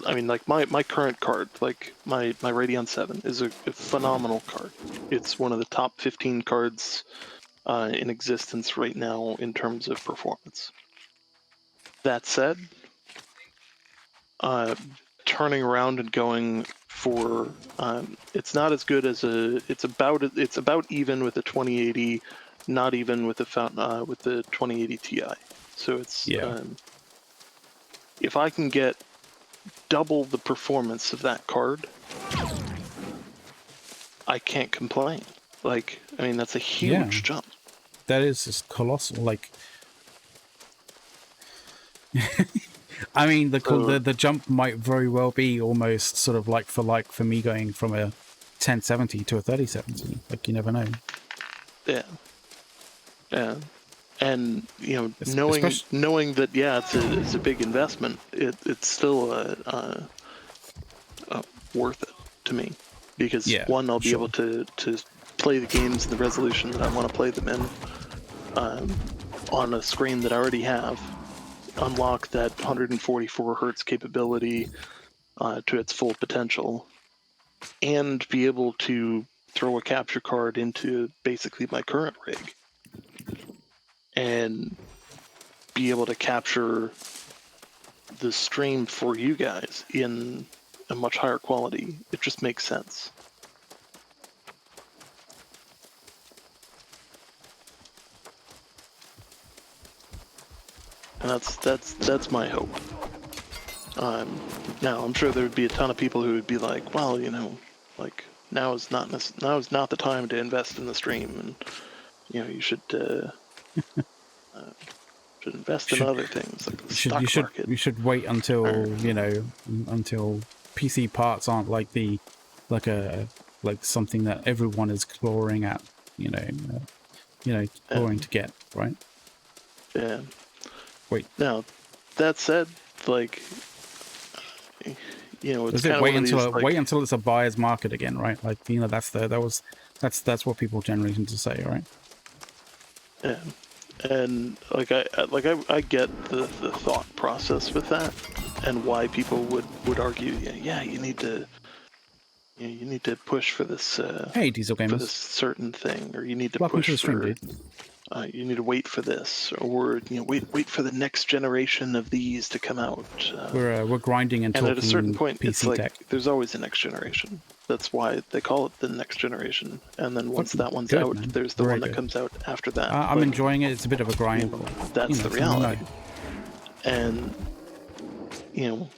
I mean, like my current card, like my Radeon 7 is a phenomenal card. It's one of the top 15 cards in existence right now in terms of performance. That said, turning around and going for it's not as good as it's about even with the 2080, not even with the 2080 Ti. So it's Yeah. if I can get double the performance of that card, I can't complain. Like, I mean, that's a huge jump. That is just colossal. Like, I mean, the jump might very well be almost sort of like for me going from a 1070 to a 3070. Like, you never know. Yeah. Yeah. And you know, Especially, knowing that, yeah, it's a big investment. It's still worth it to me because yeah, one, I'll be sure. able to play the games in the resolution that I want to play them in on a screen that I already have. Unlock that 144 hertz capability to its full potential, and be able to throw a capture card into basically my current rig and be able to capture the stream for you guys in a much higher quality. It just makes sense. And that's my hope. Now I'm sure there would be a ton of people who would be like, well, you know, like now is not the time to invest in the stream, and you know, you should invest in other things like the stock market. You should wait until, you know, until PC parts aren't like like something that everyone is clawing at, you know, clawing to get, right? Yeah. Wait. Now, that said, like, you know, it's Is it kind of wait one of until these, like, wait until it's a buyer's market again, right? Like, you know, that's what people generally tend to say, right? yeah. And like I get the thought process with that, and why people would argue, yeah, you need to push for this Hey, Diesel Gamers, certain thing, or you need to welcome to push the stream, for dude. you need to wait for this, or you know, wait for the next generation of these to come out. We're grinding and And at a certain talking point, it's PC like tech. there's always a next generation. That's why they call it the next generation. And then once Fucking that one's good, out, man. there's the Very one that good. comes out after that. I'm Like, enjoying it. It's a bit of a grind, you know, but that's you know, the you never know. reality. And you know,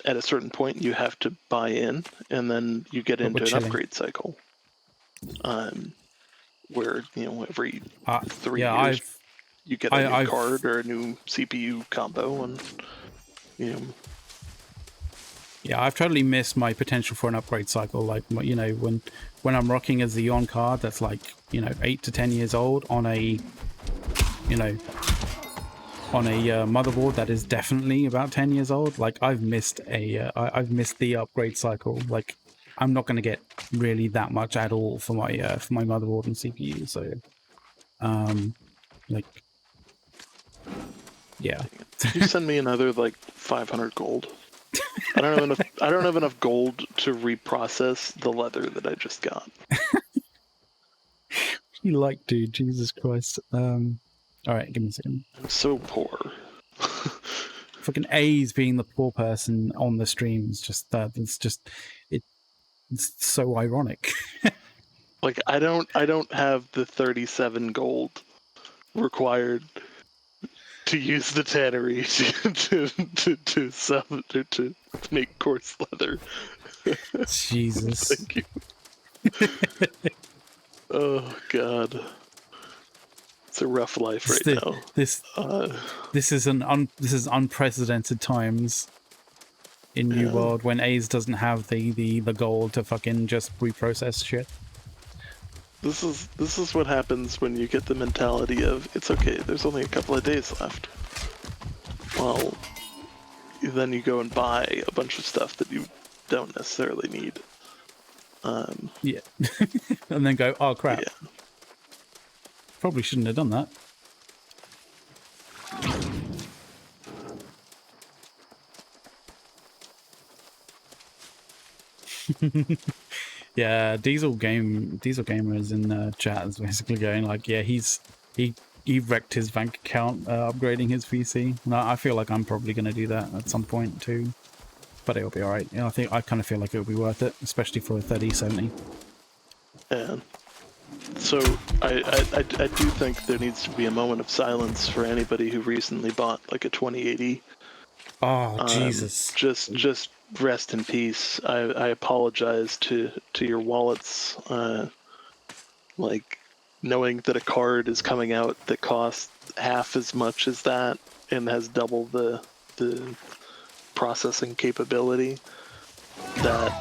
at a certain point, you have to buy in, and then you get But we're into an chilling. upgrade cycle. Where you know every 3 yeah, years you get a new I've card or a new CPU combo, and you know. yeah, I've totally missed my potential for an upgrade cycle. Like, you know, when I'm rocking a Xeon card that's like, you know, 8 to 10 years old on a, you know, on a motherboard that is definitely about 10 years old. Like, I've missed I've missed the upgrade cycle. Like, I'm not going to get really that much at all for my motherboard and CPU. So, like, yeah. Can you send me another like 500 gold? I don't have enough. I don't have enough gold to reprocess the leather that I just got. You like, dude, Jesus Christ. All right, give me a second. I'm so poor. Fucking A's being the poor person on the stream is just that. It's just it's so ironic. Like I don't have the 37 gold required to use the tannery to sell to make coarse leather. Jesus. Thank you. Oh God, it's a rough life This, right the, now. this, Uh, this is unprecedented times in New yeah. World when A's doesn't have the gold to fucking just reprocess shit. This is what happens when you get the mentality of it's okay. There's only a couple of days left. Well, then you go and buy a bunch of stuff that you don't necessarily need. Yeah. And then go, oh crap. Yeah. Probably shouldn't have done that. Yeah, Diesel Gamer is in the chat is basically going like, yeah, he wrecked his bank account upgrading his PC. And I feel like I'm probably going to do that at some point too, but it'll be all right. Yeah, I kind of feel like it'll be worth it, especially for a 3070. And so I do think there needs to be a moment of silence for anybody who recently bought like a 2080. Oh Jesus! Just rest in peace. I apologize to your wallets. Like knowing that a card is coming out that costs half as much as that and has double the processing capability. That's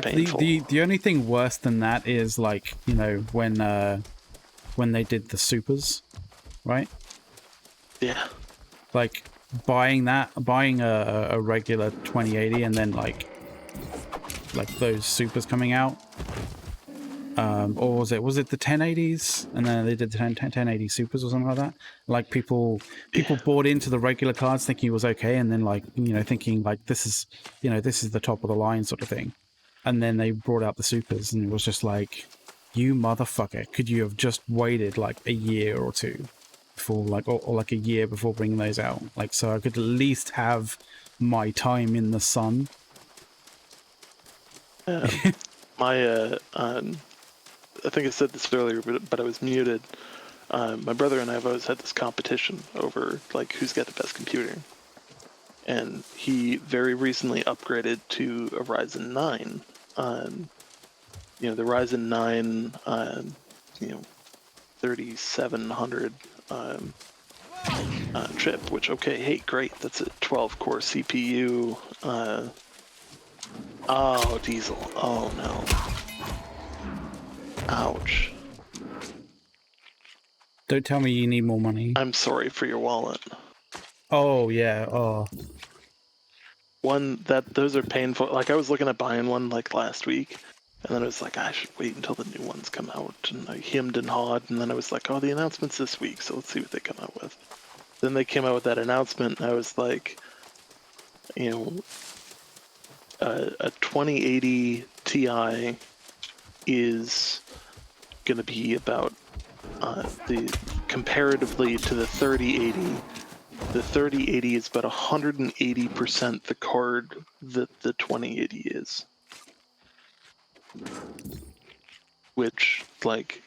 painful. The only thing worse than that is like, you know, when they did the supers, right? Yeah. Like buying a regular 2080 and then like those supers coming out, or was it the 1080s and then they did the 1080 supers or something like that. Like people bought into the regular cards thinking it was okay, and then like, you know, thinking like this is the top of the line sort of thing, and then they brought out the supers and it was just like, you motherfucker, could you have just waited like a year or two before, like, or like a year before bringing those out, like, so I could at least have my time in the sun. My I think I said this earlier, but I was muted. My brother and I have always had this competition over like who's got the best computer, and he very recently upgraded to a Ryzen 9. You know, the Ryzen 9, you know, 3700 chip, which, okay, hey, great, that's a 12-core CPU. Oh, Diesel, oh no. Ouch. Don't tell me you need more money. I'm sorry for your wallet. Oh yeah. Oh. Those are painful. Like I was looking at buying one like last week, and then I was like, I should wait until the new ones come out, and I hemmed and hawed, and then I was like, oh, the announcement's this week, so let's see what they come out with. Then they came out with that announcement, and I was like, you know, a 2080 Ti is going to be about the comparatively to the 3080. The 3080 is about 180% the card that the 2080 is. Which, like,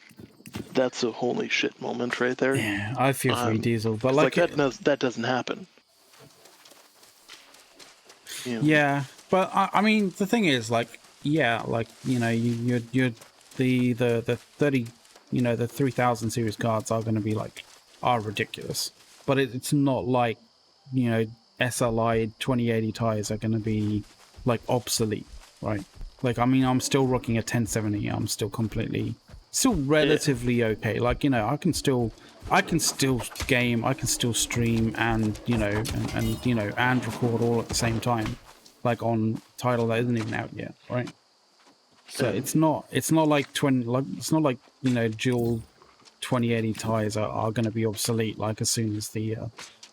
that's a holy shit moment right there. Yeah, I feel for you, Diesel, but like that doesn't happen. You know? Yeah, but I mean, the thing is, like, yeah, like, you know, you're the 30, you know, the 3000 series cards are going to be like, are ridiculous, but it's not like, you know, SLI 2080 Tis are going to be like obsolete, right? Like, I mean, I'm still rocking a 1070. I'm still relatively okay. Like, you know, I can still game, I can still stream, and you know, and you know, and record all at the same time, like on title that isn't even out yet, right? So it's not like it's not like, you know, dual 2080 Tis are going to be obsolete like as soon as the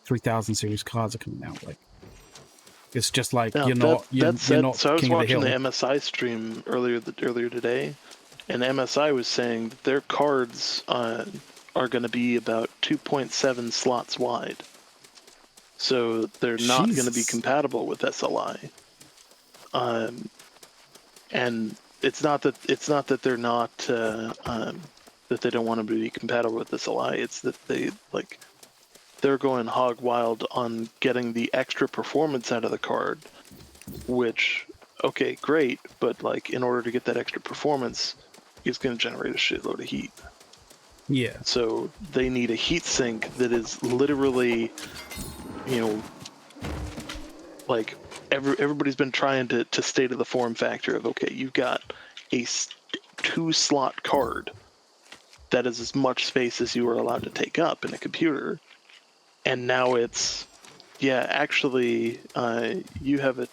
3000 series cards are coming out. Like, it's just like Now, you're not so I was king watching of the the hill. MSI stream earlier today, and MSI was saying that their cards are going to be about 2.7 slots wide. So they're not going to be Jesus. compatible with SLI. And it's not that they're not that they don't want to be compatible with this SLI. It's that they're going hog wild on getting the extra performance out of the card, which, okay, great, but like in order to get that extra performance, it's going to generate a shitload of heat. Yeah. So they need a heat sink that is literally, you know, like everybody's been trying to stay to the form factor of, okay, you've got a 2-slot card that is as much space as you are allowed to take up in a computer, and now it's, yeah, actually, you have a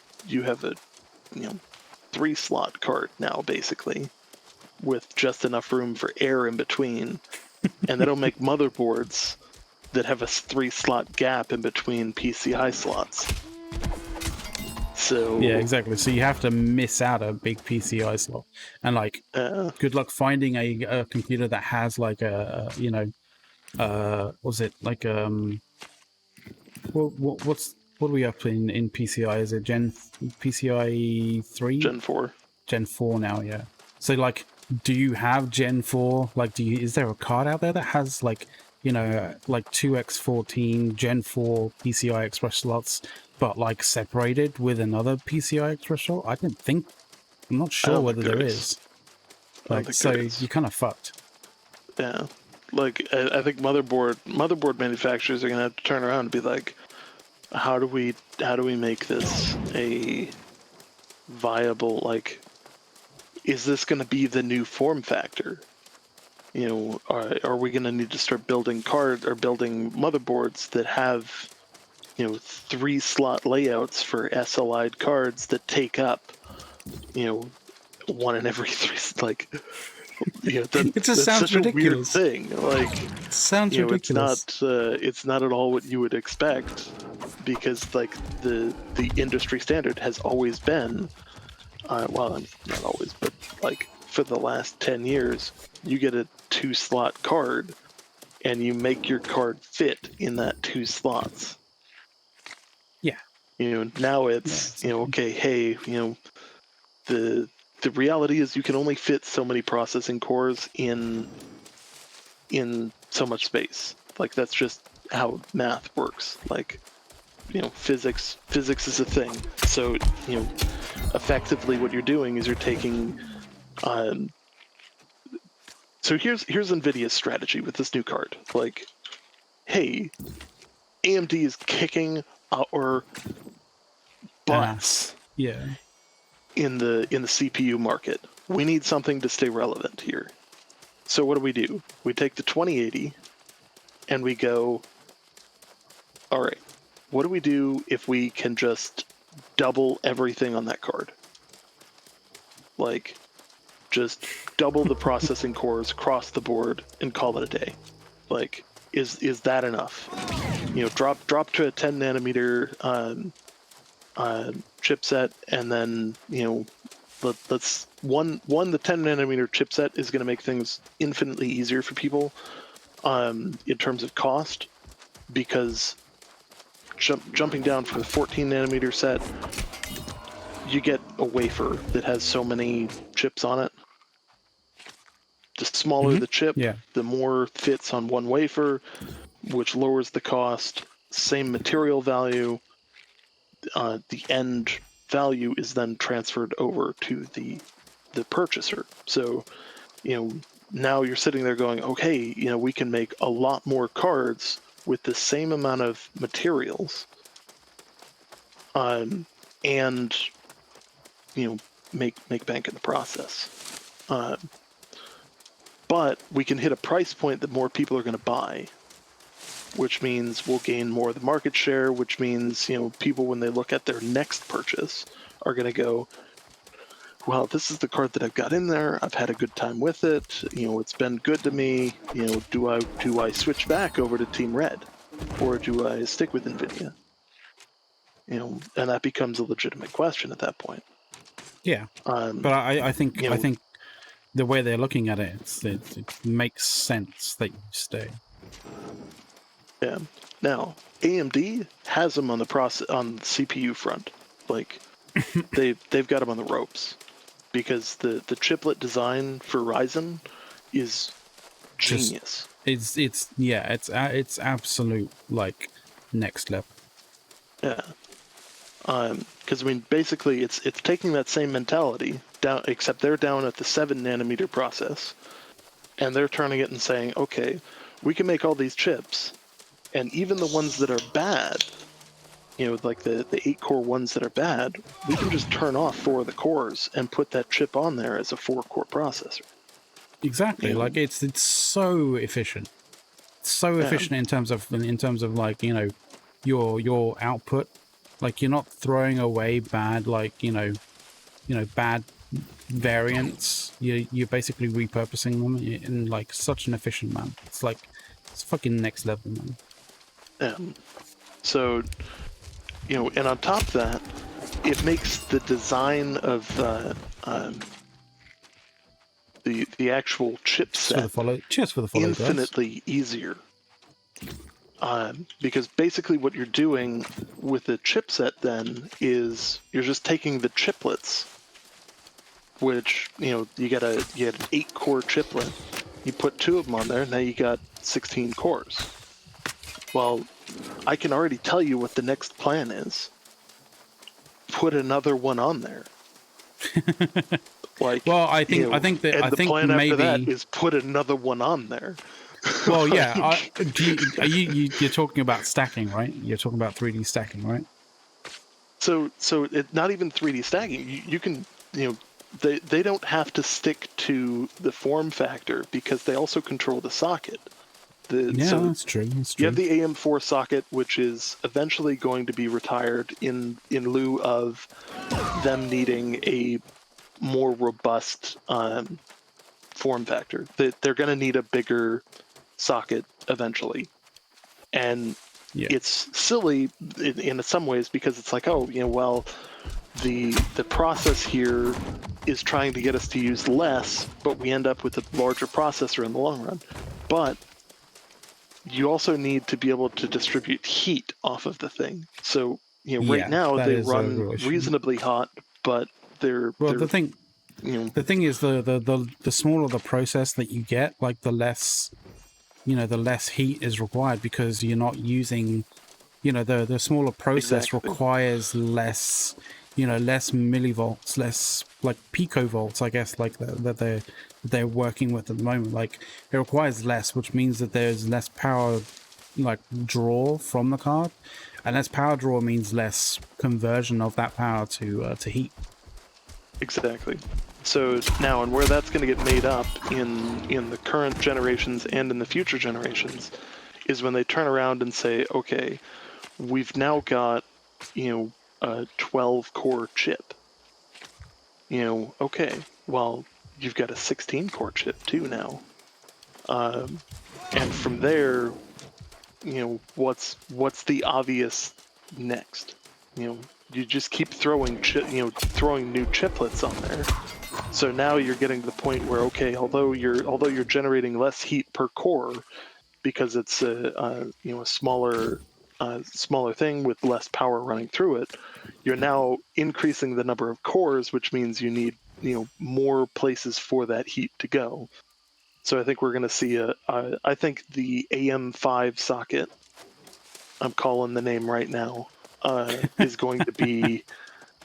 3-slot card now, basically, with just enough room for air in between, and they don't make motherboards that have a 3-slot gap in between PCI slots. So Yeah, exactly. So you have to miss out a big PCI slot, and like, good luck finding a computer that has like was it like what are we up in PCI? Is it PCI 3? Gen 4. Gen 4 now, yeah. So like, do you have Gen 4? Like, is there a card out there that has like, like 2x14 Gen 4 PCI Express slots, but like separated with another PCI Express slot? I'm not I sure don't whether think there there is. I don't Like, think so there is. you're kind of fucked. Yeah. Like, I think motherboard manufacturers are gonna have to turn around and be like, how do we make this a viable, like, is this gonna be the new form factor? Are we gonna need to start building building motherboards that have 3-slot layouts for SLI'd cards that take up one in every three, like, It just that's sounds such a weird ridiculous. thing. Like, It sounds ridiculous. it's not at all what you would expect, because like the industry standard has always been, well, not always, but like for the last 10 years, you get a 2-slot card and you make your card fit in that 2 slots. Yeah. Now Yeah, it's, exactly. okay, hey, the reality is you can only fit so many processing cores in so much space. Like, that's just how math works. Like, physics is a thing. So, effectively what you're doing is you're taking so here's Nvidia's strategy with this new card. Like, hey, AMD is kicking our butts Yeah. in the CPU market. We need something to stay relevant here. So what do? We take the 2080 and we go, all right, what do we do if we can just double everything on that card? Like, just double the processing cores across the board and call it a day. Like, is that enough? Drop to a 10 nanometer chipset, and then let's the 10 nanometer chipset is going to make things infinitely easier for people in terms of cost, because jumping down from the 14 nanometer set, you get a wafer that has so many chips on it. The smaller the chip, Yeah. the more fits on one wafer, which lowers the cost. Same material value. The end value is then transferred over to the purchaser. So, now you're sitting there going, okay, we can make a lot more cards with the same amount of materials, and make bank in the process. But we can hit a price point that more people are going to buy, which means we'll gain more of the market share, which means, people, when they look at their next purchase, are going to go, well, this is the card that I've got in there. I've had a good time with it. It's been good to me. Do I switch back over to Team Red, or do I stick with NVIDIA? And that becomes a legitimate question at that point. Yeah. But I think the way they're looking at it, it makes sense that you stay. Yeah. Now, AMD has them on the CPU front. Like, they've got them on the ropes, because the chiplet design for Ryzen is Just- genius. It's absolute like next level. Yeah. Because I mean, basically, it's taking that same mentality down, except they're down at the 7 nanometer process, and they're turning it and saying, okay, we can make all these chips, and even the ones that are bad, like the 8-core ones that are bad, we can just turn off 4 of the cores and put that chip on there as a 4-core processor. Exactly. Yeah. Like it's so efficient. So Yeah. efficient in terms of like, your output. Like you're not throwing away bad bad variants. You're basically repurposing them in like such an efficient manner. It's fucking next level, man. So, and on top of that, it makes the design of the actual chipset Cheers for the follow, guys. infinitely easier. Because basically what you're doing with the chipset then is you're just taking the chiplets, which, you get an 8-core chiplet, you put 2 of them on there, now you got 16 cores. Well, I can already tell you what the next plan is. Put another one on there. Like, Well, I think the plan after that is put another one on there. Well, yeah. You're talking about stacking, right? You're talking about 3D stacking, right? So it's not even 3D stacking. You can, they don't have to stick to the form factor because they also control the socket. That's true. You have the AM4 socket, which is eventually going to be retired in lieu of them needing a more robust form factor. They're going to need a bigger socket eventually, and it's silly in some ways because it's like, the process here is trying to get us to use less, but we end up with a larger processor in the long run. But you also need to be able to distribute heat off of the thing. So right now they run reasonably hot, but the thing is the smaller the process that you get, like the less heat is required because you're not using, the smaller process requires less, less millivolts, less like picovolts, I guess, like that they're working with at the moment. Like it requires less, which means that there's less power like draw from the card, and less power draw means less conversion of that power to heat. Exactly. So now, and where that's going to get made up in the current generations and in the future generations is when they turn around and say, okay, we've now got, a 12-core chip. Okay, well, you've got a 16-core chip too now. And from there, what's the obvious next? You just keep throwing throwing new chiplets on there. So now you're getting to the point where, okay, although you're generating less heat per core because it's a smaller thing with less power running through it, you're now increasing the number of cores, which means you need more places for that heat to go. So I think we're going to see I think the AM5 socket, I'm calling the name right now, is going to be,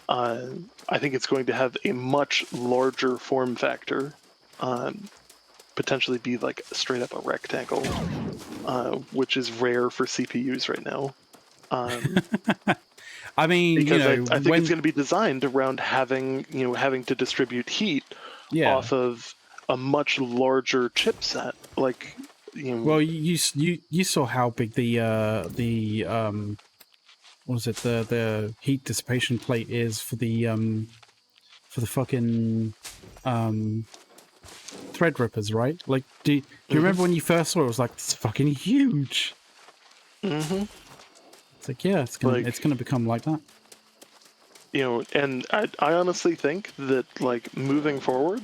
I think it's going to have a much larger form factor, potentially be like straight up a rectangle, which is rare for CPUs right now. I mean, because I think it's going to be designed around having to distribute heat off of a much larger chipset. Like, well, you saw how big the what was it, the heat dissipation plate is for the fucking Threadrippers, right? Like, do you remember when you first saw it? It was like, it's fucking huge. Mm-hmm. It's like, yeah, it's gonna become like that. And I honestly think that, like, moving forward,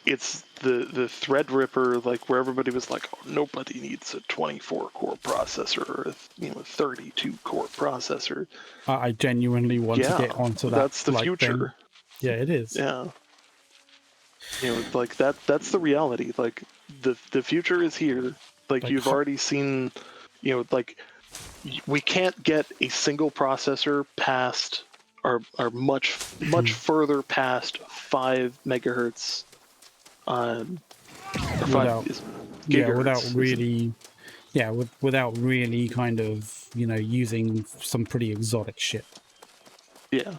it's the Threadripper, like, where everybody was like, oh, nobody needs a 24-core processor or a 32-core processor. I genuinely want to get onto that. That's the future. Yeah, it is. Yeah. Like that's the reality. Like the future is here. Like you've already seen, like we can't get a single processor past or much further past 5 megahertz or without, yeah, without gigahertz. really, yeah, without really kind of, using some pretty exotic shit. Yeah.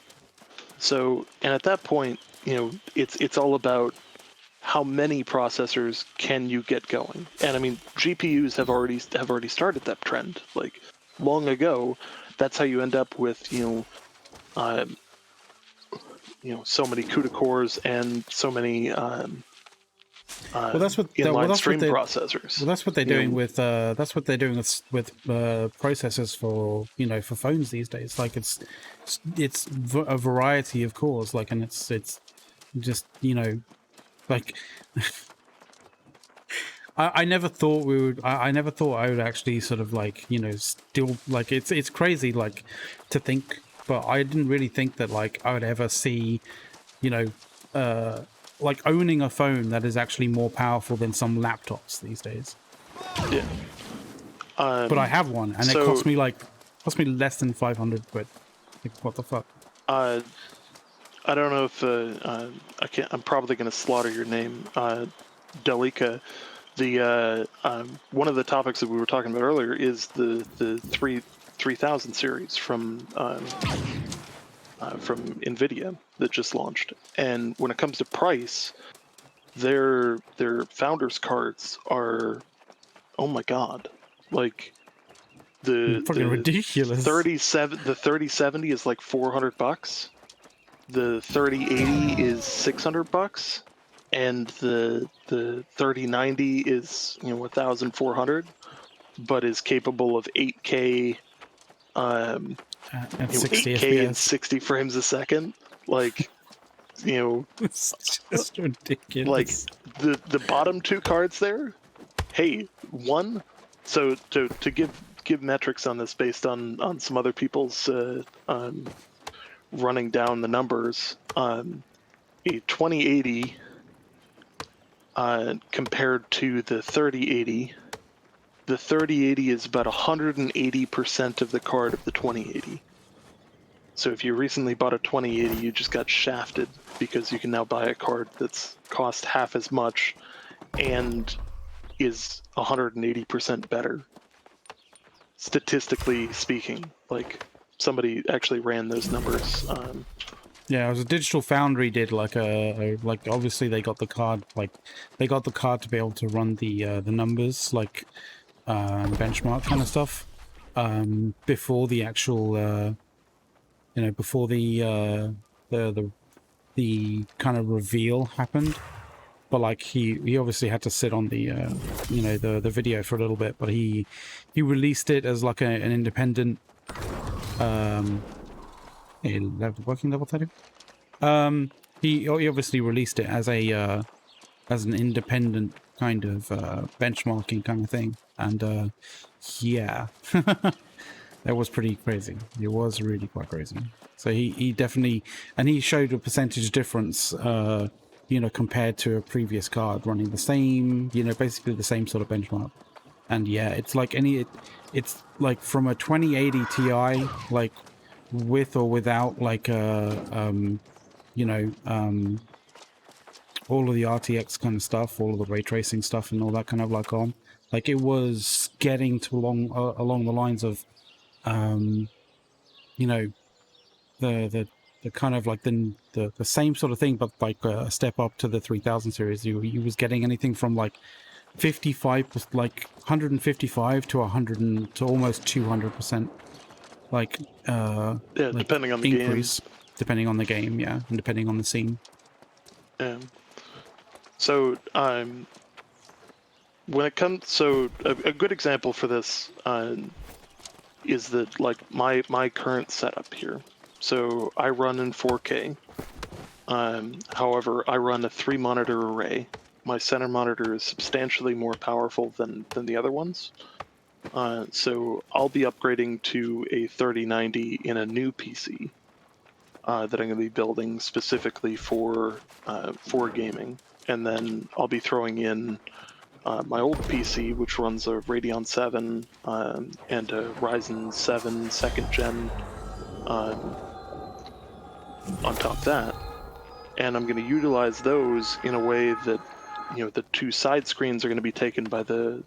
So, and at that point, it's all about how many processors can you get going. And I mean, GPUs have already started that trend. Like long ago, that's how you end up with so many CUDA cores and so many Well, that's what inline stream processors. well, that's what they're doing with processors for for phones these days. Like it's a variety of cores, like, and it's just like I never thought we would. I never thought I would actually sort of like still like it's crazy like to think, but I didn't really think that like I would ever see like owning a phone that is actually more powerful than some laptops these days. Yeah. But I have one, and it cost me less than 500 quid. Like, what the fuck? I don't know if I can't. I'm probably going to slaughter your name, Delika. The one of the topics that we were talking about earlier is the 3000 series from NVIDIA that just launched. And when it comes to price, their founders cards are, oh my god, like the Fucking ridiculous. 3070 is like $400. The 3080 is $600, and the 3090 is 1,400, but is capable of 8K at 60 8K FPS. and 60 frames a second. Like It's just ridiculous. like the bottom two cards there. Hey, one. So to give metrics on this based on some other people's running down the numbers, a 2080 compared to the 3080. The 3080 is about 180% of the card of the 2080. So if you recently bought a 2080, you just got shafted because you can now buy a card that's cost half as much and is 180% better. Statistically speaking, like somebody actually ran those numbers. Yeah, it was a Digital Foundry did like like obviously they got the card to be able to run the numbers like benchmark kind of stuff before the actual before the kind of reveal happened. But like he obviously had to sit on the the video for a little bit, but he released it as like an independent working level 30. He obviously released it as a as an independent kind of benchmarking kind of thing, and yeah, that was pretty crazy. It was really quite crazy. So he definitely, and he showed a percentage difference, compared to a previous card running the same, basically the same sort of benchmark. And yeah, it's like it's like from a 2080 Ti, like with or without like all of the RTX kind of stuff, all of the ray tracing stuff, and all that kind of like it was getting to along the lines of the kind of like the same sort of thing, but like a step up to the 3000 series. He was getting anything from like 55, like 155 to 100 to almost 200%, like yeah, like depending on the increase, depending on the game, yeah, and depending on the scene. Yeah. So when it comes, so a good example for this is that like my current setup here. So I run in 4K. However, I run a 3-monitor array. My center monitor is substantially more powerful than the other ones. So I'll be upgrading to a 3090 in a new PC. that I'm going to be building specifically for gaming, and then I'll be throwing in my old PC, which runs a Radeon 7 and a Ryzen 7 second gen on top of that, and I'm going to utilize those in a way that, you know, the two side screens are going to be taken by the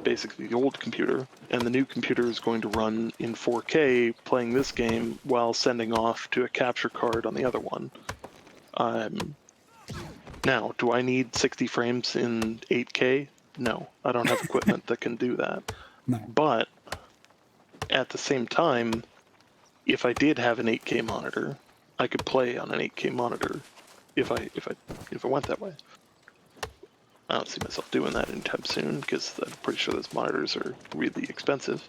basically the old computer, and the new computer is going to run in 4K playing this game while sending off to a capture card on the other one. Now, do I need 60 frames in 8K? No, I don't have equipment that can do that. No. But at the same time, if I did have an 8K monitor, I could play on an 8K monitor if I went that way. I don't see myself doing that anytime soon because I'm pretty sure those monitors are really expensive.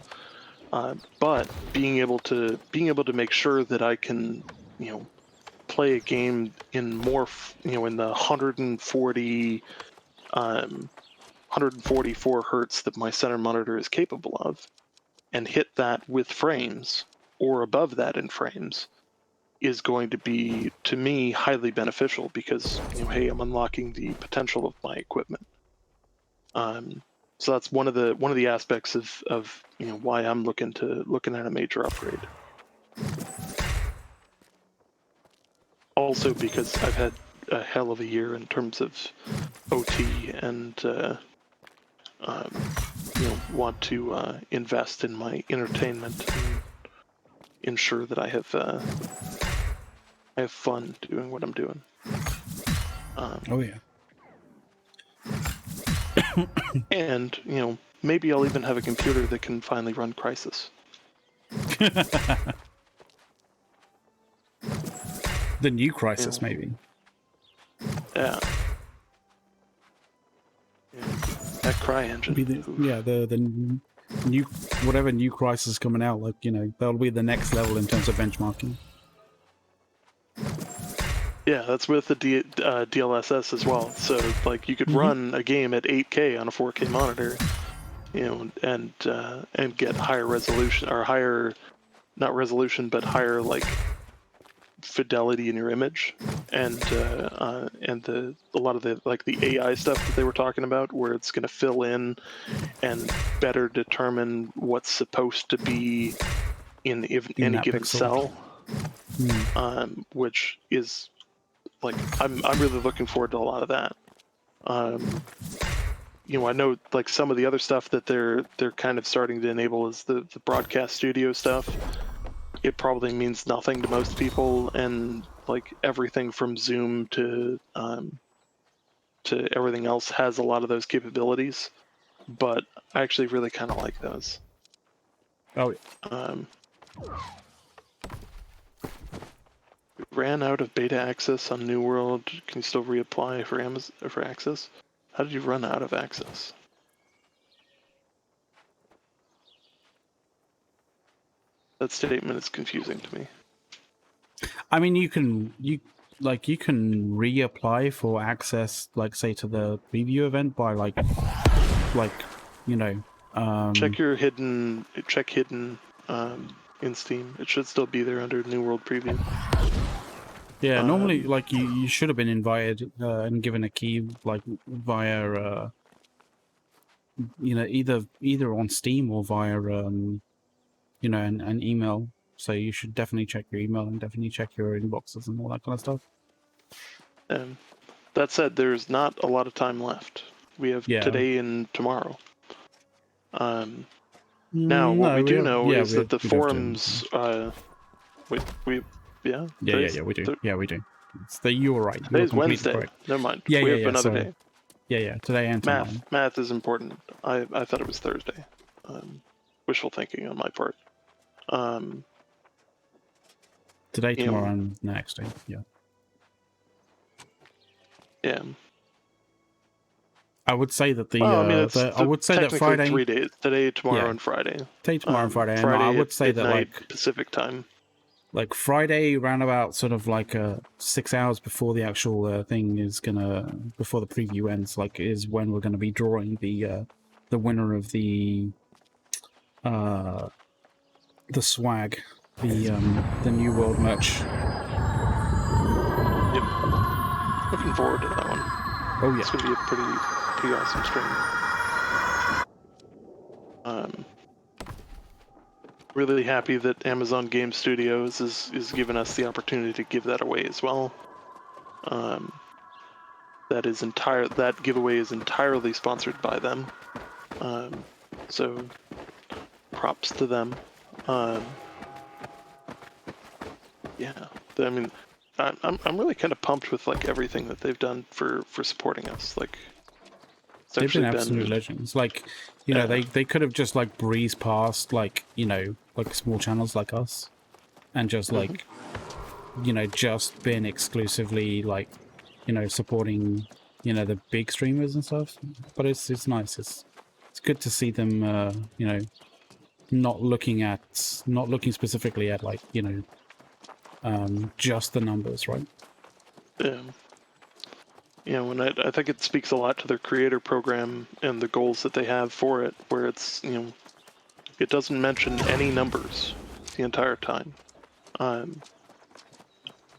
But being able to make sure that I can, you know, play a game in more, you know, in the 144 hertz that my center monitor is capable of, and hit that with frames or above that in frames, is going to be, to me, highly beneficial because, you know, hey, I'm unlocking the potential of my equipment. So that's one of the aspects of you know, why I'm looking at a major upgrade. Also because I've had a hell of a year in terms of OT and you know, want to invest in my entertainment and ensure that I have fun doing what I'm doing. Oh yeah. And, you know, maybe I'll even have a computer that can finally run Crysis. The new Crysis, Yeah. maybe. Yeah. That Cry engine. Be the new whatever new Crysis coming out, like, you know, that'll be the next level in terms of benchmarking. Yeah, that's with the DLSS as well. So, like, you could run a game at 8K on a 4K monitor, you know, and get higher resolution, or higher, not resolution, but higher, like, fidelity in your image, and a lot of the, like, the AI stuff that they were talking about, where it's going to fill in and better determine what's supposed to be in any given pixel. cell, which is, like, I'm really looking forward to a lot of that. You know, I know, like, some of the other stuff that they're kind of starting to enable is the broadcast studio stuff. It probably means nothing to most people, and, like, everything from Zoom to everything else has a lot of those capabilities. But I actually really kind of like those. Oh, We ran out of beta access on New World. Can you still reapply for access? How did you run out of access? That statement is confusing to me. I mean, you can reapply for access, like, say, to the preview event by like you know, Check hidden in Steam. It should still be there under New World Preview. Yeah, normally, like, you should have been invited and given a key, like, via you know, either on Steam or via you know, an email. So you should definitely check your email and definitely check your inboxes and all that kind of stuff. That said, there's not a lot of time left. We have today and tomorrow. Now, what we do know is that the forums. We we do. Yeah, we do. You were right. Today's Wednesday. Correct. Never mind. Yeah, we have another day. Yeah, today and tomorrow. Math is important. I thought it was Thursday. Wishful thinking on my part. Today, tomorrow, and next day. Yeah. Yeah. I would say that I would say that Friday, 3 days. Today, tomorrow, and Friday. Today, tomorrow, and Friday. Friday, and I would say that, like, Pacific time. Like Friday, round about sort of like 6 hours before the actual thing is before the preview ends, like, is when we're gonna be drawing the winner of the swag the New World merch. Yep. Looking forward to that one. Oh It's yeah. gonna be a pretty awesome stream. Really happy that Amazon Game Studios is giving us the opportunity to give that away as well. That giveaway is entirely sponsored by them. So props to them. Yeah, I mean, I'm really kind of pumped with like everything that they've done for supporting us. Like, it's They've been actually absolute been legends. Like, you know, they could have just like breezed past like, you know, like small channels like us and just like, you know, just been exclusively like, you know, supporting, you know, the big streamers and stuff. But it's nice. It's good to see them you know, not looking specifically at like, you know, just the numbers, right? you know, and I think it speaks a lot to their creator program and the goals that they have for it, where it's, you know, it doesn't mention any numbers the entire time. And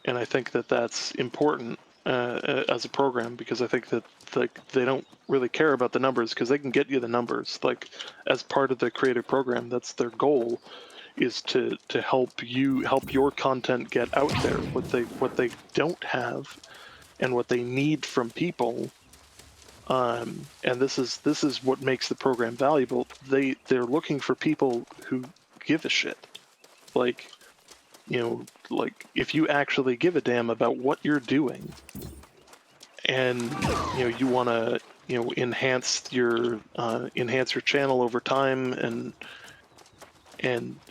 I think that that's important as a program, because I think that like they don't really care about the numbers because they can get you the numbers. Like, as part of the creator program, that's their goal, is to help your content get out there. What they don't have and what they need from people, and this is what makes the program valuable. They're looking for people who give a shit. Like, you know, like if you actually give a damn about what you're doing, and you know you want to, you know, enhance your channel over time, and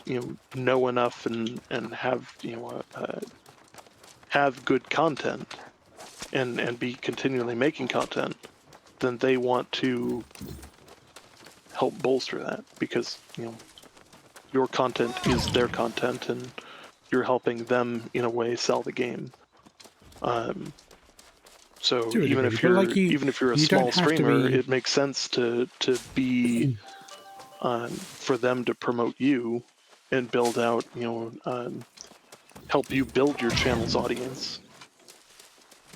you know enough and have, you know, have good content, and be continually making content, then they want to help bolster that, because, you know, your content is their content, and you're helping them in a way sell the game. So To a degree, but like even if you're a you don't small have to streamer, be. it makes sense to be for them to promote you and build out, you know, help you build your channel's audience,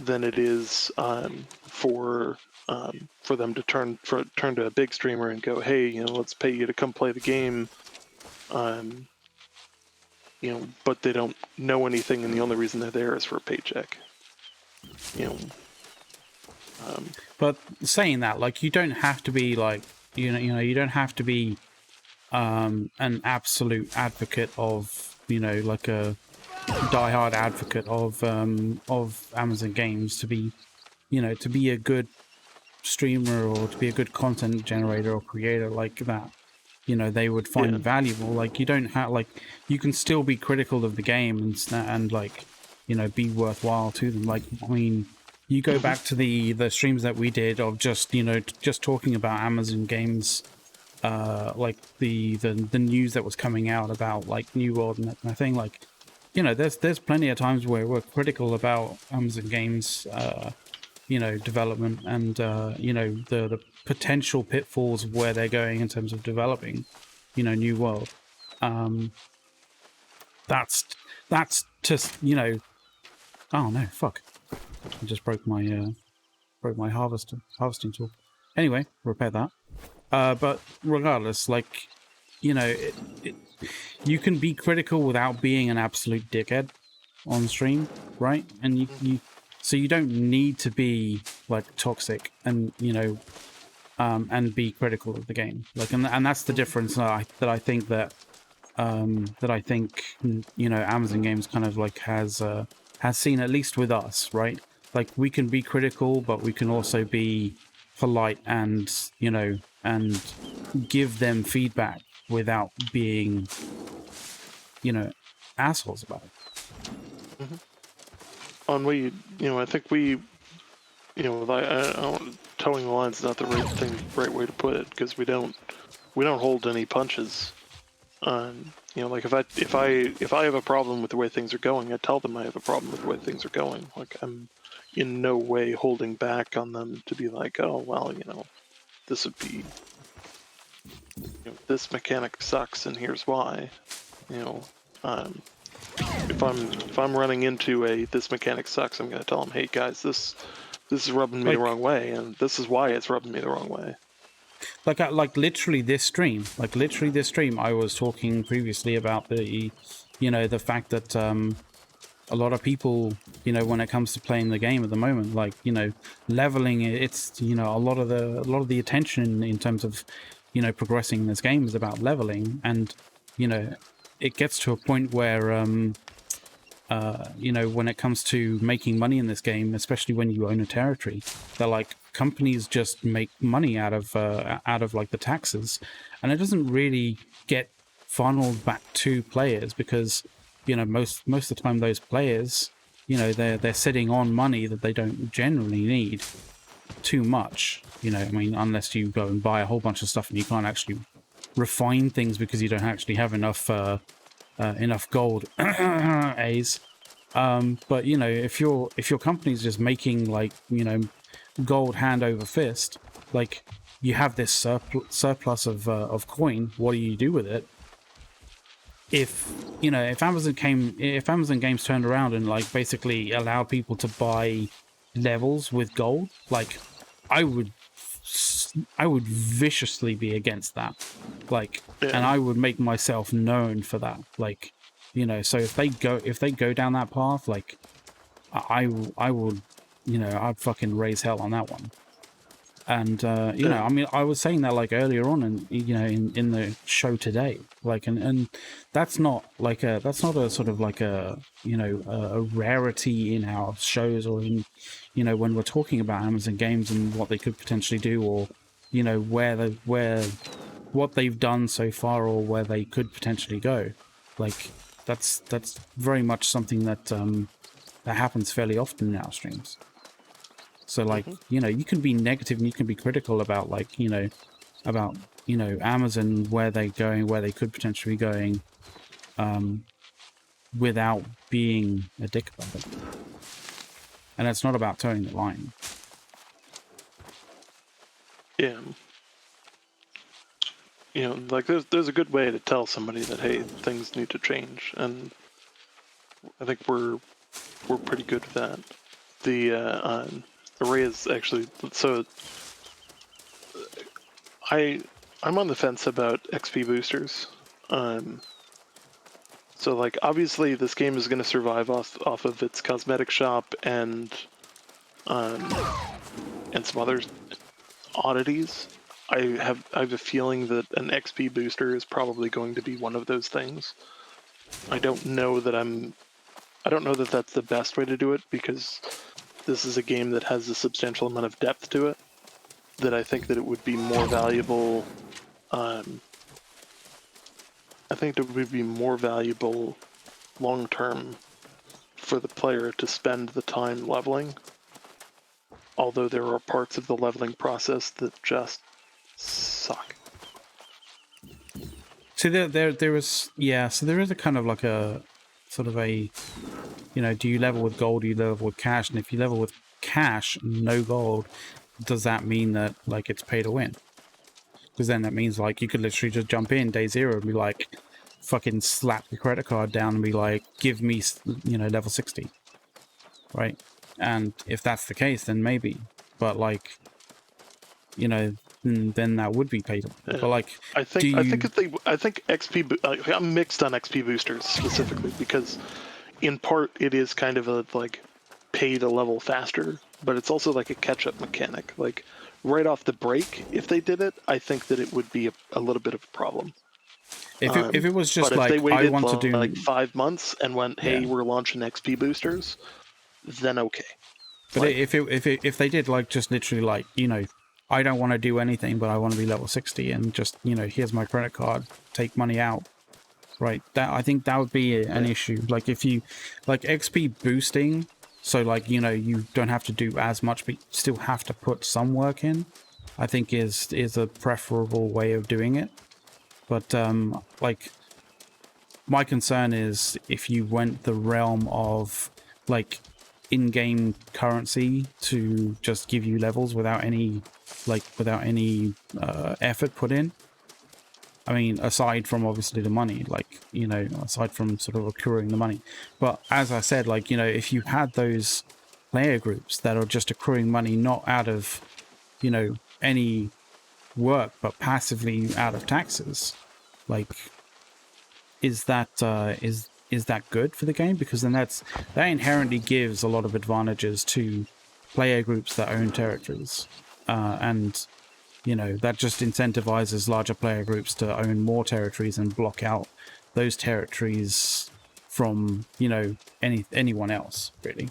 than it is for them to turn to a big streamer and go, hey, you know, let's pay you to come play the game. You know, but they don't know anything, and the only reason they're there is for a paycheck. You know. But saying that, like, you don't have to be like, you know, you don't have to be an absolute advocate of, you know, like a diehard advocate of Amazon Games to be, you know, to be a good streamer or to be a good content generator or creator like that. You know, they would find Yeah. valuable. Like, you don't have, like, you can still be critical of the game and like, you know, be worthwhile to them. Like, I mean, you go back to the streams that we did of just, you know, just talking about Amazon Games, like the news that was coming out about like New World and that kind of thing. Like, you know, there's plenty of times where we're critical about Amazon Games, you know, development and you know, the potential pitfalls of where they're going in terms of developing, you know, New World. That's just, you know, oh no, fuck, I just broke my harvesting tool. Anyway, repair that. But regardless, like, you know, you can be critical without being an absolute dickhead on stream, right? And so you don't need to be like toxic and, you know, and be critical of the game. Like, and that's the difference that I think that I think, you know, Amazon Games kind of like has seen, at least with us, right? Like, we can be critical, but we can also be polite and, you know, and give them feedback without being, you know, assholes about it. On we, you know, I think we, you know, I don't, towing the line is not the right way to put it, because we don't hold any punches. You know, like if I have a problem with the way things are going, I tell them I have a problem with the way things are going. Like, I'm in no way holding back on them to be like, oh well, you know, this would be, you know, this mechanic sucks and here's why. You know, Um, if I'm running into this mechanic sucks, I'm gonna tell them, hey guys, this is rubbing me the Like, wrong way, and this is why it's rubbing me the wrong way. like literally this stream, I was talking previously about the fact that a lot of people, when it comes to playing the game at the moment, like, leveling, it's, a lot of the attention in terms of, progressing this game is about leveling. And, it gets to a point where, when it comes to making money in this game, especially when you own a territory, they're like, companies just make money out of like the taxes, and it doesn't really get funneled back to players, because most of the time those players, they're sitting on money that they don't generally need too much. I mean, unless you go and buy a whole bunch of stuff and you can't actually refine things because you don't actually have enough gold A's. But if your company's just making, like, gold hand over fist, like, you have this surplus of coin, what do you do with it? If Amazon Games turned around and, like, basically allowed people to buy levels with gold, like, I would viciously be against that, like, and I would make myself known for that, like, so if they go down that path, like, I would, I'd fucking raise hell on that one. And I mean, I was saying that, like, earlier on, and in the show today, like, and that's not a sort of like a a rarity in our shows, or in when we're talking about Amazon Games and what they could potentially do, or where what they've done so far, or where they could potentially go. Like, that's very much something that that happens fairly often in our streams. So, like, you can be negative and you can be critical about, like, about Amazon, where they're going, where they could potentially be going, without being a dick about it. And it's not about towing the line. Yeah. Like, there's a good way to tell somebody that, hey, things need to change, and I think we're pretty good at that. The array is actually, so I'm on the fence about XP boosters. So, like, obviously this game is going to survive off of its cosmetic shop and some other oddities. I have a feeling that an XP booster is probably going to be one of those things. I don't know that that's the best way to do it, because this is a game that has a substantial amount of depth to it, that I think that it would be more valuable. I think it would be more valuable long term for the player to spend the time leveling. Although there are parts of the leveling process that just suck. So there is, yeah. So there is a kind of like a sort of a, do you level with gold? Do you level with cash? And if you level with cash, no gold, does that mean that, like, it's pay to win? Because then that means, like, you could literally just jump in day zero and be like, fucking slap your credit card down and be like, give me, level 60, right? And if that's the case, then maybe. But, like, then that would be paid. Yeah. But, like, I think XP. I'm mixed on XP boosters specifically, because in part it is kind of a, like, pay to level faster, but it's also like a catch-up mechanic. Like, right off the break, if they did it, I think that it would be a little bit of a problem. If it was just but like, if they waited I want to do, like 5 months and went, hey, Yeah. we're launching XP boosters, then okay. But like, if they did, like, just literally, like, I don't want to do anything, but I want to be level 60, and just, here's my credit card, take money out, right? I think that would be an issue. Like, if you, like, XP boosting, so, like, you don't have to do as much, but you still have to put some work in, I think is a preferable way of doing it. But like, my concern is if you went the realm of, like, in-game currency to just give you levels without any effort put in, I mean, aside from obviously the money, like, you know, aside from sort of accruing the money. But as I said, like, you know, if you had those player groups that are just accruing money not out of, you know, any work, but passively out of taxes, like, is that is that good for the game? Because then that inherently gives a lot of advantages to player groups that own territories, and you know, that just incentivizes larger player groups to own more territories and block out those territories from, you know, anyone else, really.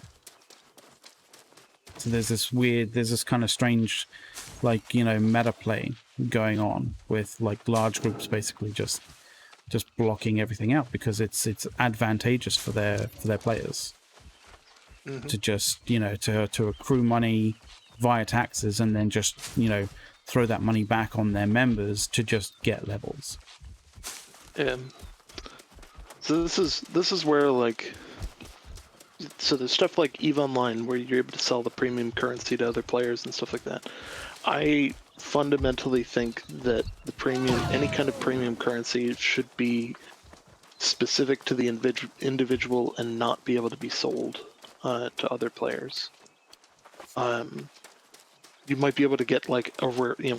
So there's this kind of strange, like, you know, meta play going on with like large groups basically just blocking everything out because it's advantageous for their players to just, you know, to accrue money via taxes and then just, you know, throw that money back on their members to just get levels. So this is where, like, so there's stuff like EVE Online where you're able to sell the premium currency to other players and stuff like that. I fundamentally think that the premium, any kind of premium currency, should be specific to the individual and not be able to be sold to other players. You might be able to get like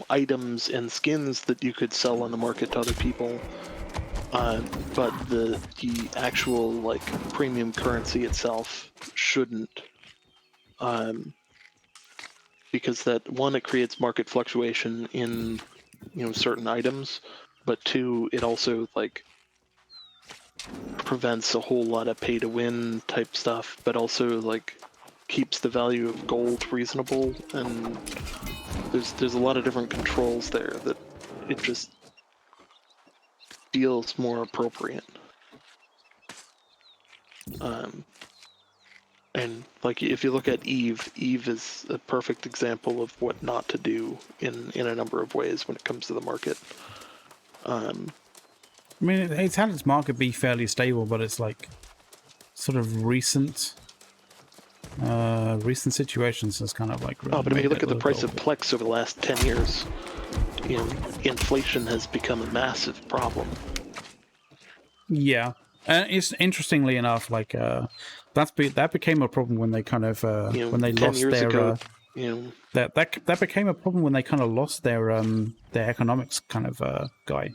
items and skins that you could sell on the market to other people, but the actual like premium currency itself shouldn't, because that, one, it creates market fluctuation in, you know, certain items, but two, it also like prevents a whole lot of pay to win type stuff, but also like keeps the value of gold reasonable, and there's a lot of different controls there that it just feels more appropriate. And like if you look at Eve is a perfect example of what not to do in a number of ways when it comes to the market. I mean, it's had its market be fairly stable, but it's like sort of recent situations has kind of like really But I mean, made look it at the a price little of Plex over the last 10 years. You know, inflation has become a massive problem. Yeah, and it's interestingly enough, like that became a problem when they kind of You know, when they 10 lost years their ago, you know, that became a problem when they kind of lost their economics kind of guy,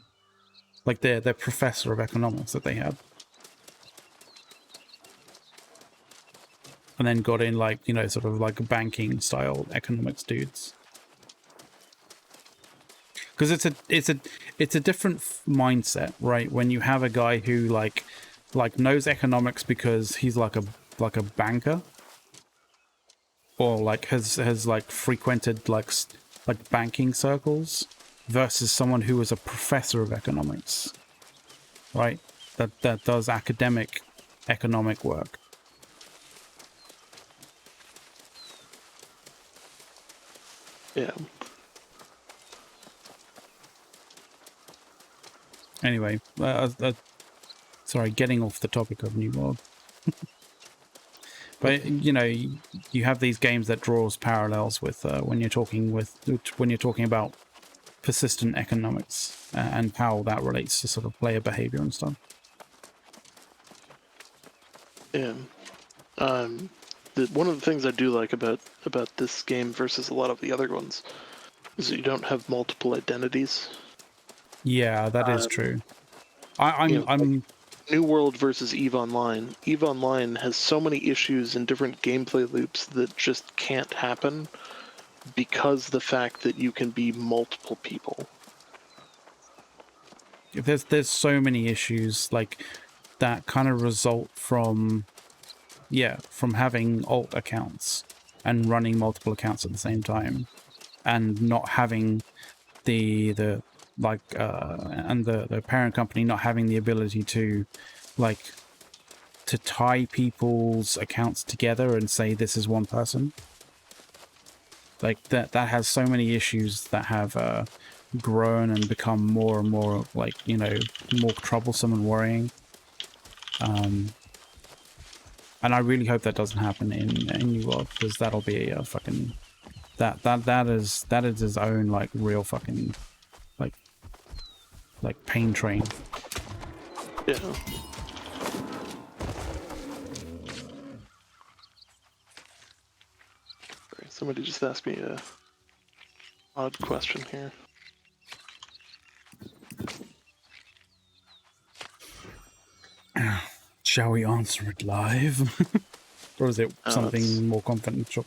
like their professor of economics that they had, and then got in like, you know, sort of like banking style economics dudes. Because it's a different mindset, right? When you have a guy who like knows economics because he's like a banker, or like has like frequented like banking circles, versus someone who is a professor of economics, right? That does academic economic work. yeah. Anyway, sorry, getting off the topic of New World. But you know, you have these games that draws parallels with when you're talking about persistent economics and how that relates to sort of player behavior and stuff. Yeah. One of the things I do like about this game versus a lot of the other ones is that you don't have multiple identities. Yeah, that is true. I'm Like New World versus EVE Online. EVE Online has so many issues and different gameplay loops that just can't happen because the fact that you can be multiple people. there's so many issues like that kind of result from having alt accounts and running multiple accounts at the same time, and not having the parent company not having the ability to tie people's accounts together and say this is one person. Like that has so many issues that have grown and become more and more like, you know, more troublesome and worrying. And I really hope that doesn't happen in New World, because that'll be a fucking that is its own like real fucking like like Pain Train. Yeah. Sorry, somebody just asked me a odd question here. Shall we answer it live? Or is it Oh, something that's- more confidential?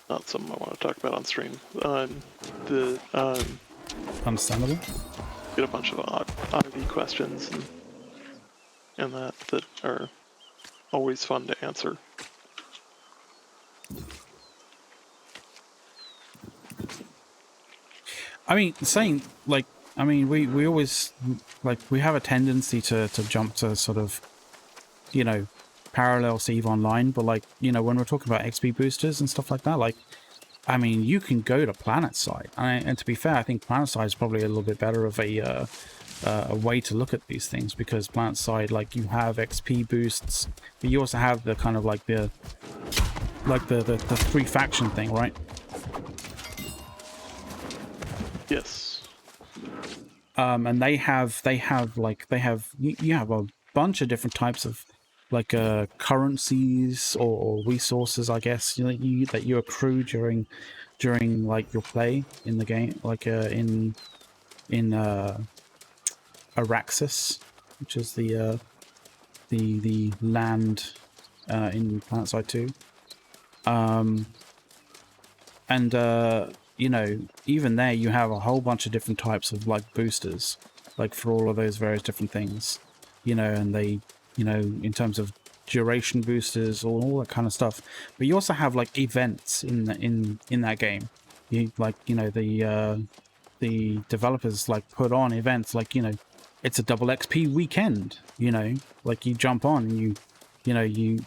Not something I want to talk about on stream. Understandable. Get a bunch of oddity questions and that are always fun to answer. I mean, saying like, I mean, we always like we have a tendency to jump to sort of, you know, parallel Eve Online, but like, you know, when we're talking about XP boosters and stuff like that, like, I mean, you can go to PlanetSide, and to be fair, I think PlanetSide is probably a little bit better of a way to look at these things, because PlanetSide, like, you have XP boosts, but you also have the kind of like the three faction thing, right? Yes. And you have a bunch of different types of like currencies or resources, I guess, that you accrue during like your play in the game, like in Araxis, which is the land in PlanetSide 2. And you know, even there you have a whole bunch of different types of like boosters, like for all of those various different things, you know, and they, you know, in terms of duration boosters, all that kind of stuff. But you also have like events in that game. You like, you know, the developers like put on events like, you know, it's a double XP weekend, you know, like you jump on and you know, you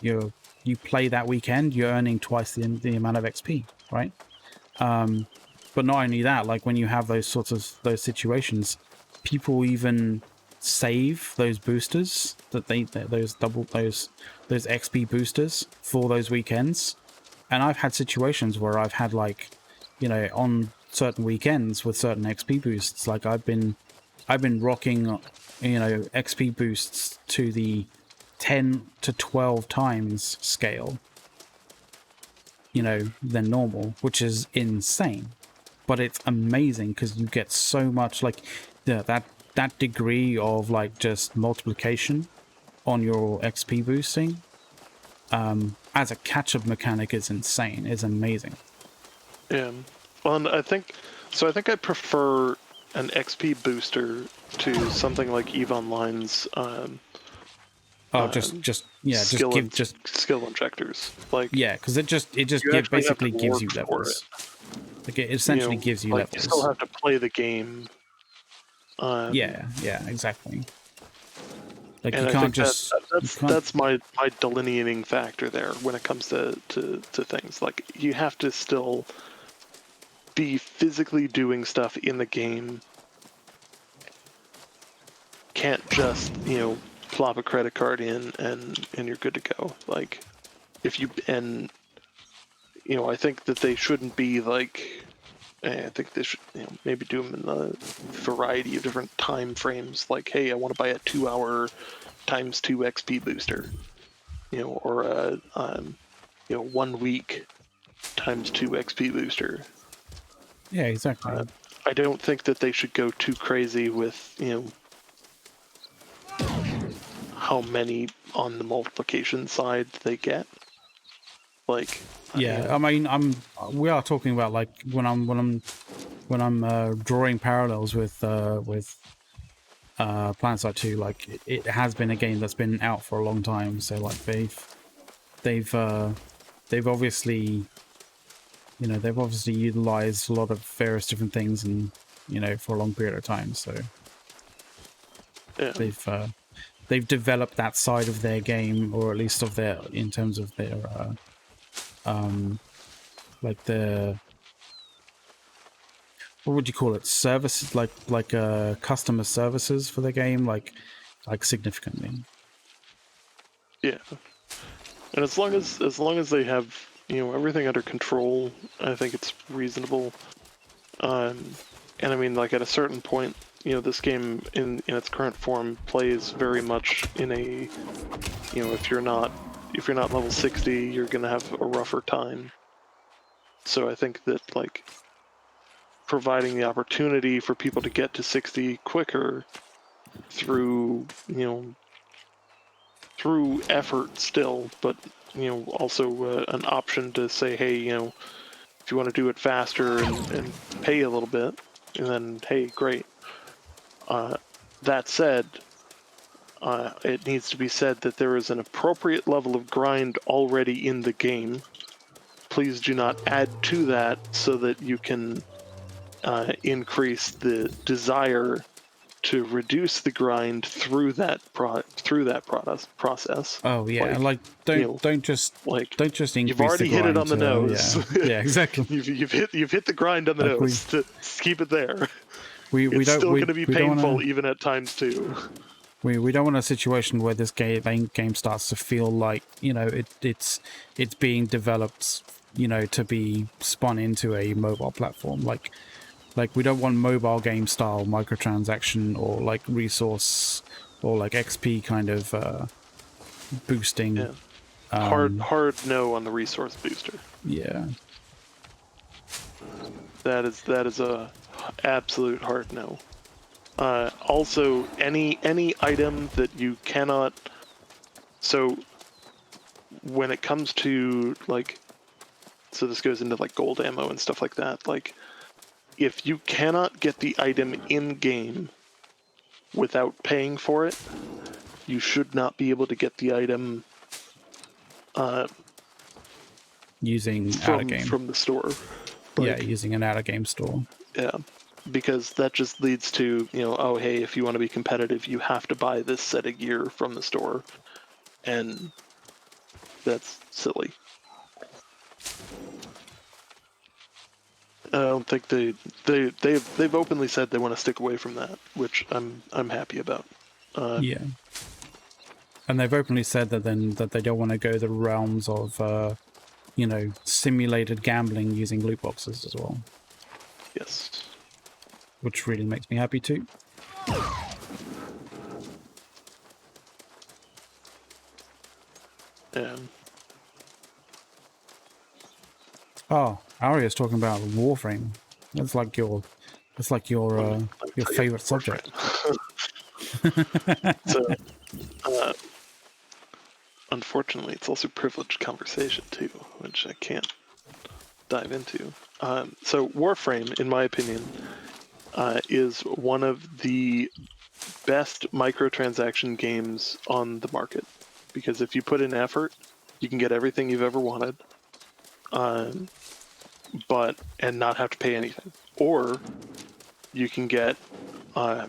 play that weekend, you're earning twice the amount of XP, right? But not only that, like when you have those those situations, people even save those boosters those XP boosters for those weekends. And I've had situations where I've had, like, you know, on certain weekends with certain XP boosts, like I've been rocking, you know, XP boosts to the 10 to 12 times scale, you know, than normal, which is insane. But it's amazing because you get so much, like, that degree of like just multiplication on your XP boosting as a catch-up mechanic is insane. It's amazing. Yeah. Well, and I think I prefer an XP booster to something like EVE Online's skill injectors. Like, yeah, because it you actually basically have to gives you work for levels. Like it you essentially know, gives you like levels. you still have to play the game. Yeah, exactly. Like and you I can't think just that's my delineating factor there when it comes to things. Like, you have to still be physically doing stuff in the game. Can't just, you know, plop a credit card in and you're good to go. Like, if you, and you know, I think that they shouldn't be like, I think they should, you know, maybe do them in a variety of different time frames. Like, hey, I want to buy a 2-hour ×2 XP booster, you know, or a you know, 1 week ×2 XP booster. yeah, exactly. I don't think that they should go too crazy with, you know, how many on the multiplication side they get. Like, Yeah, I mean, we are talking about like when I'm drawing parallels with PlanetSide 2. Like it has been a game that's been out for a long time, so like they've obviously, you know, they've obviously utilized a lot of various different things, and you know, for a long period of time. So yeah. they've developed that side of their game, or at least of their, in terms of their like the, what would you call it, services, like customer services for the game, like significantly. Yeah. And as long as they have, everything under control. I think it's reasonable. And I mean, like at a certain point, this game in its current form plays very much in a, if you're not level 60, you're gonna have a rougher time. So I think that like providing the opportunity for people to get to 60 quicker through through effort still, but also an option to say, hey, if you want to do it faster and pay a little bit, and then hey, great. That said, it needs to be said that there is an appropriate level of grind already in the game. Please do not add to that so that you can increase the desire to reduce the grind through that process. Oh yeah, like don't just increase you've already the hit it on grind the nose. yeah, exactly. you've hit the grind on the Like nose. To keep it there. We It's don't still we, going to be we don't painful wanna, even at times too. we don't want a situation where this game starts to feel like it's being developed to be spun into a mobile platform. Like we don't want mobile game style microtransaction or like resource or like XP kind of boosting. Yeah. Hard no on the resource booster. Yeah. That is a absolute hard no. Also, any item that you cannot. So when it comes to like, so this goes into like gold ammo and stuff like that. Like, if you cannot get the item in game without paying for it, you should not be able to get the item Using out of game from the store. using an out of game store. Yeah, because that just leads to oh hey, if you want to be competitive, you have to buy this set of gear from the store, and that's silly. I don't think they've openly said they want to stick away from that, which I'm happy about. Yeah, and they've openly said that they don't want to go the realms of simulated gambling using loot boxes as well. Yes, which really makes me happy too. Oh, Aria's talking about Warframe. That's like your favorite subject. So, unfortunately, it's also privileged conversation too, which I can't dive into. So Warframe, in my opinion, is one of the best microtransaction games on the market, because if you put in effort, you can get everything you've ever wanted, and not have to pay anything, or you can get so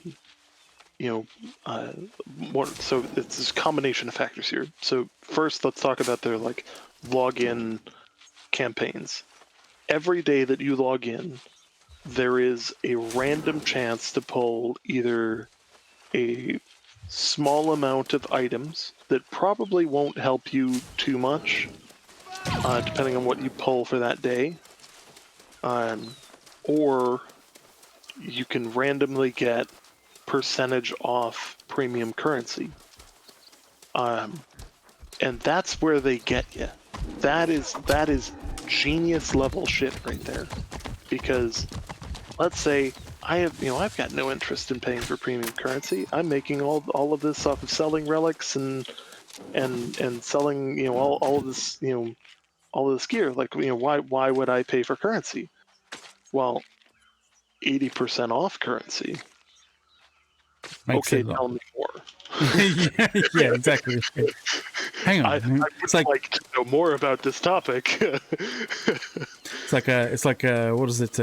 it's this combination of factors here. So first, let's talk about their like login campaigns. Every day that you log in, there is a random chance to pull either a small amount of items that probably won't help you too much, depending on what you pull for that day, or you can randomly get percentage off premium currency. And that's where they get you. That is genius level shit right there. Because let's say I've got no interest in paying for premium currency. I'm making all of this off of selling relics and selling all of this all of this gear. Like why would I pay for currency? Well, 80% off currency. Makes okay, tell me more. yeah, exactly. Hang on, I would like to know more about this topic. It's like what is it?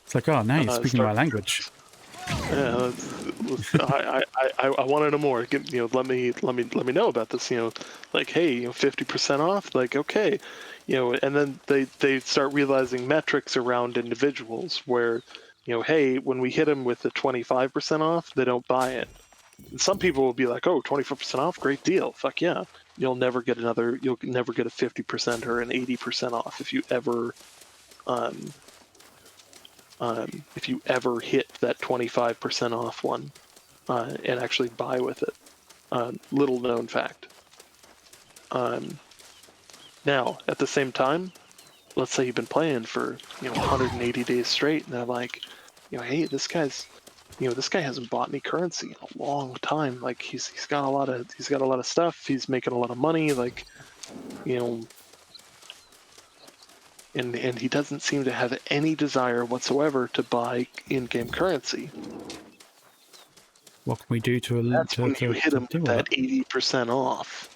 It's like, oh, now you're speaking my language. Yeah, I want to know more. Let me know about this. Like, hey, 50% off. Like, okay, and then they start realizing metrics around individuals where, hey, when we hit them with the 25% off, they don't buy it. And some people will be like, "Oh, 24% off, great deal, fuck yeah." You'll never get a 50% or an 80% off um, if you ever hit that 25% off one and actually buy with it. Little known fact. Now, at the same time, let's say you've been playing for 180 days straight, and they're like, hey, this guy hasn't bought any currency in a long time. Like he's got a lot of stuff. He's making a lot of money. Like, and he doesn't seem to have any desire whatsoever to buy in-game currency. What can we do to That's when you hit him deal with with that 80% off.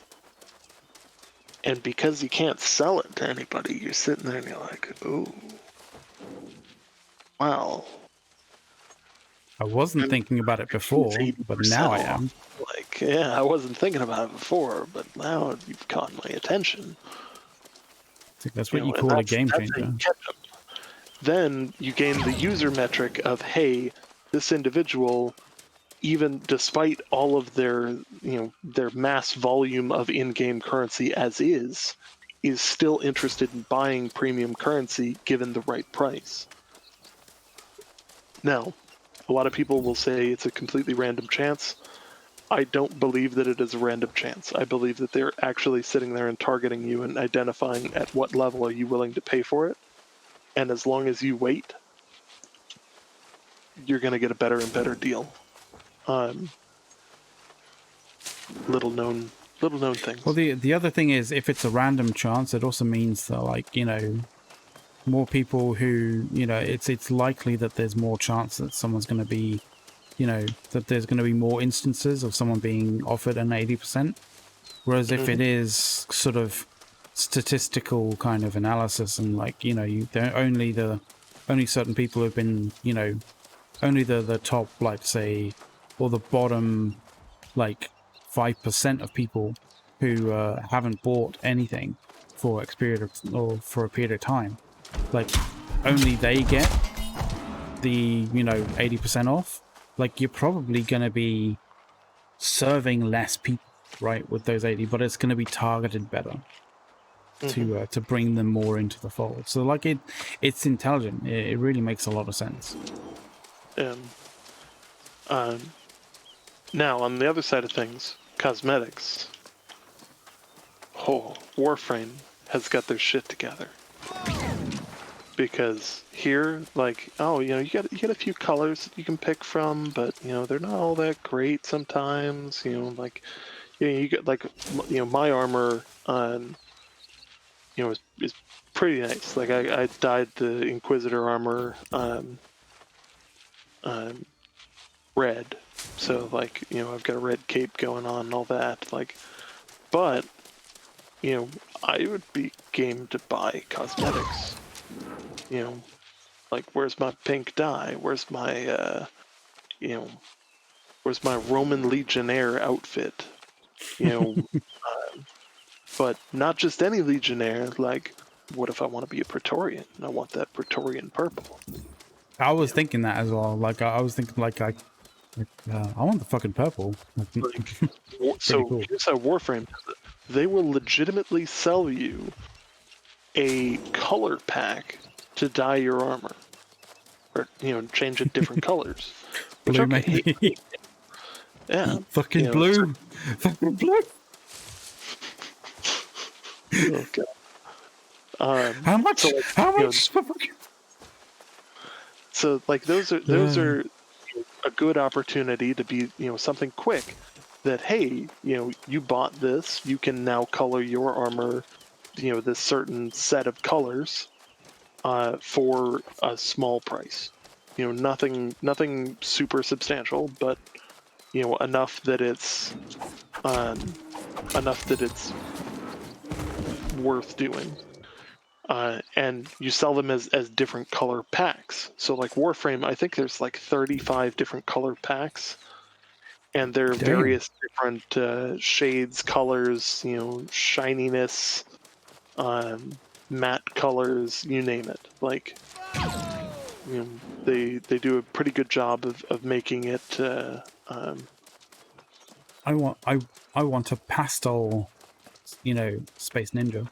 And because you can't sell it to anybody, you're sitting there and you're like, "Ooh, wow." I wasn't thinking about it before, but now I am. Like, yeah, I wasn't thinking about it before, but now you've caught my attention. I think that's what you call a game changer. Then you gain the user metric of, hey, this individual, even despite all of their mass volume of in-game currency as is still interested in buying premium currency given the right price. Now, a lot of people will say it's a completely random chance. I don't believe that it is a random chance. I believe that they're actually sitting there and targeting you and identifying at what level are you willing to pay for it. And as long as you wait, you're going to get a better and better deal. Little known things. Well, the other thing is, if it's a random chance, it also means that, like, more people who, it's likely that there's more chance that someone's going to be, that there's going to be more instances of someone being offered an 80%. Whereas if it is sort of statistical kind of analysis and, like, only certain people have been, only the top, like, say, or the bottom, like, 5% of people who haven't bought anything for a period of time, like, only they get the 80% off. Like, you're probably going to be serving less people, right, with those 80, but it's going to be targeted better to bring them more into the fold. So, like, it's intelligent. It really makes a lot of sense. Now, on the other side of things, cosmetics. Oh, Warframe has got their shit together. Because here, like, you get a few colors that you can pick from, but they're not all that great sometimes. Like, you get, like, my armor is pretty nice. Like, I dyed the Inquisitor armor red, so, like, I've got a red cape going on and all that. Like, but I would be game to buy cosmetics. Like, where's my pink dye? Where's my where's my Roman Legionnaire outfit? But not just any Legionnaire. Like, what if I want to be a Praetorian? And I want that Praetorian purple. I was thinking that as well. Like, I was thinking, like, I want the fucking purple. So cool. Here's how Warframe does it. They will legitimately sell you a color pack to dye your armor, or change it different colors. Blue, okay. Yeah. Fucking blue. Fucking blue. Okay. How much? So, like, how much? So, like, those are a good opportunity to be something quick. That, hey, you bought this, you can now color your armor, this certain set of colors, for a small price. Nothing super substantial, but enough that it's worth doing. And you sell them as different color packs. So, like, Warframe, I think there's like 35 different color packs. And they're various different shades, colors, shininess, matte colors, you name it. Like, they do a pretty good job of making it I want a pastel, Space Ninja.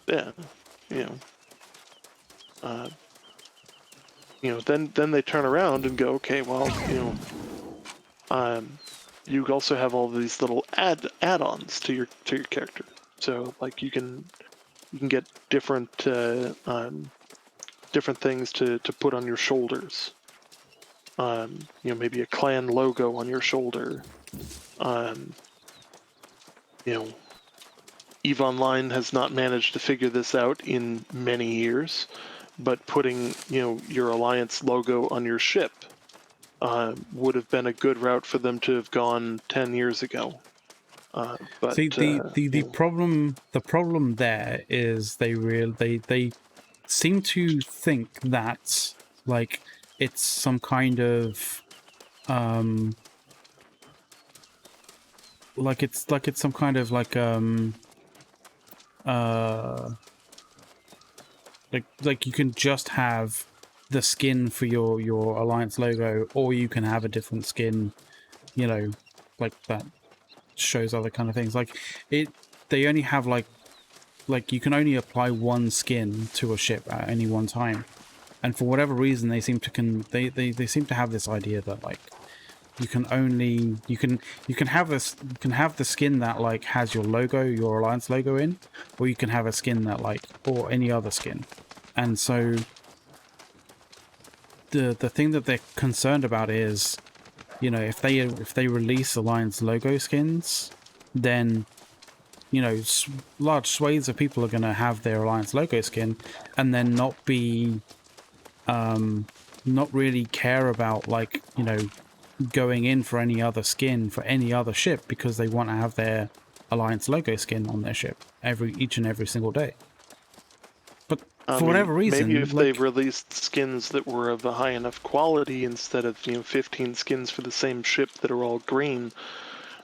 Yeah, you know, then they turn around and go, okay, well, you also have all these little add-ons to your character. So like you can get different different things to put on your shoulders. Maybe a clan logo on your shoulder. EVE Online has not managed to figure this out in many years, but putting your Alliance logo on your ship would have been a good route for them to have gone 10 years ago. But See, the problem there is they seem to think that like it's some kind of like it's some kind of like you can just have the skin for your Alliance logo, or you can have a different skin, like that shows other kind of things. Like they only have like you can only apply one skin to a ship at any one time, and for whatever reason they seem to they seem to have this idea that like you can have the skin that like has your logo, your Alliance logo in, or you can have a skin that like, or any other skin. And so the thing that they're concerned about is, if they release Alliance logo skins, then large swathes of people are going to have their Alliance logo skin and then not really care about like going in for any other skin for any other ship, because they want to have their Alliance logo skin on their ship each and every single day. But for whatever reason, maybe if they released skins that were of a high enough quality instead of 15 skins for the same ship that are all green,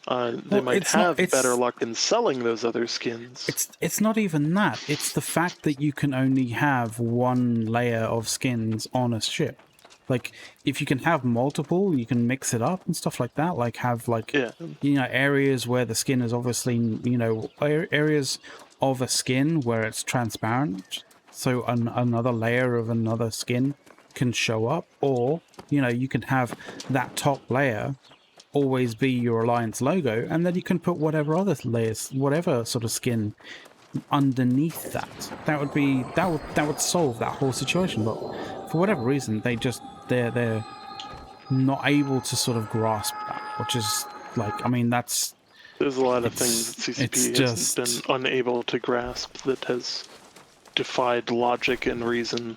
they might have better luck in selling those other skins. It's not even that. It's the fact that you can only have one layer of skins on a ship. Like, if you can have multiple, you can mix it up and stuff like that. Like, have, like, areas where the skin is obviously, areas of a skin where it's transparent. So another layer of another skin can show up. Or, you can have that top layer always be your Alliance logo, and then you can put whatever other layers, whatever sort of skin underneath that. That would solve that whole situation. But for whatever reason, they're not able to sort of grasp that, which is like, I mean, there's a lot of things that CCP has been unable to grasp that has defied logic and reason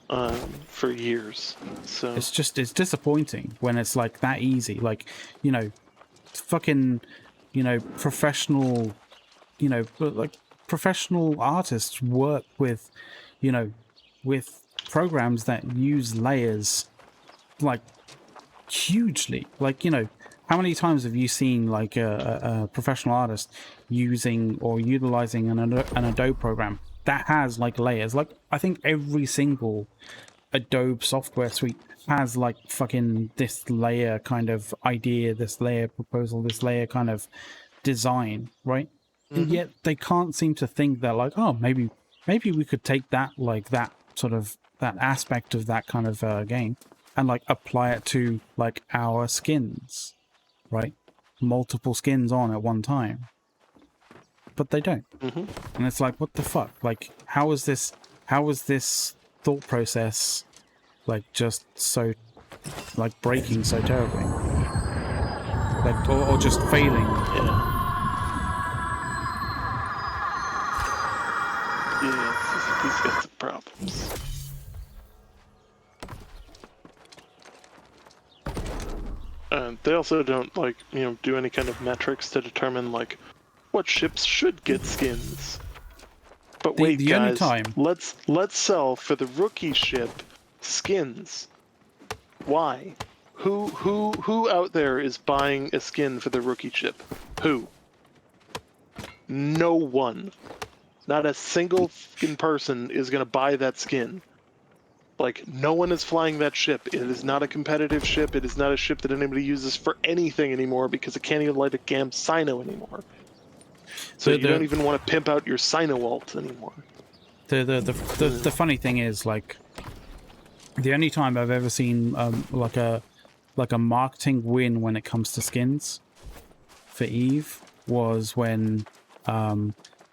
for years. So it's disappointing when it's like that easy. Like, fucking, professional, like professional artists work with, with programs that use layers like hugely. Like, how many times have you seen like a professional artist using or utilizing an Adobe program that has like layers? Like, I think every single Adobe software suite has like fucking this layer kind of idea, this layer proposal, this layer kind of design, right? Mm-hmm. And yet they can't seem to think that like, oh, maybe we could take that, like that sort of, that aspect of that kind of game and like apply it to like our skins, right? Multiple skins on at one time. But they don't. Mm-hmm. And it's like, what the fuck? Like, how is this thought process like just so like breaking so terribly? Like, or just failing? Yeah, he's got some problems. They also don't like do any kind of metrics to determine like what ships should get skins. But wait, guys, let's sell for the rookie ship skins. Why? Who out there is buying a skin for the rookie ship? Who? No one. Not a single fucking person is gonna buy that skin. Like, no one is flying that ship. It is not a competitive ship. It is not a ship that anybody uses for anything anymore because it can't even light a damn Sino anymore. So The you don't the even want to pimp out your Sino ult anymore. the funny thing is, like, the only time I've ever seen like a marketing win when it comes to skins for Eve was when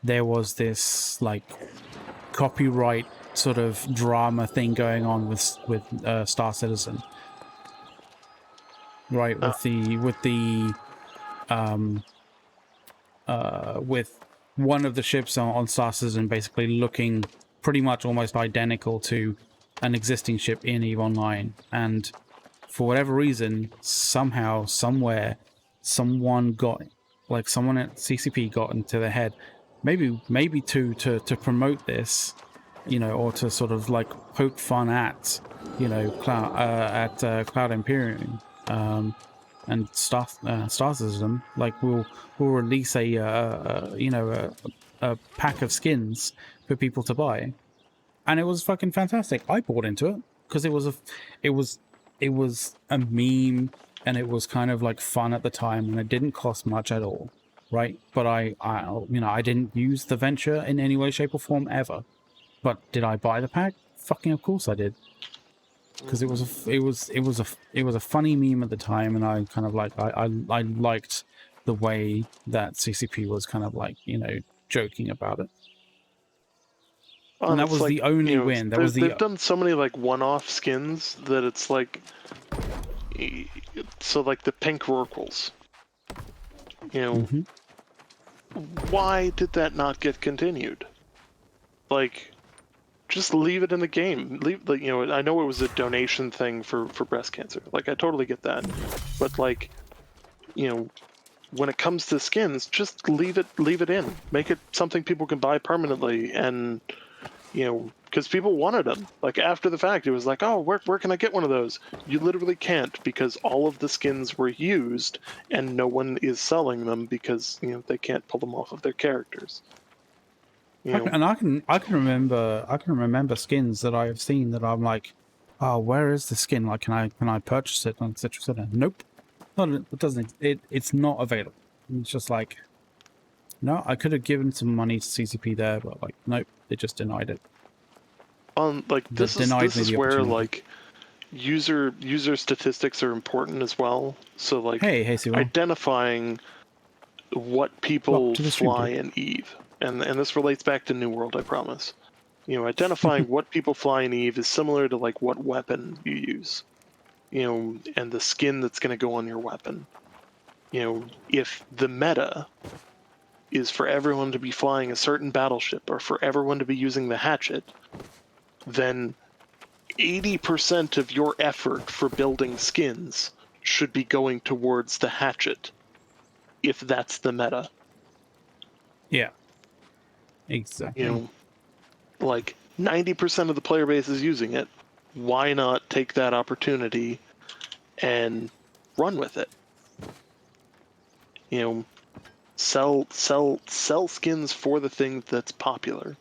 there was this like copyright sort of drama thing going on with Star Citizen, right? With one of the ships on Star Citizen basically looking pretty much almost identical to an existing ship in EVE Online, and for whatever reason, somehow, somewhere, someone at CCP got into their head, maybe to promote this, you know, or to sort of like poke fun at, you know, Cloud Imperium, and Star Citizen. Like we'll release a pack of skins for people to buy, and it was fucking fantastic. I bought into it because it was a meme, and it was kind of like fun at the time, and it didn't cost much at all, right? But I didn't use the venture in any way, shape, or form ever. But did I buy the pack? Fucking of course I did, because it was a funny meme at the time, and I kind of like I liked the way that CCP was kind of like, you know, joking about it. And that It's was like, the only you know, win. That was the they've done so many like one-off skins that it's like, so like the pink Rorquals. You know, why did that not get continued? Like, just leave it in the game. Leave, like, you know, I know it was a donation thing for breast cancer. Like, I totally get that, but like, you know, when it comes to skins, just leave it in. Make it something people can buy permanently, and you know, because people wanted them. Like, after the fact, it was like, oh, where can I get one of those? You literally can't, because all of the skins were used, and no one is selling them because, you know, they can't pull them off of their characters. You know, and I can remember skins that I have seen that I'm like, oh, where is the skin? Like, can I purchase it, and etc. etc. Nope, it doesn't. It's not available. It's just like, no, I could have given some money to CCP there, but like, nope, they just denied it. like They this denied me is the where opportunity. like user statistics are important as well. So like Hey, Sewell. identifying what Welcome people to the stream, fly dude. in Eve, and this relates back to New World, I promise. You know, identifying what people fly in Eve is similar to like what weapon you use. You know, and the skin that's going to go on your weapon. You know, if the meta is for everyone to be flying a certain battleship or for everyone to be using the hatchet, then 80% of your effort for building skins should be going towards the hatchet, if that's the meta. Yeah, exactly. You know, like 90% of the player base is using it. Why not take that opportunity and run with it? You know, sell skins for the thing that's popular.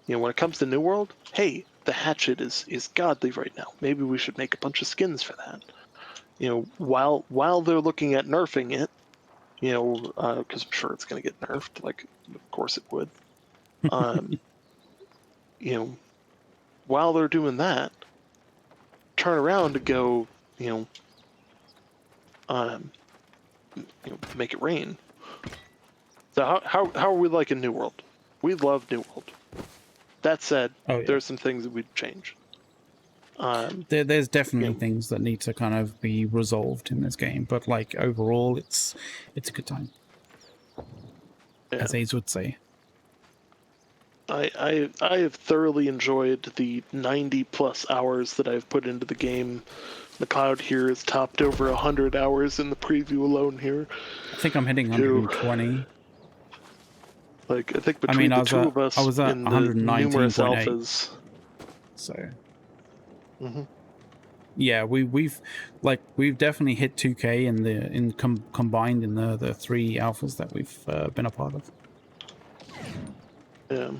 You know, when it comes to New World, hey, the hatchet is godly right now. Maybe we should make a bunch of skins for that. You know, while they're looking at nerfing it, you know, because I'm sure it's going to get nerfed. Like, of course it would. You know, while they're doing that, turn around to go, you know, make it rain. So how are we liking New World? We love New World. That said, Oh yeah. there's some things that we'd change. There's definitely You know, things that need to kind of be resolved in this game, but like overall, it's a good time, yeah. as Ace would say. I have thoroughly enjoyed the 90 plus hours that I've put into the game. The Cloud here has topped over 100 hours in the preview alone here. I think I'm hitting 120. Like, I think I between mean, the two of I us was at in the numerous 119.8. alphas. So Mm-hmm. yeah, we've definitely hit 2K combined in the 3 alphas that we've been a part of. Yeah.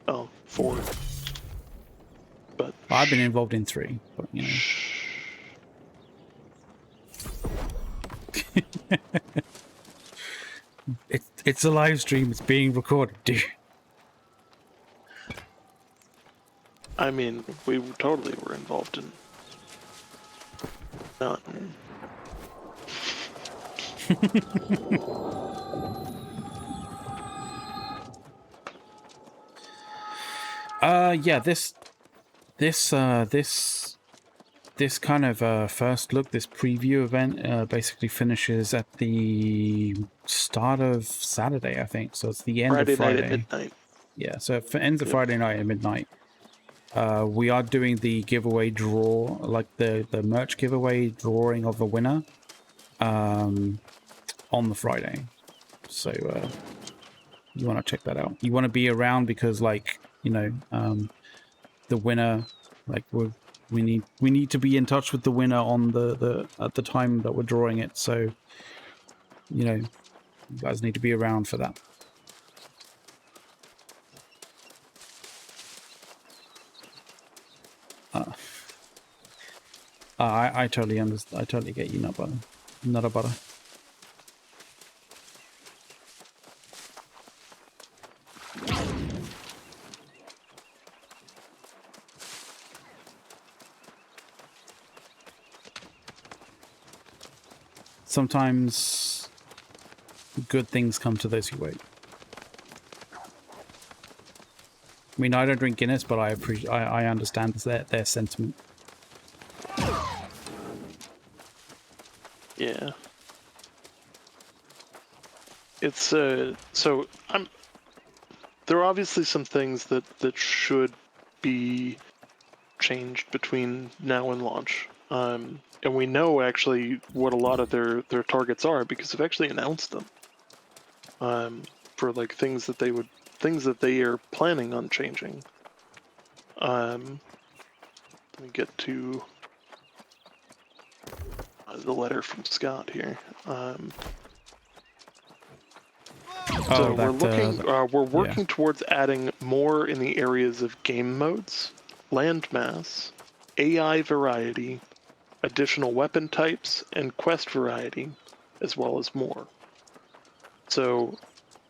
Oh, 4. I've been involved in 3, but you know. It's a live stream. It's being recorded, dude. I mean, we totally were involved in none. Yeah, this kind of first look, this preview event, basically finishes at the start of Saturday, I think. So it's the end of Friday night Friday. at midnight. Yeah, so it ends at Yep. Friday night at midnight. We are doing the giveaway draw, like the merch giveaway drawing of the winner, on the Friday. So you want to check that out. You want to be around because, like, you know, the winner, like we need to be in touch with the winner on the at the time that we're drawing it. So, you know, you guys need to be around for that. I totally understand. I totally get you, not a butter. Sometimes good things come to those who wait. I mean, I don't drink Guinness, but I appreciate. I understand their sentiment. Yeah. It's so there are obviously some things that should be changed between now and launch. And we know actually what a lot of their targets are because they've actually announced them. For like things that they are planning on changing. Let me get to the letter from Scott here. So we're working towards adding more in the areas of game modes, landmass, AI variety, additional weapon types, and quest variety, as well as more. So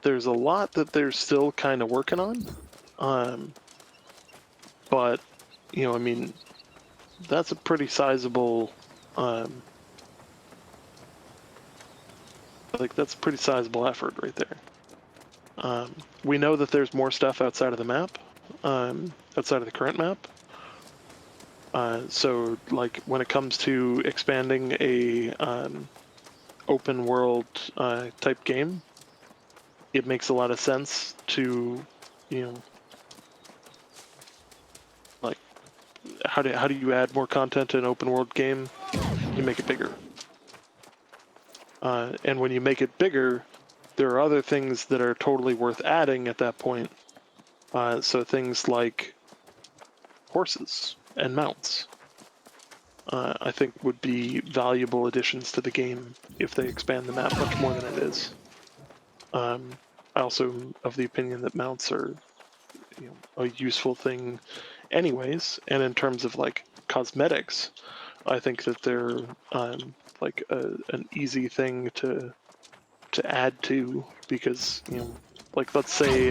there's a lot that they're still kind of working on. But, you know, I mean, that's a pretty sizable, that's a pretty sizable effort right there. We know that there's more stuff outside of the map, outside of the current map. So, like, when it comes to expanding a open world type game, it makes a lot of sense to, you know, like, how do you add more content to an open world game? You make it bigger. And when you make it bigger, there are other things that are totally worth adding at that point. So things like horses and mounts, I think would be valuable additions to the game if they expand the map much more than it is. I also am of the opinion that mounts are, you know, a useful thing anyways, and in terms of like cosmetics, I think that they're like an easy thing to add to, because, you know, like let's say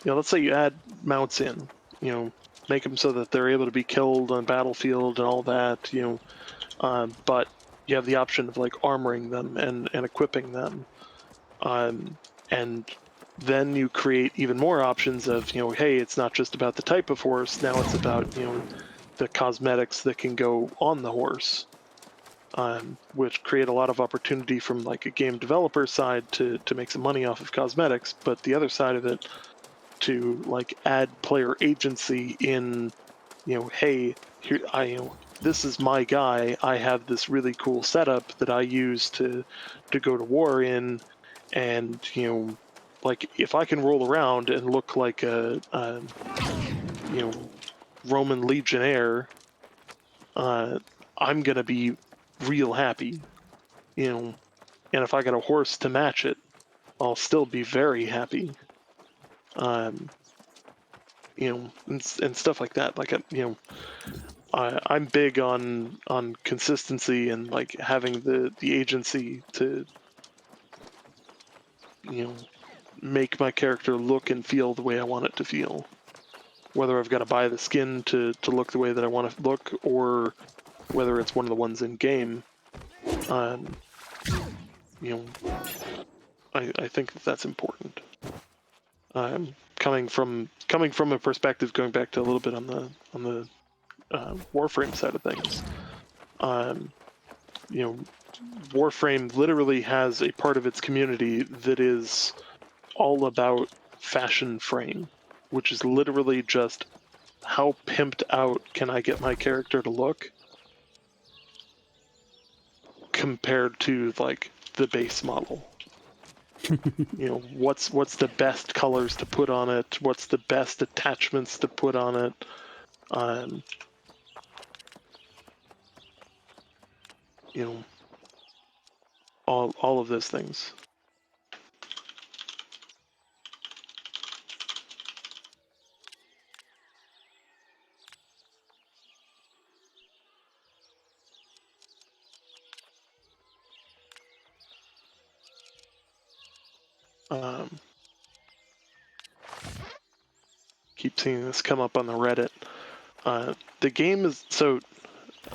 let's say you add mounts in, you know, make them so that they're able to be killed on battlefield and all that, you know, but you have the option of like armoring them and equipping them, and then you create even more options of, you know, hey, it's not just about the type of horse, now it's about, you know, the cosmetics that can go on the horse, which create a lot of opportunity from like a game developer side to make some money off of cosmetics, but the other side of it to like add player agency in, you know, hey, here you know, this is my guy. I have this really cool setup that I use to go to war in, and, you know, like if I can roll around and look like a you know, Roman legionnaire, I'm gonna be real happy, you know, and if I got a horse to match it, I'll still be very happy. and stuff like that. Like, I'm big on consistency and like having the agency to, you know, make my character look and feel the way I want it to feel. Whether I've got to buy the skin to look the way that I want to look, or whether it's one of the ones in game. Um, you know, I think that's important. Coming from a perspective, going back to a little bit on the Warframe side of things. Um, you know, Warframe literally has a part of its community that is all about fashion frame, which is literally just how pimped out can I get my character to look compared to like the base model. What's the best colors to put on it? What's the best attachments to put on it? Um, you know, all of those things. Um, keep seeing this come up on the Reddit. The game is so.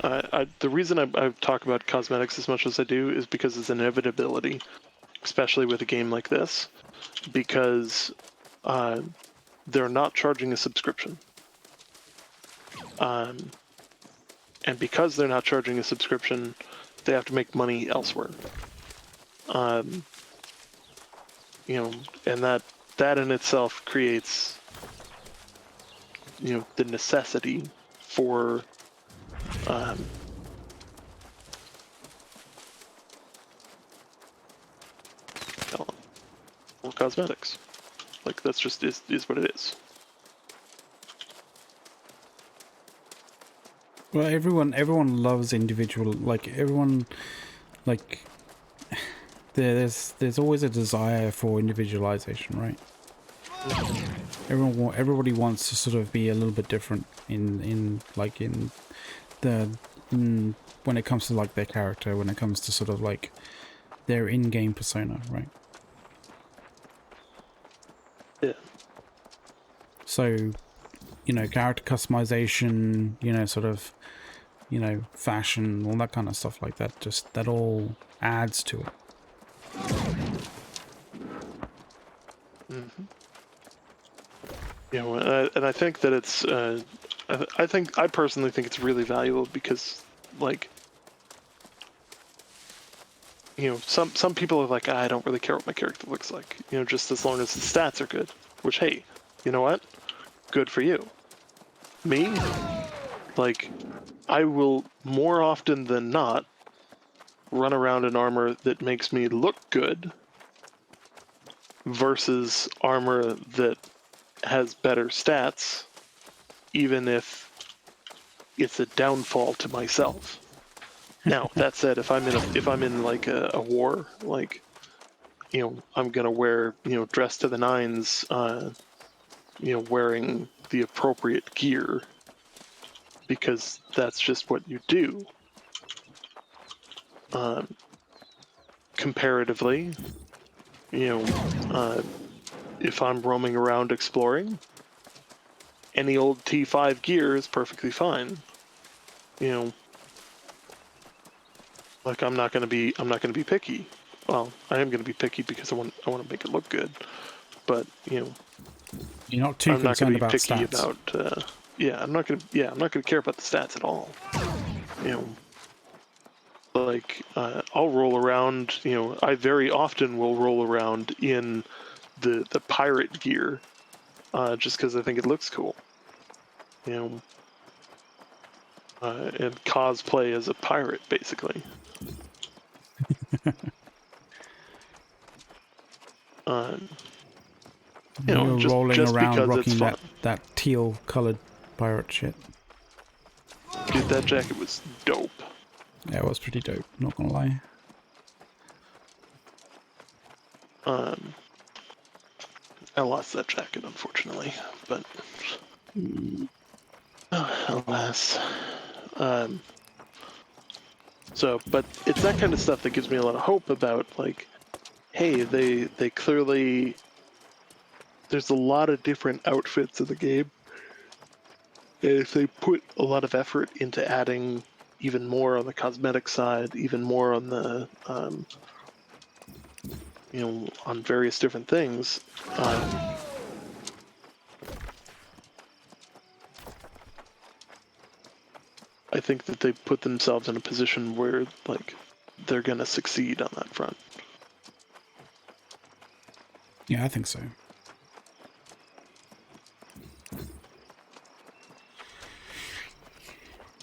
The reason I talk about cosmetics as much as I do is because it's an inevitability, especially with a game like this, because they're not charging a subscription. And because they're not charging a subscription, they have to make money elsewhere. And that in itself creates, the necessity for for cosmetics. Like that's just is what it is. Well, everyone loves individual, like everyone, like there's always a desire for individualization, right? Everybody wants to sort of be a little bit different in when it comes to like their character, when it comes to sort of like their in-game persona, right? Yeah. So, character customization, sort of, fashion, all that kind of stuff like that, just that all adds to it. Mm-hmm. And I think that it's, I personally think it's really valuable because, like, some people are like, I don't really care what my character looks like, just as long as the stats are good. Which, hey, you know what? Good for you. Me, like, I will more often than not run around in armor that makes me look good versus armor that has better stats, even if it's a downfall to myself. Now, that said, if I'm in like a war, like, I'm gonna wear, dress to the nines, wearing the appropriate gear because that's just what you do. Comparatively, if I'm roaming around exploring, any old T5 gear is perfectly fine. Like I'm not gonna be picky. Well, I am gonna be picky because I want to make it look good, but you're not too I'm not gonna concerned be about picky stats. about. I'm not gonna care about the stats at all. Like I'll roll around. I very often will roll around in the pirate gear, just because I think it looks cool. And cosplay as a pirate, basically. You're just rolling around because it's rocking fun. that teal colored pirate shit. Dude, that jacket was dope. Yeah, it was pretty dope, not gonna lie. I lost that jacket, unfortunately, but Alas. Um, but it's that kind of stuff that gives me a lot of hope about, like, hey, they clearly, there's a lot of different outfits in the game, and if they put a lot of effort into adding even more on the cosmetic side, even more on the on various different things, I think that they put themselves in a position where, like, they're gonna succeed on that front. Yeah, I think so.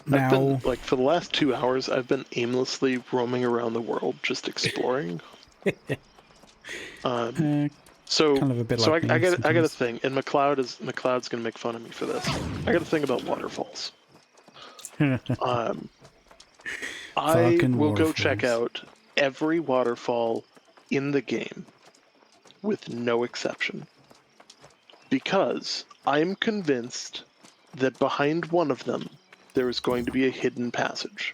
I've been, Now, like, for the last 2 hours, I've been aimlessly roaming around the world, just exploring. kind So, of a bit so like I me got a sometimes. thing, and McLeod's gonna make fun of me for this. I got a thing about waterfalls. Um, I Fucking will go check waterfalls. out every waterfall in the game, with no exception, because I'm convinced that behind one of them there is going to be a hidden passage.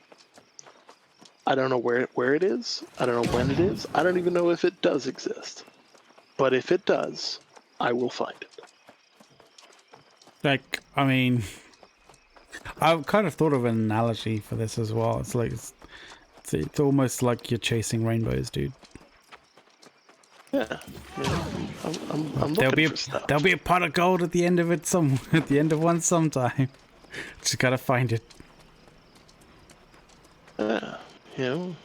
I don't know where it is. I don't know when it is. I don't even know if it does exist. But if it does, I will find it. Like, I mean, I've kind of thought of an analogy for this as well. It's like, it's almost like you're chasing rainbows, dude. Yeah, I'm There'll looking be for stuff. there'll be a pot of gold at the end of it at the end of one sometime. Just gotta find it. Yeah, you know,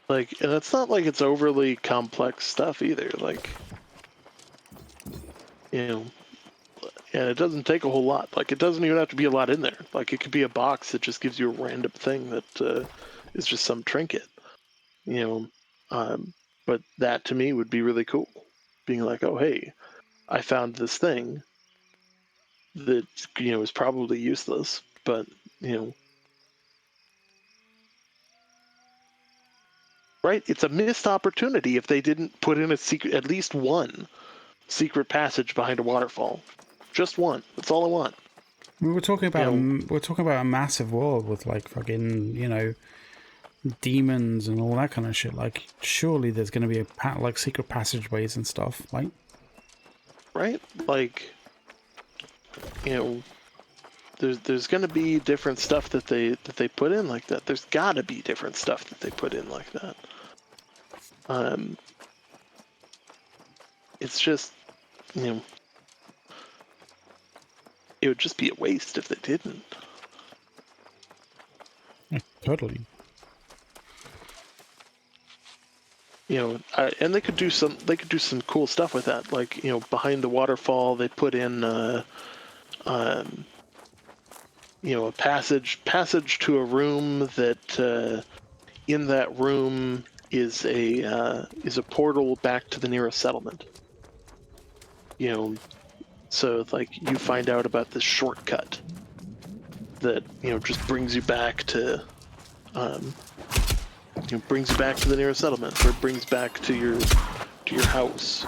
like, and it's not like it's overly complex stuff either. Like, you know, and it doesn't take a whole lot. Like, it doesn't even have to be a lot in there. Like, it could be a box that just gives you a random thing that is just some trinket. You know, but that to me would be really cool. Being like, oh hey, I found this thing that is probably useless, but right? It's a missed opportunity if they didn't put in a secret, at least one secret passage behind a waterfall. Just one. That's all I want. We were talking You about know, we're talking about a massive world with like fucking demons and all that kind of shit. Like, surely there's going to be like secret passageways and stuff. Like, right? Like, you know, there's going to be different stuff that they put in like that. There's got to be different stuff that they put in like that. It's just, you know, it would just be a waste if they didn't. totally. And they could do some cool stuff with that. Like, behind the waterfall, they put in a passage to a room that in that room is a portal back to the nearest settlement. So like you find out about this shortcut that just brings you back to the nearest settlement, or it brings back to your house,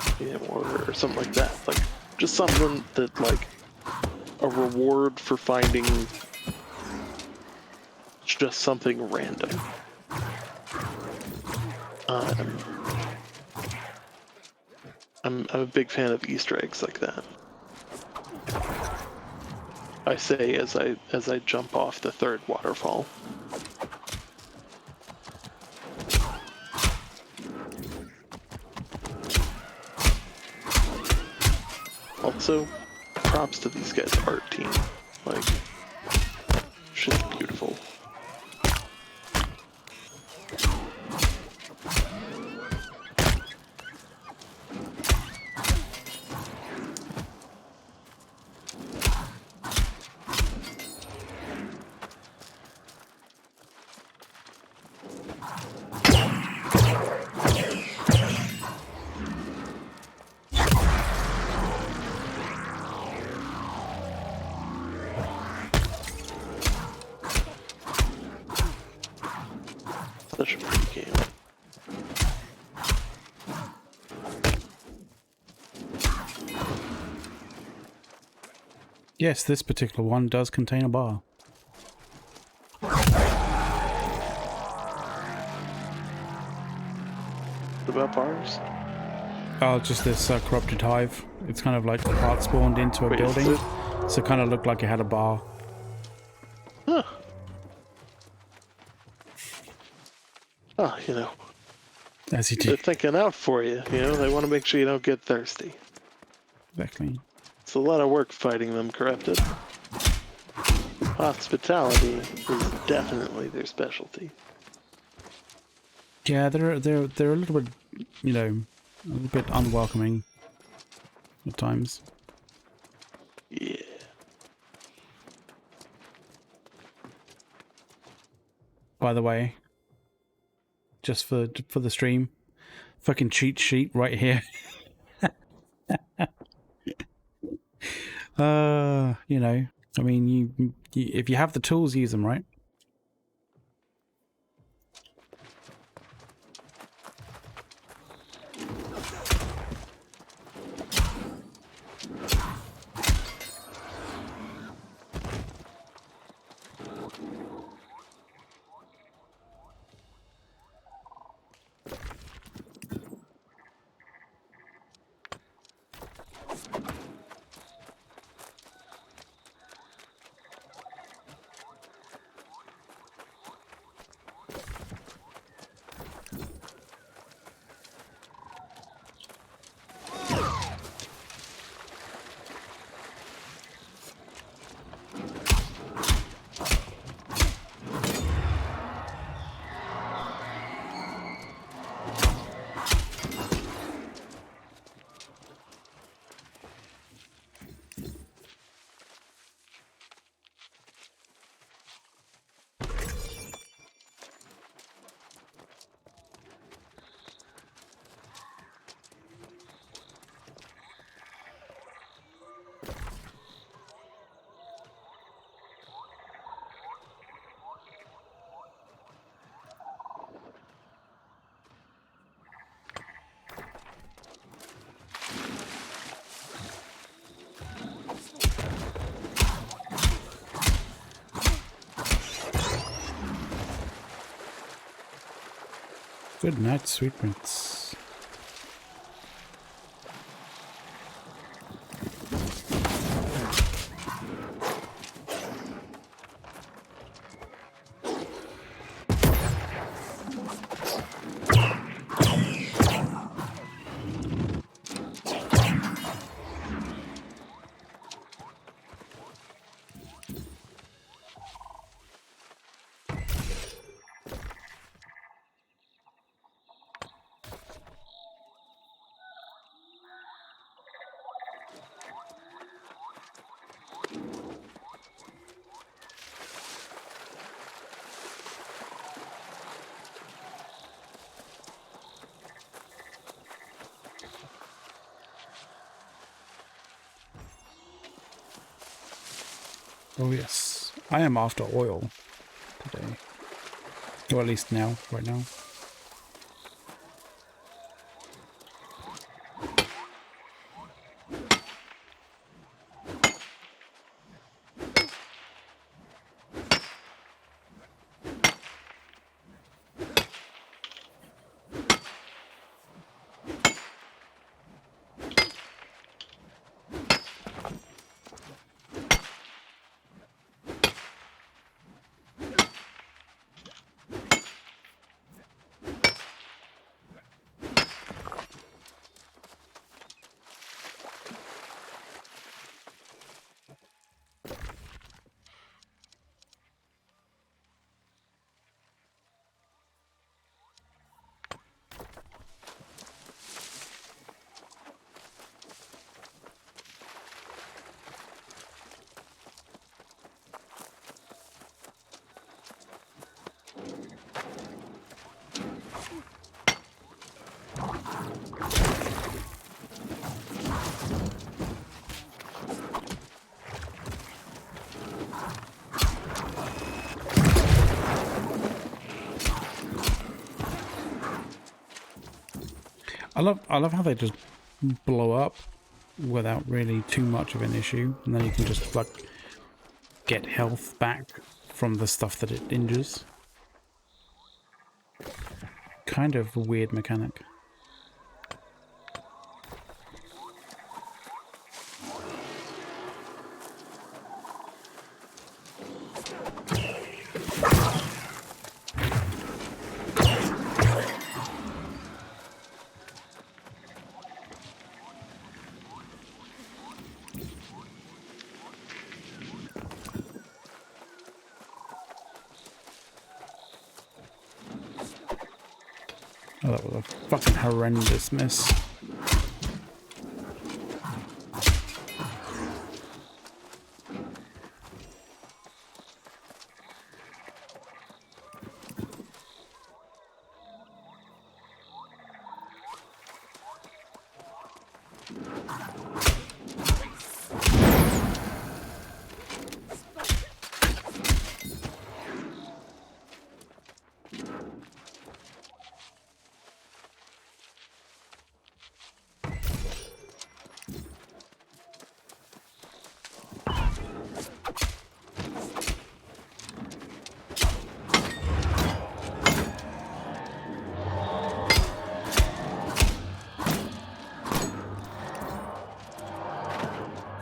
or something like that. Like, just something that, like, a reward for finding just something random. I'm a big fan of Easter eggs like that. I say as I jump off the third waterfall. Also, props to these guys' art team. Like, shit's beautiful. Yes, this particular one does contain a bar. About bars? Oh, just this corrupted hive. It's kind of like part spawned into a Wait, is building. it? So it kind of looked like it had a bar. Huh. Oh, you know, As you they're do. thinking out for you. You know, they want to make sure you don't get thirsty. Exactly. It's a lot of work fighting them corrupted. Hospitality is definitely their specialty. Yeah, they're a little bit, you know, a little bit unwelcoming at times. Yeah. By the way, just for the stream, fucking cheat sheet right here. You know, I mean, you if you have the tools, use them, right? Good night, sweet prince. Oh yes, I am after oil today. Or at least now, right now. I love how they just blow up without really too much of an issue, and then you can just like get health back from the stuff that it injures. Kind of a weird mechanic. Oh, that was a fucking horrendous miss.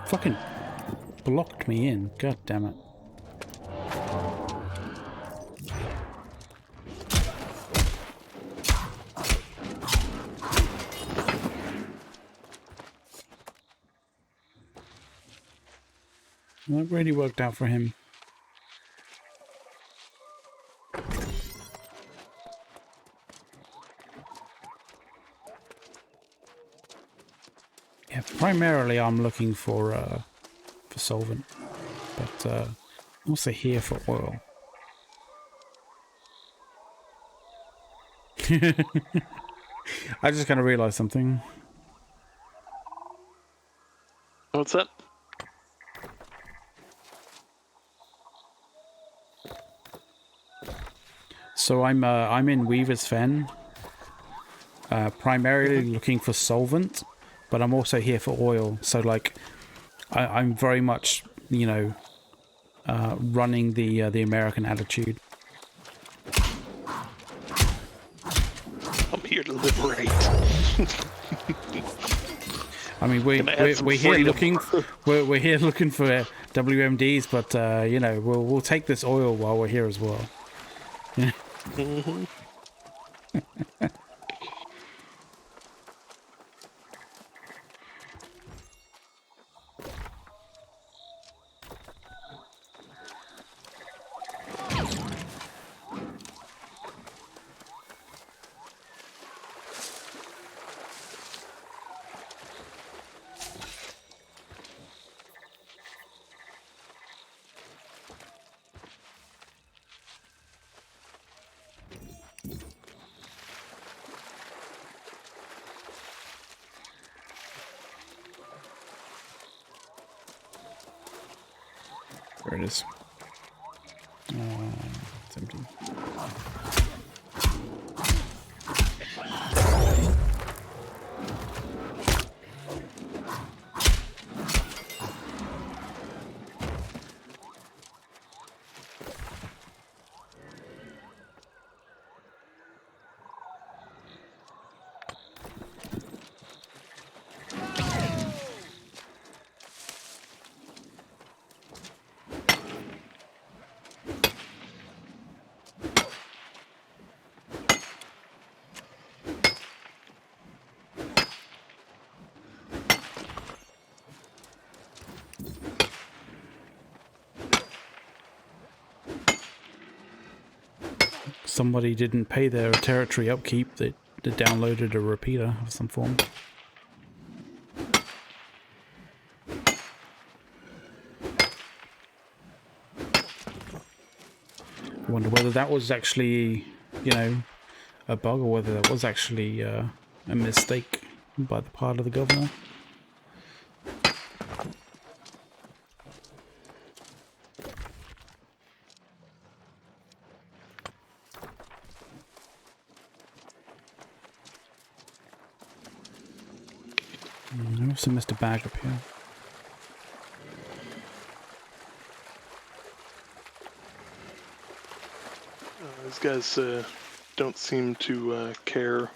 Fucking blocked me in. God damn it. That really worked out for him. Yeah, primarily I'm looking for solvent, but I'm also here for oil. I just kind of realized something. What's that? So I'm in Weaver's Fen, primarily looking for solvent, but I'm also here for oil. So like, I'm very much, you know, running the American attitude. I'm here to liberate. I mean, we're here looking we're here looking for WMDs, but you know, we'll take this oil while we're here as well. Mm-hmm. There it is. It's empty. Somebody didn't pay their territory upkeep. They downloaded a repeater of some form. I wonder whether that was actually, you know, a bug, or whether that was actually a mistake by the part of the governor. No, also missed a bag up here. These guys don't seem to care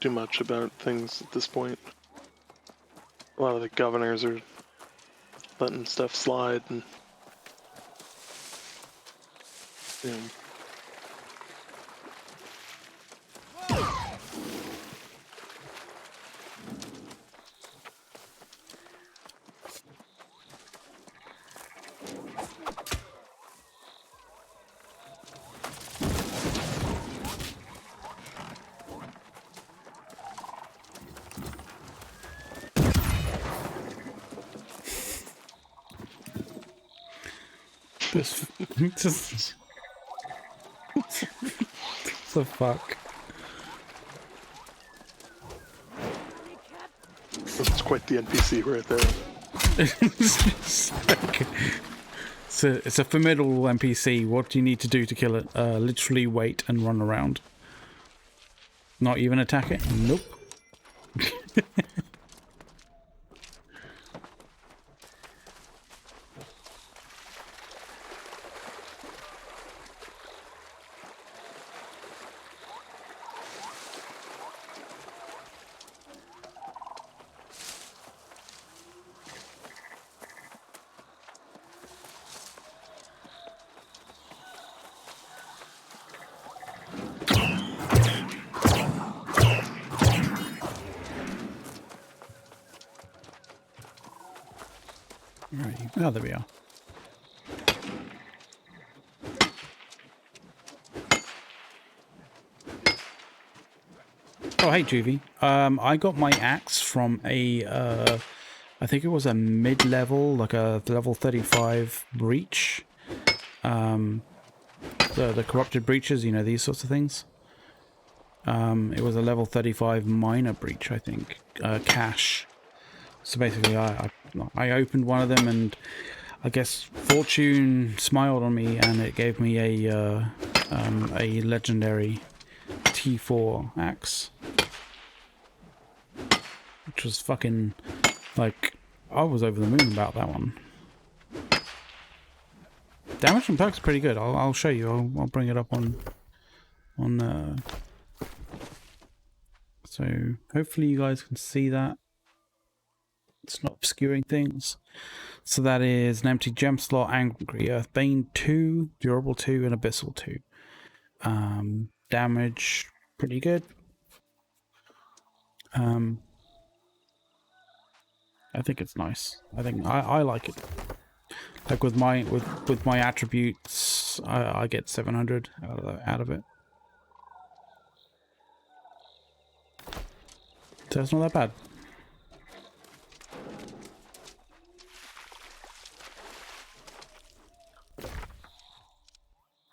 too much about things at this point. A lot of the governors are letting stuff slide, and you know. This just the fuck. It's quite the NPC right there. It's a formidable NPC. What do you need to do to kill it? Literally wait and run around. Not even attack it? Nope. Right. Oh, there we are. Oh, hey, Juvie. I got my axe from a, I think it was a mid-level, like a level 35 breach. The corrupted breaches, you know, these sorts of things. It was a level 35 minor breach, I think, cache. So basically, I opened one of them, and I guess fortune smiled on me, and it gave me a legendary T4 axe, which was fucking like I was over the moon about that one. Damage and perks are pretty good. I'll show you. I'll bring it up on. So hopefully you guys can see that. It's not obscuring things. So that is an empty gem slot, Angry Earth Bane 2, Durable 2, and Abyssal 2. Damage, pretty good. I think it's nice. I think I like it. Like with my attributes, I get 700 out of it. So it's not that bad.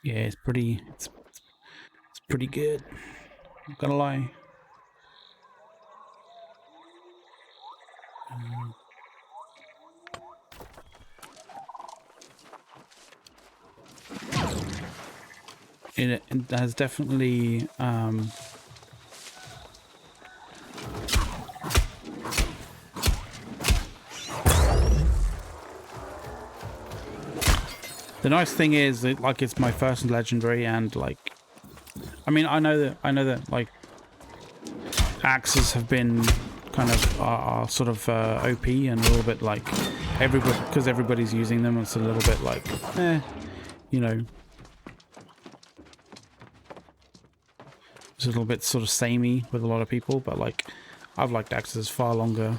Yeah, it's pretty good. Not gonna lie. It has definitely the nice thing is that, like, it's my first legendary, and like, I mean, I know that like axes have been kind of are sort of OP and a little bit like because everybody's using them. It's a little bit like, you know, it's a little bit sort of samey with a lot of people. But like, I've liked axes far longer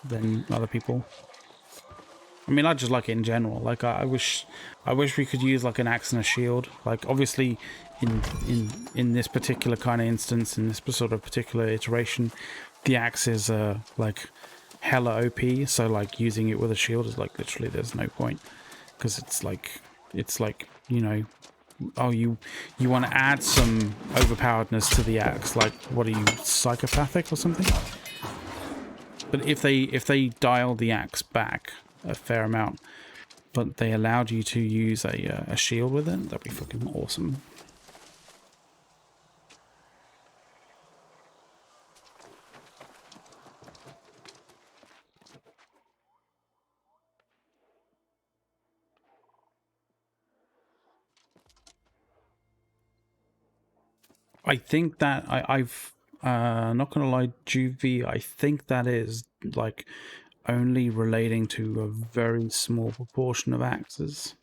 than other people. I mean, I just like it in general. Like, I wish we could use like an axe and a shield. Like, obviously, in this particular kind of instance, in this sort of particular iteration, the axe is like hella OP. So like using it with a shield is like literally there's no point, because it's like you know, oh, you want to add some overpoweredness to the axe. Like, what are you, psychopathic or something? But if they dialed the axe back a fair amount, but they allowed you to use a shield with it, that'd be fucking awesome. I think that I've not gonna lie, Juvie, I think that is like only relating to a very small proportion of axes.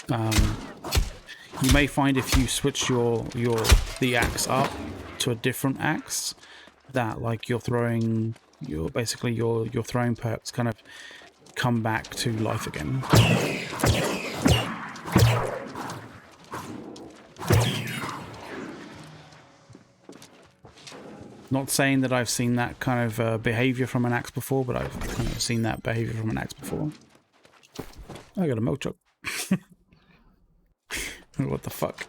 You may find if you switch the axe up to a different axe, that like your throwing perks kind of come back to life again. Not saying that I've seen that kind of behavior from an axe before, but I've kind of seen that behavior from an axe before. I got a milk jug. What the fuck?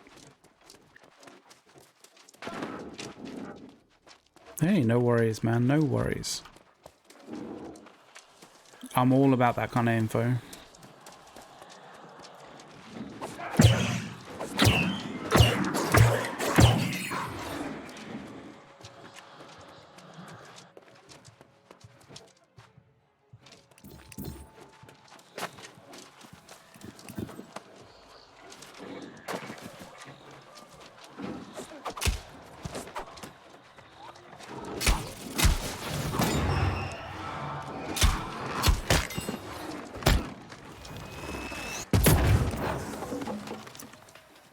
Hey, no worries, man. No worries. I'm all about that kind of info.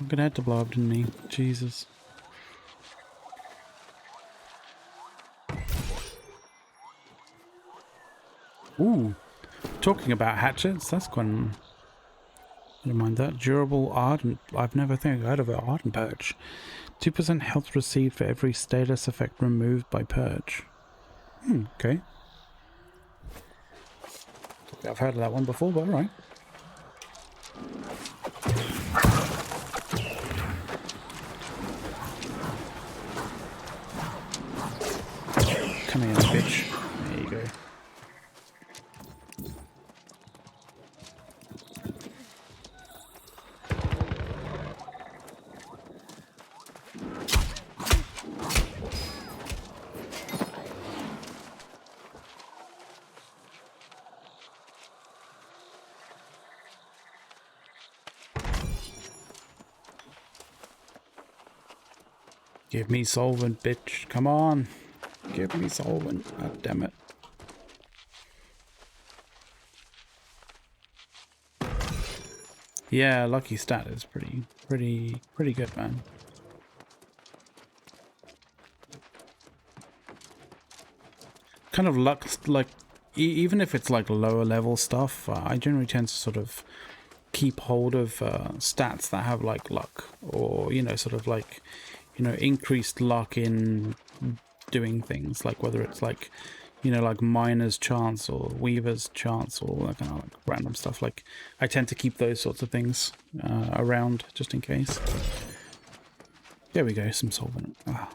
I'm gonna have to blow up, didn't he? Jesus. Ooh. Talking about hatchets, that's quite... I don't mind that. Durable ardent. I've never heard of an ardent purge. 2% health received for every status effect removed by purge. Okay. I've heard of that one before, but alright. Come here, bitch. There you go. Give me solvent, bitch. Come on. Give me solvent. God damn it. Yeah, lucky stat is pretty good, man. Kind of luck, like, even if it's like lower level stuff, I generally tend to sort of keep hold of stats that have like luck, or, you know, sort of like, you know, increased luck in doing things, like whether it's like, you know, like miner's chance or weaver's chance or that kind of like random stuff. Like, I tend to keep those sorts of things around just in case. There we go, some solvent. Ah.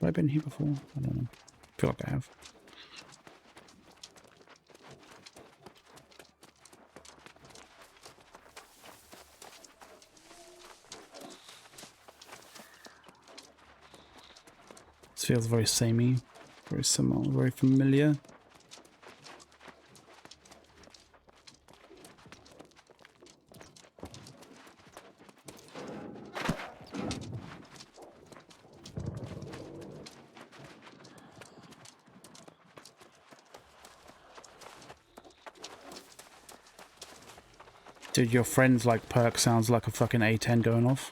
Have I been here before? I don't know. I feel like I have. This feels very samey, very similar, very familiar. Dude, your friend's like perk sounds like a fucking A10 going off.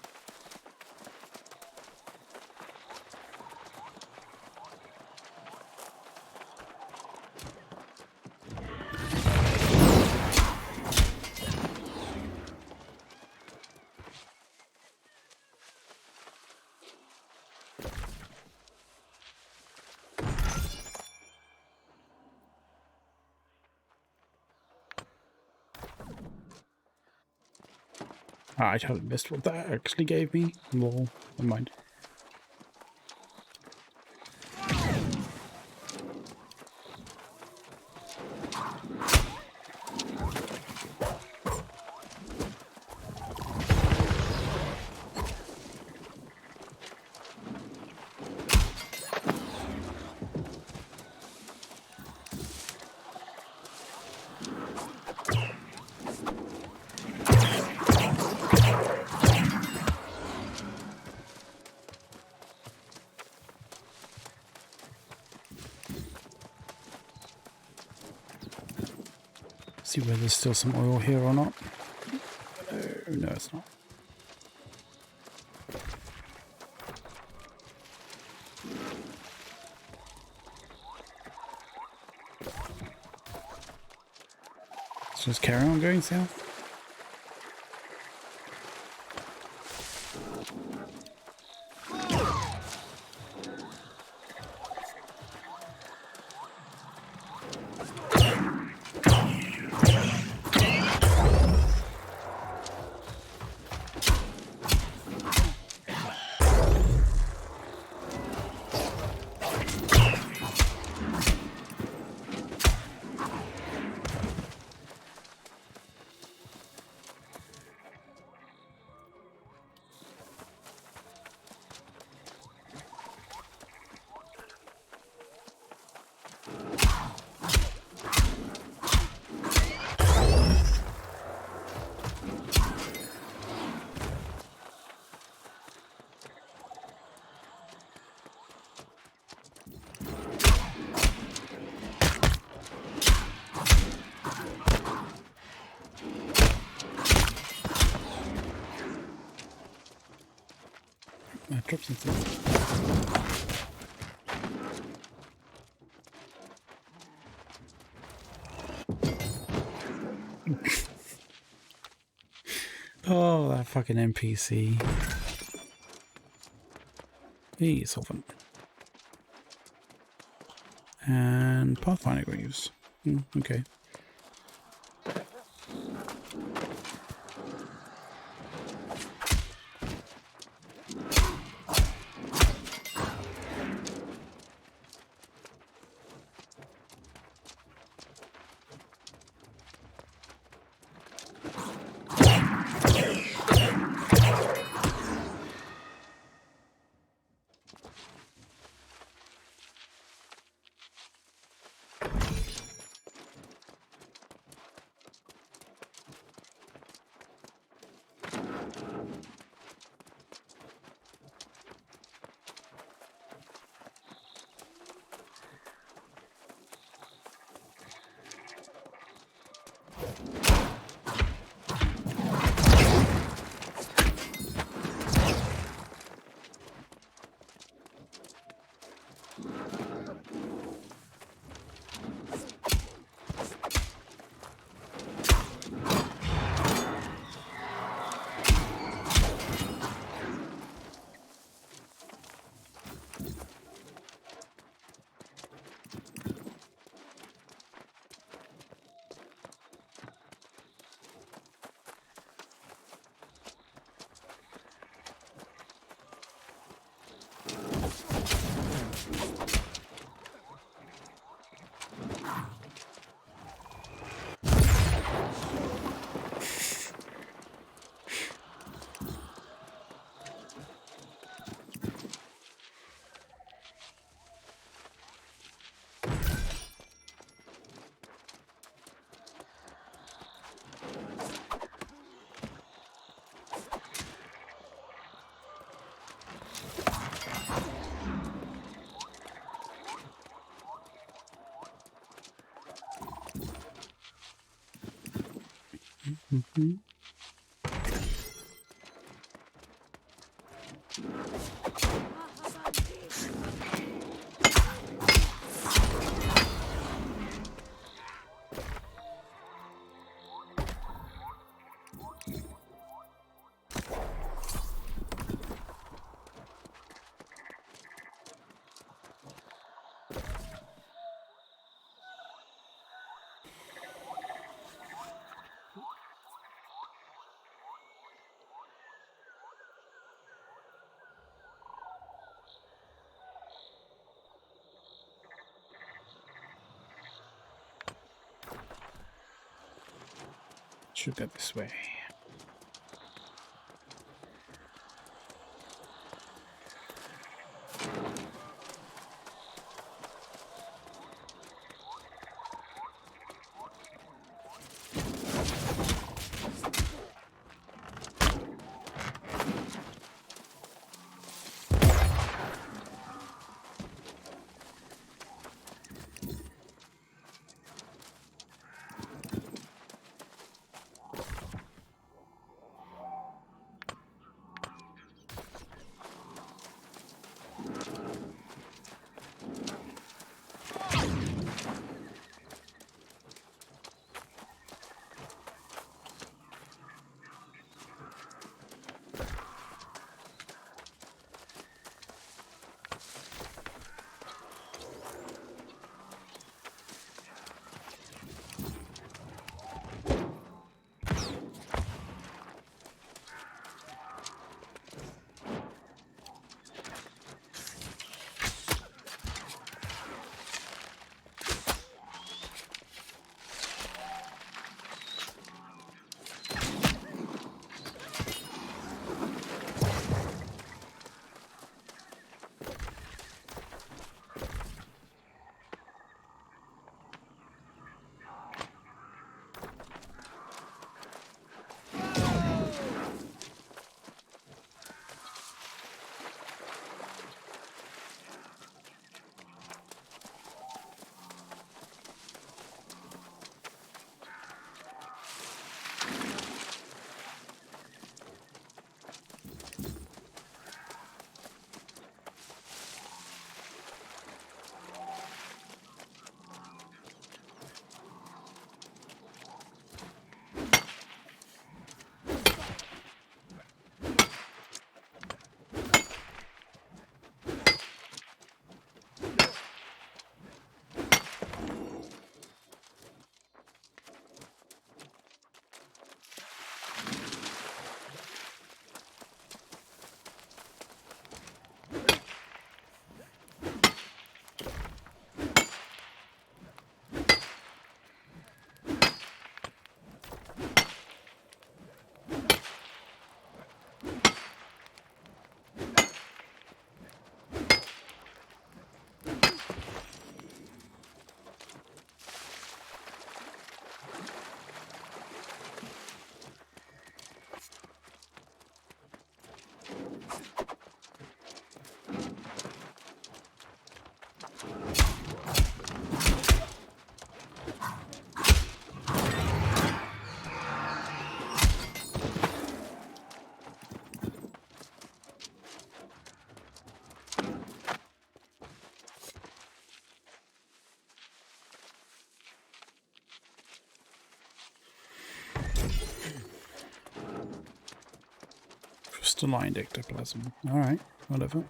I totally missed what that actually gave me. Lol, never mind. See whether there's still some oil here or not. No, it's not. Let's just carry on going south. I dropped something. Oh, that fucking NPC. Hey, solvent. And Pathfinder Greaves. Okay. Mm-hmm. Should go this way. Crystalline ectoplasm. Alright, whatever.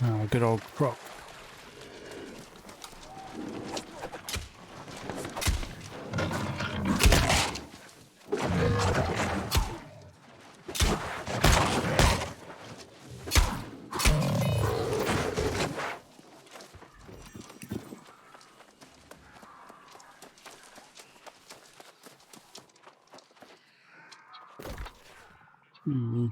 Oh, good old crop. Hmm.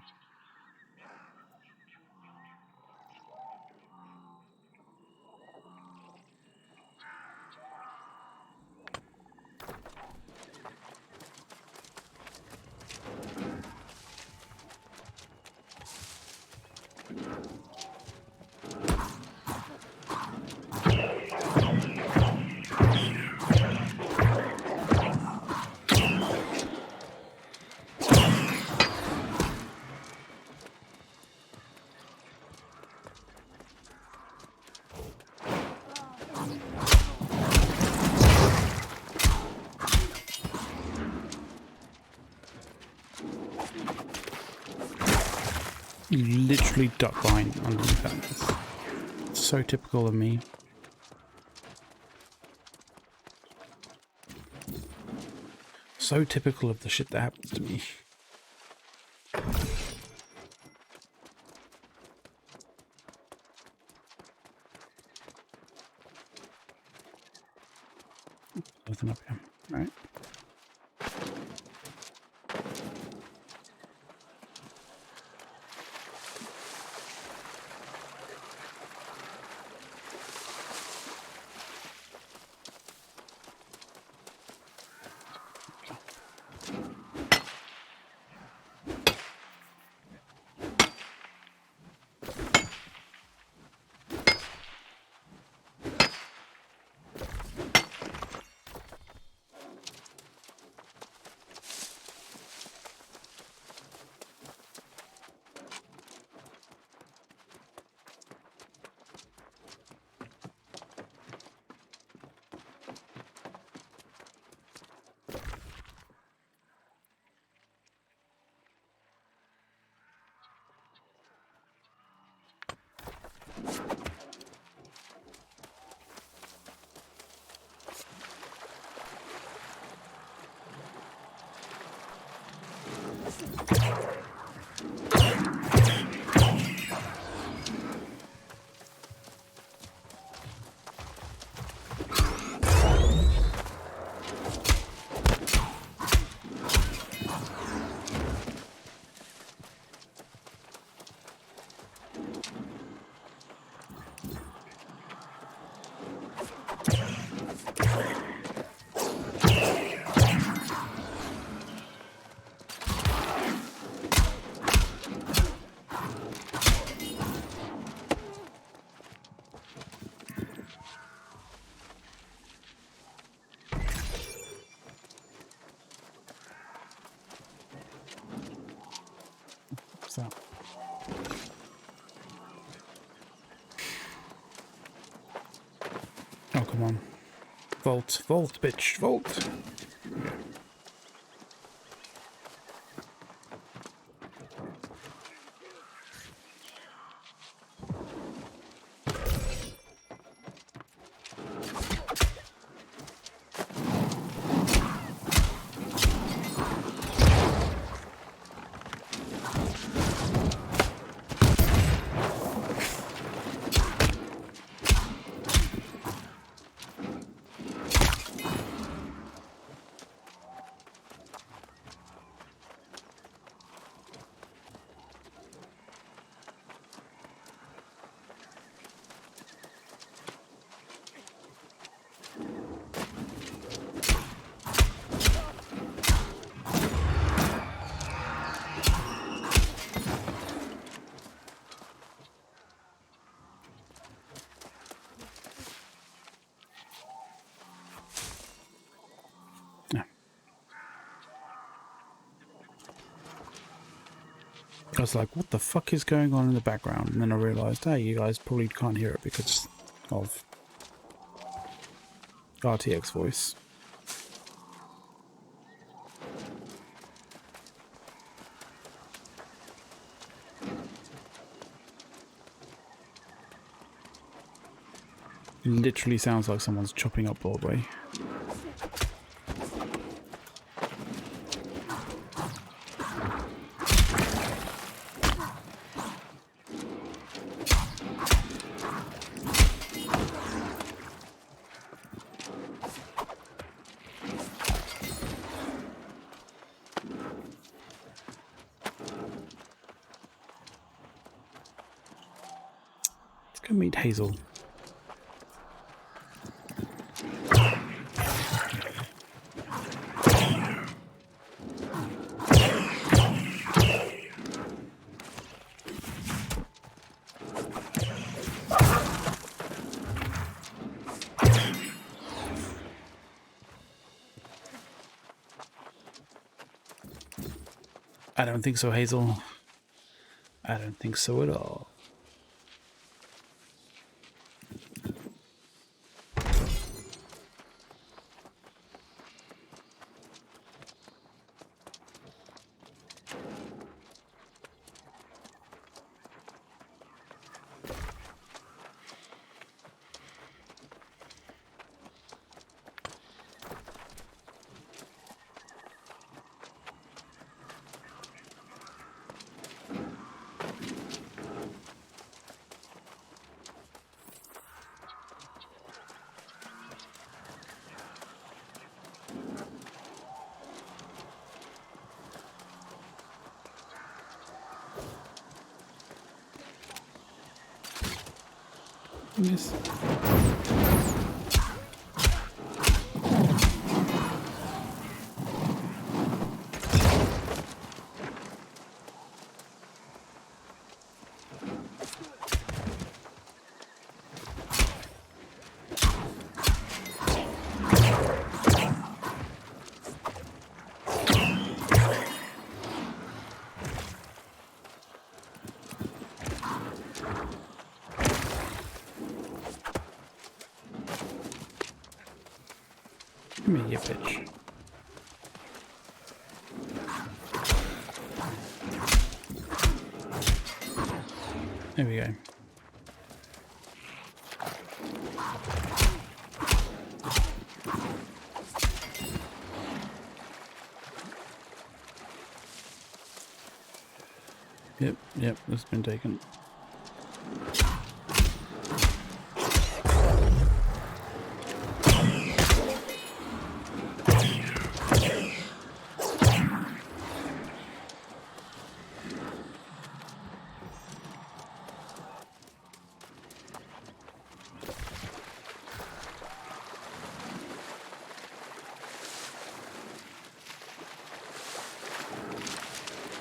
You literally duck behind underneath that. It's so typical of me. So typical of the shit that happens to me. Nothing up here. Right. What's that? Oh, come on. Vault, vault, bitch, vault. was like, what the fuck is going on in the background? And then I realised, hey, you guys probably can't hear it because of RTX voice. It literally sounds like someone's chopping up Broadway. Let's go meet Hazel. I don't think so, Hazel. I don't think so at all. Yes. Come here, you bitch. There we go. Yep, it's been taken.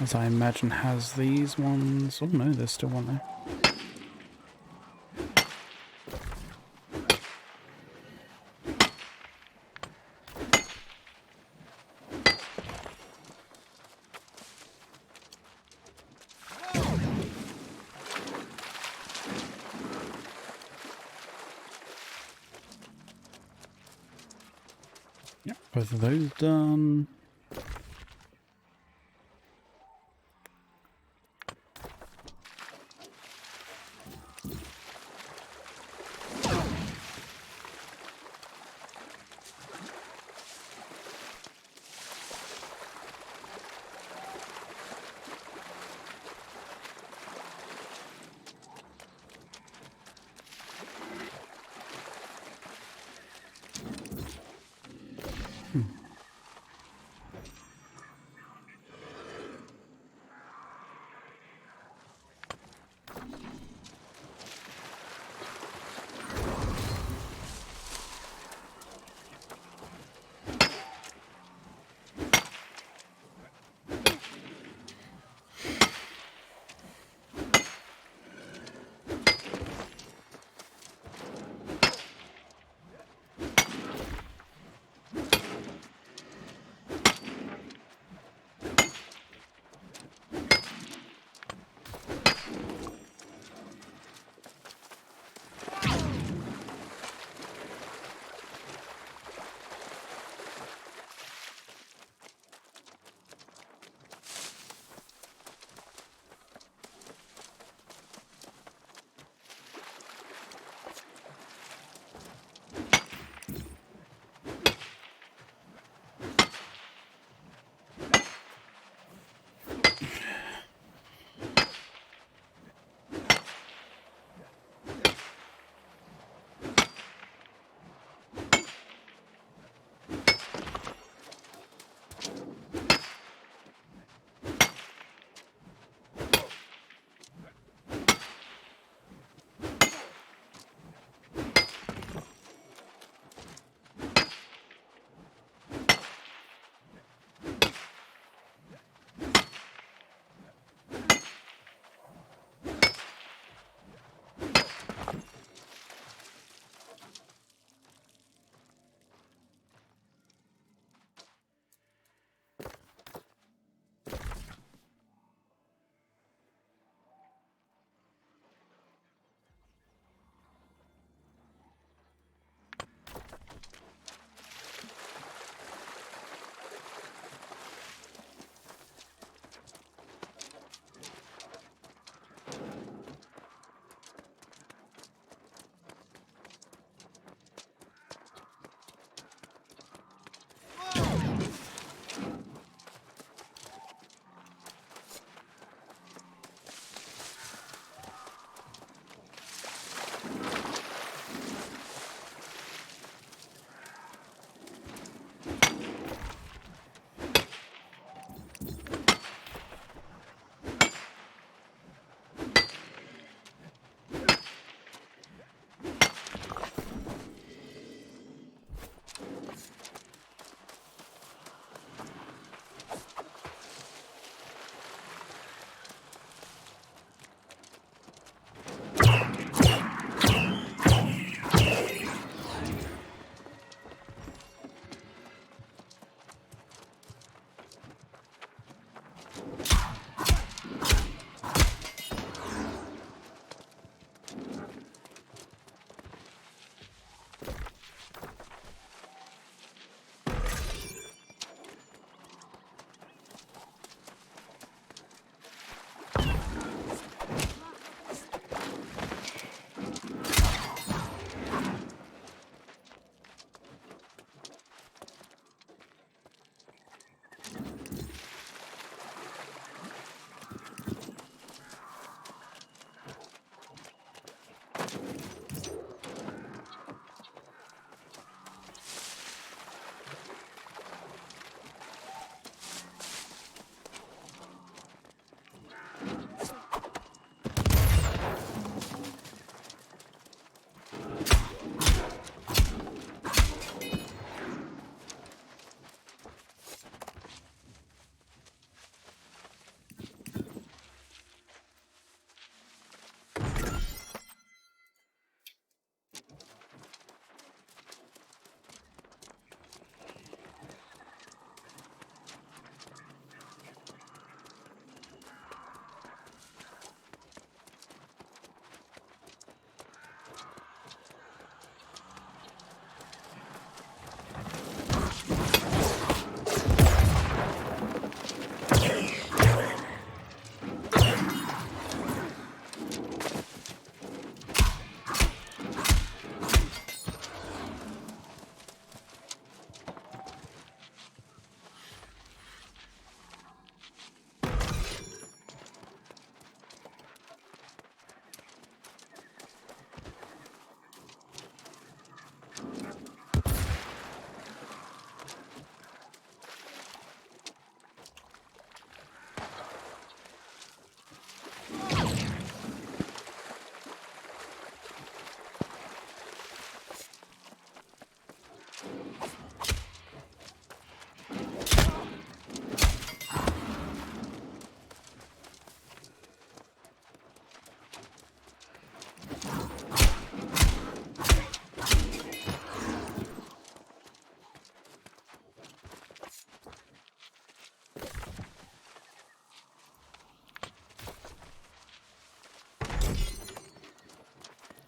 As I imagine has these ones. Oh no, there's still one there. Yep, both of those done.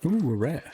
Ooh, a rare.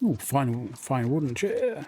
Ooh, fine wooden chair.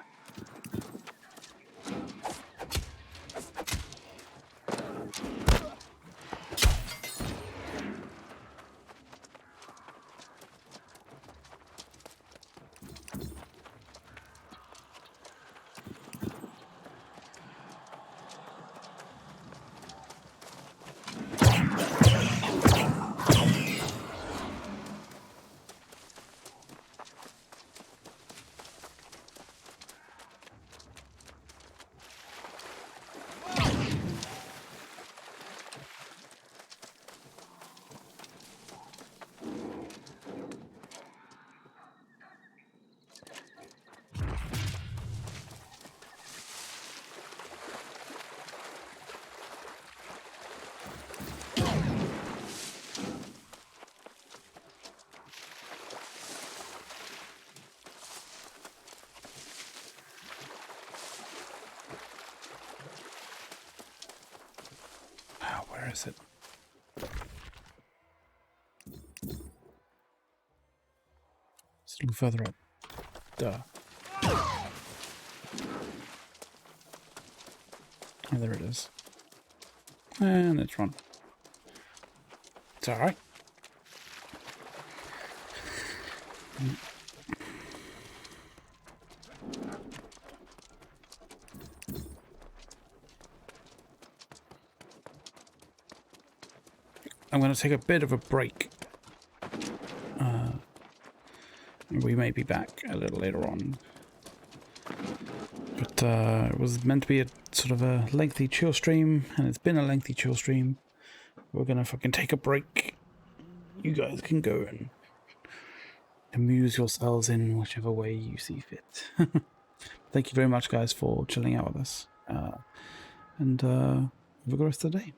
Where is it? It's a little further up. Duh. Oh, there it is. And it's run. It's alright. I'm going to take a bit of a break. We may be back a little later on. But it was meant to be a sort of a lengthy chill stream, and it's been a lengthy chill stream. We're going to fucking take a break. You guys can go and amuse yourselves in whichever way you see fit. Thank you very much, guys, for chilling out with us. And have a good rest of the day.